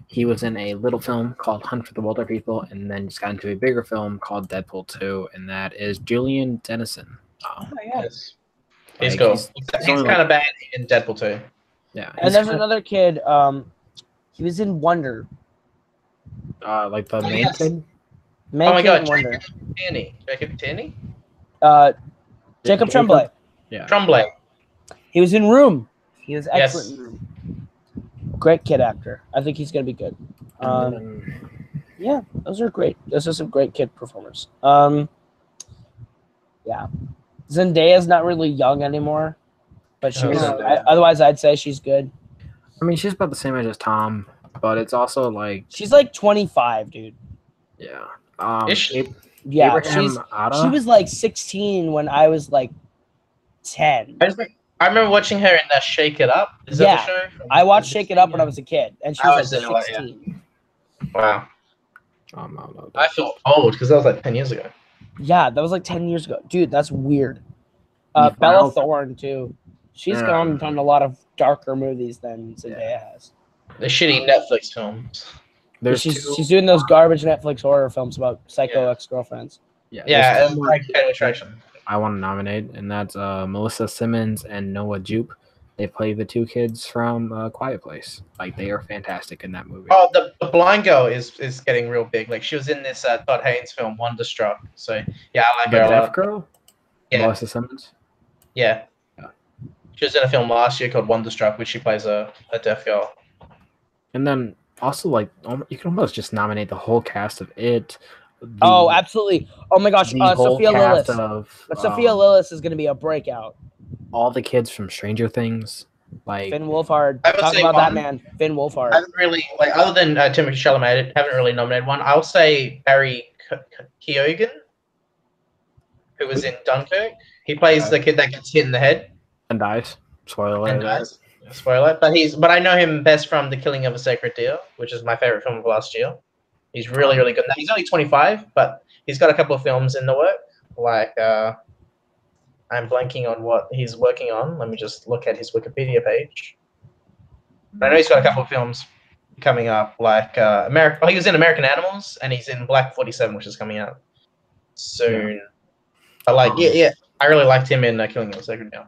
S2: he was in a little film called Hunt for the Wilder People, and then just got into a bigger film called Deadpool 2, and that is Julian Dennison.
S3: Yes. He's cool. He's kind of bad in Deadpool 2.
S2: Yeah.
S1: And there's another kid. He was in Wonder.
S2: Like the main kid.
S3: Oh my God, Jacob Tierney.
S1: Jacob Tremblay.
S2: Yeah.
S3: Tremblay.
S1: He was in Room. He was excellent in Room. Great kid actor. I think he's gonna be good. Yeah, those are great. Those are some great kid performers. Yeah, Zendaya's not really young anymore, but she was. Otherwise, I'd say she's good.
S2: I mean, she's about the same age as Tom, but it's also like
S1: she's like 25, dude.
S2: Yeah.
S3: Is she?
S1: Yeah, she was like 16 when I was like 10.
S3: I remember watching her in that Shake It Up. Is that the show?
S1: I watched Shake It Up when I was a kid, and she was like 16.
S3: Wow. I feel old because that was like 10 years ago.
S1: Yeah, that was like 10 years ago. Dude, that's weird. Bella Thorne, too. She's gone and done a lot of darker movies than Zendaya has.
S3: The shitty Netflix films.
S1: She's doing those garbage Netflix horror films about psycho ex-girlfriends.
S3: Yeah, and like Attraction.
S2: I want to nominate, and that's Melissa Simmons and Noah Jupe. They play the two kids from Quiet Place. Like, they are fantastic in that movie.
S3: Oh, the blind girl is getting real big. Like, she was in this Todd Haynes film, Wonderstruck. So, yeah, I like her a lot.
S2: Deaf girl?
S3: Yeah.
S2: Melissa Simmons?
S3: Yeah. She was in a film last year called Wonderstruck, which she plays a deaf girl.
S2: And then, also, like, you can almost just nominate the whole cast of It.
S1: Absolutely. Oh, my gosh. Sophia Lillis. Sophia Lillis is going to be a breakout.
S2: All the kids from Stranger Things, like
S1: Finn Wolfhard. Talk about that man, Finn Wolfhard.
S3: I haven't really other than Timothée Chalamet, haven't really nominated one. I'll say Barry Keoghan, who was in Dunkirk. He plays the kid that gets hit in the head
S2: and dies. Spoiler.
S3: Spoiler. But I know him best from The Killing of a Sacred Deer, which is my favorite film of last year. He's really, really good. He's only 25, but he's got a couple of films in the work. Like I'm blanking on what he's working on. Let me just look at his Wikipedia page. But I know he's got a couple of films coming up, like America. He was in American Animals, and he's in Black 47, which is coming out soon. Yeah. But I really liked him in Killing of a Sacred Deer.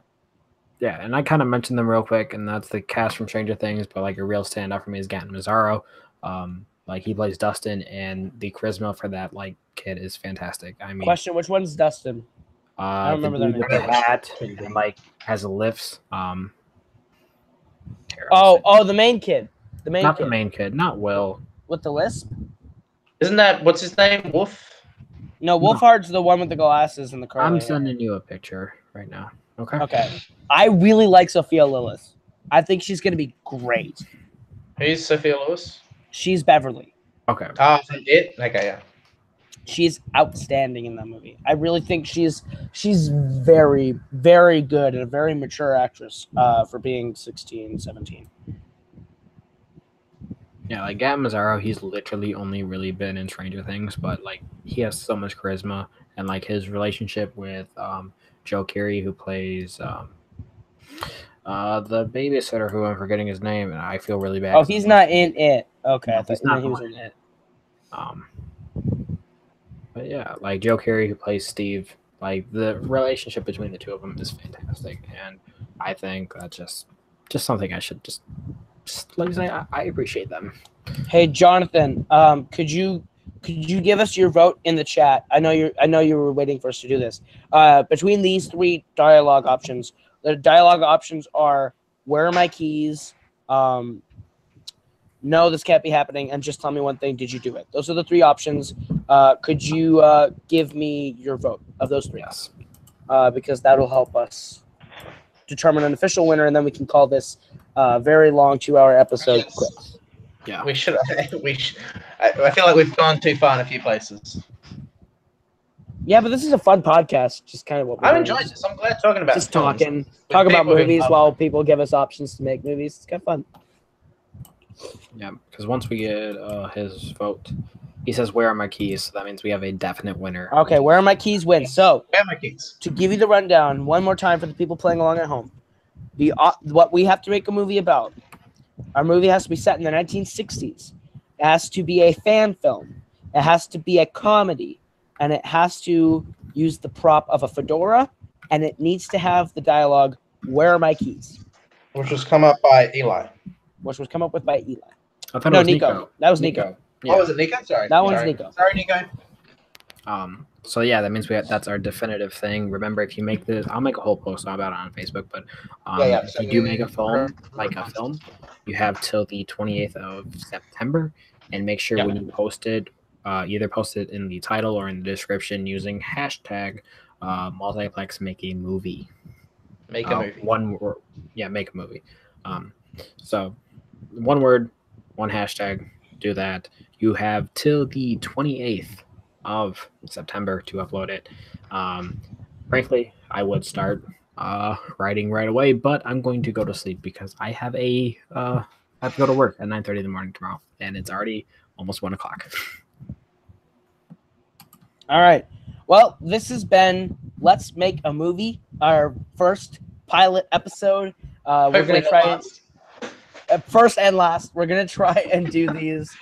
S2: Yeah, and I kind of mentioned them real quick, and that's the cast from Stranger Things. But like a real standout for me is Gaten Mazzaro. Like he plays Dustin, and the charisma for that kid is fantastic. I mean,
S1: question: which one's Dustin? I don't remember that name.
S2: The hat and has lifts.
S1: The main kid. The main kid,
S2: not Will.
S1: With the lisp.
S3: Isn't that what's his name? Wolf.
S1: No, Wolfhard's the one with the glasses and the curly.
S2: I'm sending you a picture right now. Okay.
S1: Okay. I really like Sophia Lillis. I think she's gonna be great.
S3: Who's Sophia Lillis?
S1: She's Beverly.
S2: Okay.
S3: It? Okay, yeah.
S1: She's outstanding in that movie. I really think she's very, very good and a very mature actress for being 16, 17.
S2: Yeah, like Gaten Mazzaro, he's literally only really been in Stranger Things, but he has so much charisma, and his relationship with Joe Keery, who plays the babysitter, who I'm forgetting his name, and I feel really bad.
S1: Oh, he's not in It. Okay, I thought he was in It.
S2: But yeah, Joe Keery, who plays Steve, the relationship between the two of them is fantastic, and I think that's just something I should just say. I appreciate them.
S1: Hey, Jonathan, could you give us your vote in the chat? I know you were waiting for us to do this. Between these three dialogue options, the dialogue options are: "Where are my keys?" No, this can't be happening, and just tell me one thing. Did you do it? Those are the three options. Could you give me your vote of those three?
S2: Yes.
S1: Because that'll help us determine an official winner, and then we can call this very long 2-hour episode quits.
S2: Yeah.
S3: We should. I feel like we've gone too far in a few places.
S1: Yeah, but this is a fun podcast. Just kind of what we're
S3: I'm
S1: doing.
S3: enjoying this. I'm glad talking about
S1: Just
S3: films
S1: talking,
S3: with
S1: talk about
S3: people who
S1: movies
S3: love
S1: while
S3: them.
S1: people give us options to make movies. It's kind of fun.
S2: Yeah, because once we get his vote, he says, "Where are my keys?" So that means we have a definite winner.
S1: Okay, where are my keys? Win. So
S3: Where are my keys?
S1: to give you the rundown one more time for the people playing along at home, what we have to make a movie about. Our movie has to be set in the 1960s. It has to be a fan film. It has to be a comedy, and it has to use the prop of a fedora, and it needs to have the dialogue, "Where are my keys?"
S3: Which was come up by Eli.
S1: which was come up with by Eli.
S2: I thought
S1: No,
S2: it was
S1: Nico. That was Nico.
S2: Yeah.
S3: Oh, was it Nico? Sorry.
S1: That one's
S3: Sorry.
S1: Nico.
S3: Sorry, Nico.
S2: So yeah, that means that's our definitive thing. Remember, if you make this, I'll make a whole post about it on Facebook. But if you do make a film, you have till the 28th of September, and make sure when you post it, either post it in the title or in the description using hashtag multiplex make a movie.
S3: Make a movie.
S2: One word, make a movie. So one word, one hashtag. Do that. You have till the 28th of September to upload it. Frankly, I would start writing right away, but I'm going to go to sleep because I have I have to go to work at 9:30 in the morning tomorrow, and it's already almost 1 o'clock.
S1: All right. Well, this has been Let's Make a Movie, our first pilot episode. We're going to try first and last. We're going to try and do these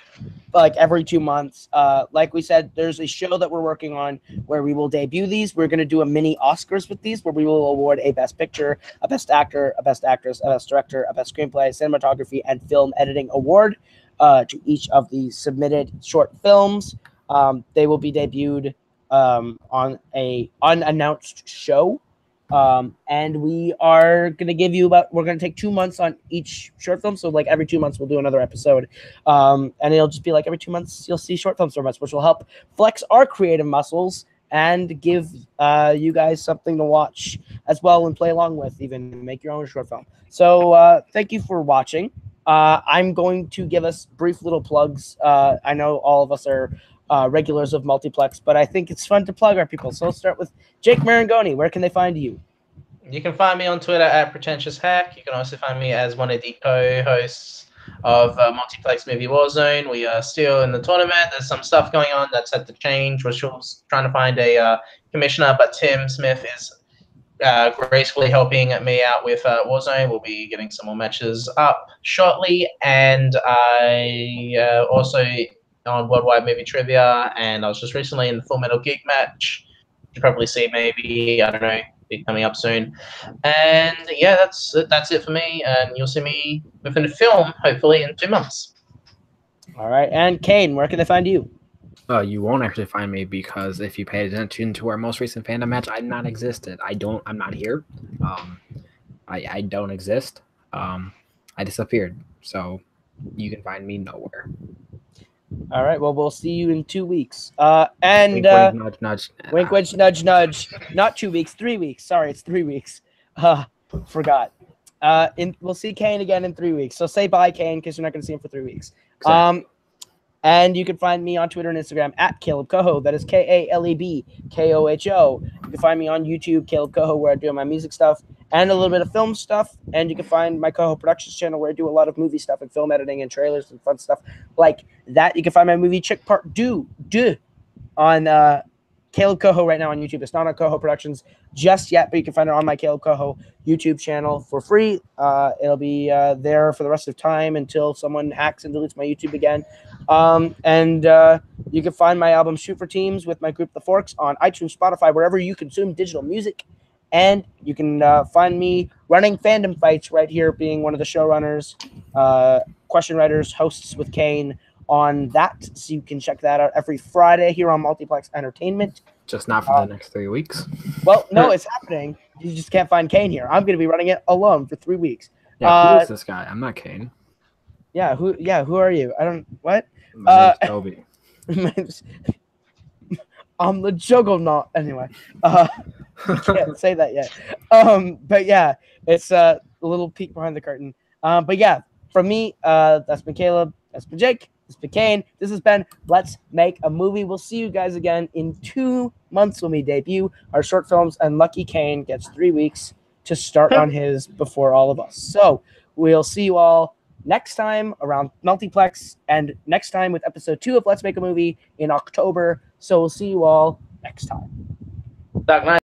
S1: like every 2 months. Like we said, there's a show that we're working on where we will debut these. We're going to do a mini Oscars with these where we will award a Best Picture, a Best Actor, a Best Actress, a Best Director, a Best Screenplay, Cinematography, and Film Editing Award to each of the submitted short films. They will be debuted on a unannounced show. And we are going to give you we're going to take 2 months on each short film. So like every 2 months, we'll do another episode. And it'll just be like every 2 months, you'll see short films from us, which will help flex our creative muscles and give you guys something to watch as well and play along with, even make your own short film. So thank you for watching. I'm going to give us brief little plugs. I know all of us are regulars of Multiplex, but I think it's fun to plug our people. So let's start with Jake Marangoni. Where can they find you?
S3: You can find me on Twitter at Pretentious Hack. You can also find me as one of the co-hosts of Multiplex Movie Warzone. We are still in the tournament. There's some stuff going on that's had to change. We're still trying to find a commissioner, but Tim Smith is gracefully helping me out with Warzone. We'll be getting some more matches up shortly. And I also on Worldwide Movie Trivia, and I was just recently in the Full Metal Geek match. You probably see maybe, I don't know, be coming up soon. And yeah, that's it for me. And you'll see me within a film, hopefully in 2 months.
S1: All right. And Kane, where can they find you?
S2: You won't actually find me because if you pay attention to our most recent fandom match, I'm not existed. I'm not here. I don't exist. I disappeared. So you can find me nowhere.
S1: All right. Well, we'll see you in 2 weeks. And
S2: wink, wink, nudge, nudge.
S1: Wink, wink, nudge, nudge. Not 2 weeks, 3 weeks. Sorry, it's 3 weeks. Forgot. We'll see Kane again in 3 weeks. So say bye, Kane, because you're not going to see him for 3 weeks.
S2: Exactly.
S1: And you can find me on Twitter and Instagram at Caleb Coho. That is KALEB KOHO. You can find me on YouTube, Caleb Coho, where I do my music stuff and a little bit of film stuff. And you can find my Coho Productions channel where I do a lot of movie stuff and film editing and trailers and fun stuff like that. You can find my movie Chick Part 2 on Caleb Coho right now on YouTube. It's not on Coho Productions just yet, but you can find it on my Caleb Coho YouTube channel for free. It'll be there for the rest of time until someone hacks and deletes my YouTube again. And you can find my album Shoot for Teams with my group The Forks on iTunes, Spotify, wherever you consume digital music. And you can find me running fandom fights right here, being one of the showrunners, question writers, hosts with Kane on that. So you can check that out every Friday here on Multiplex Entertainment.
S2: Just not for the next 3 weeks.
S1: Well, no, it's happening. You just can't find Kane here. I'm going to be running it alone for 3 weeks.
S2: Yeah, who is this guy? I'm not Kane.
S1: Yeah, who are you? I don't, what?
S2: My name's Toby.
S1: I'm the juggernaut. Anyway, we can't say that yet. But yeah, it's a little peek behind the curtain. But yeah, from me, that's been Caleb. That's been Jake. That's been Kane. This has been Let's Make a Movie. We'll see you guys again in 2 months when we debut our short films, and Lucky Kane gets 3 weeks to start on his before all of us. So we'll see you all next time around Multiplex, and next time with episode 2 of Let's Make a Movie in October. So we'll see you all next time.
S3: Dark Knight.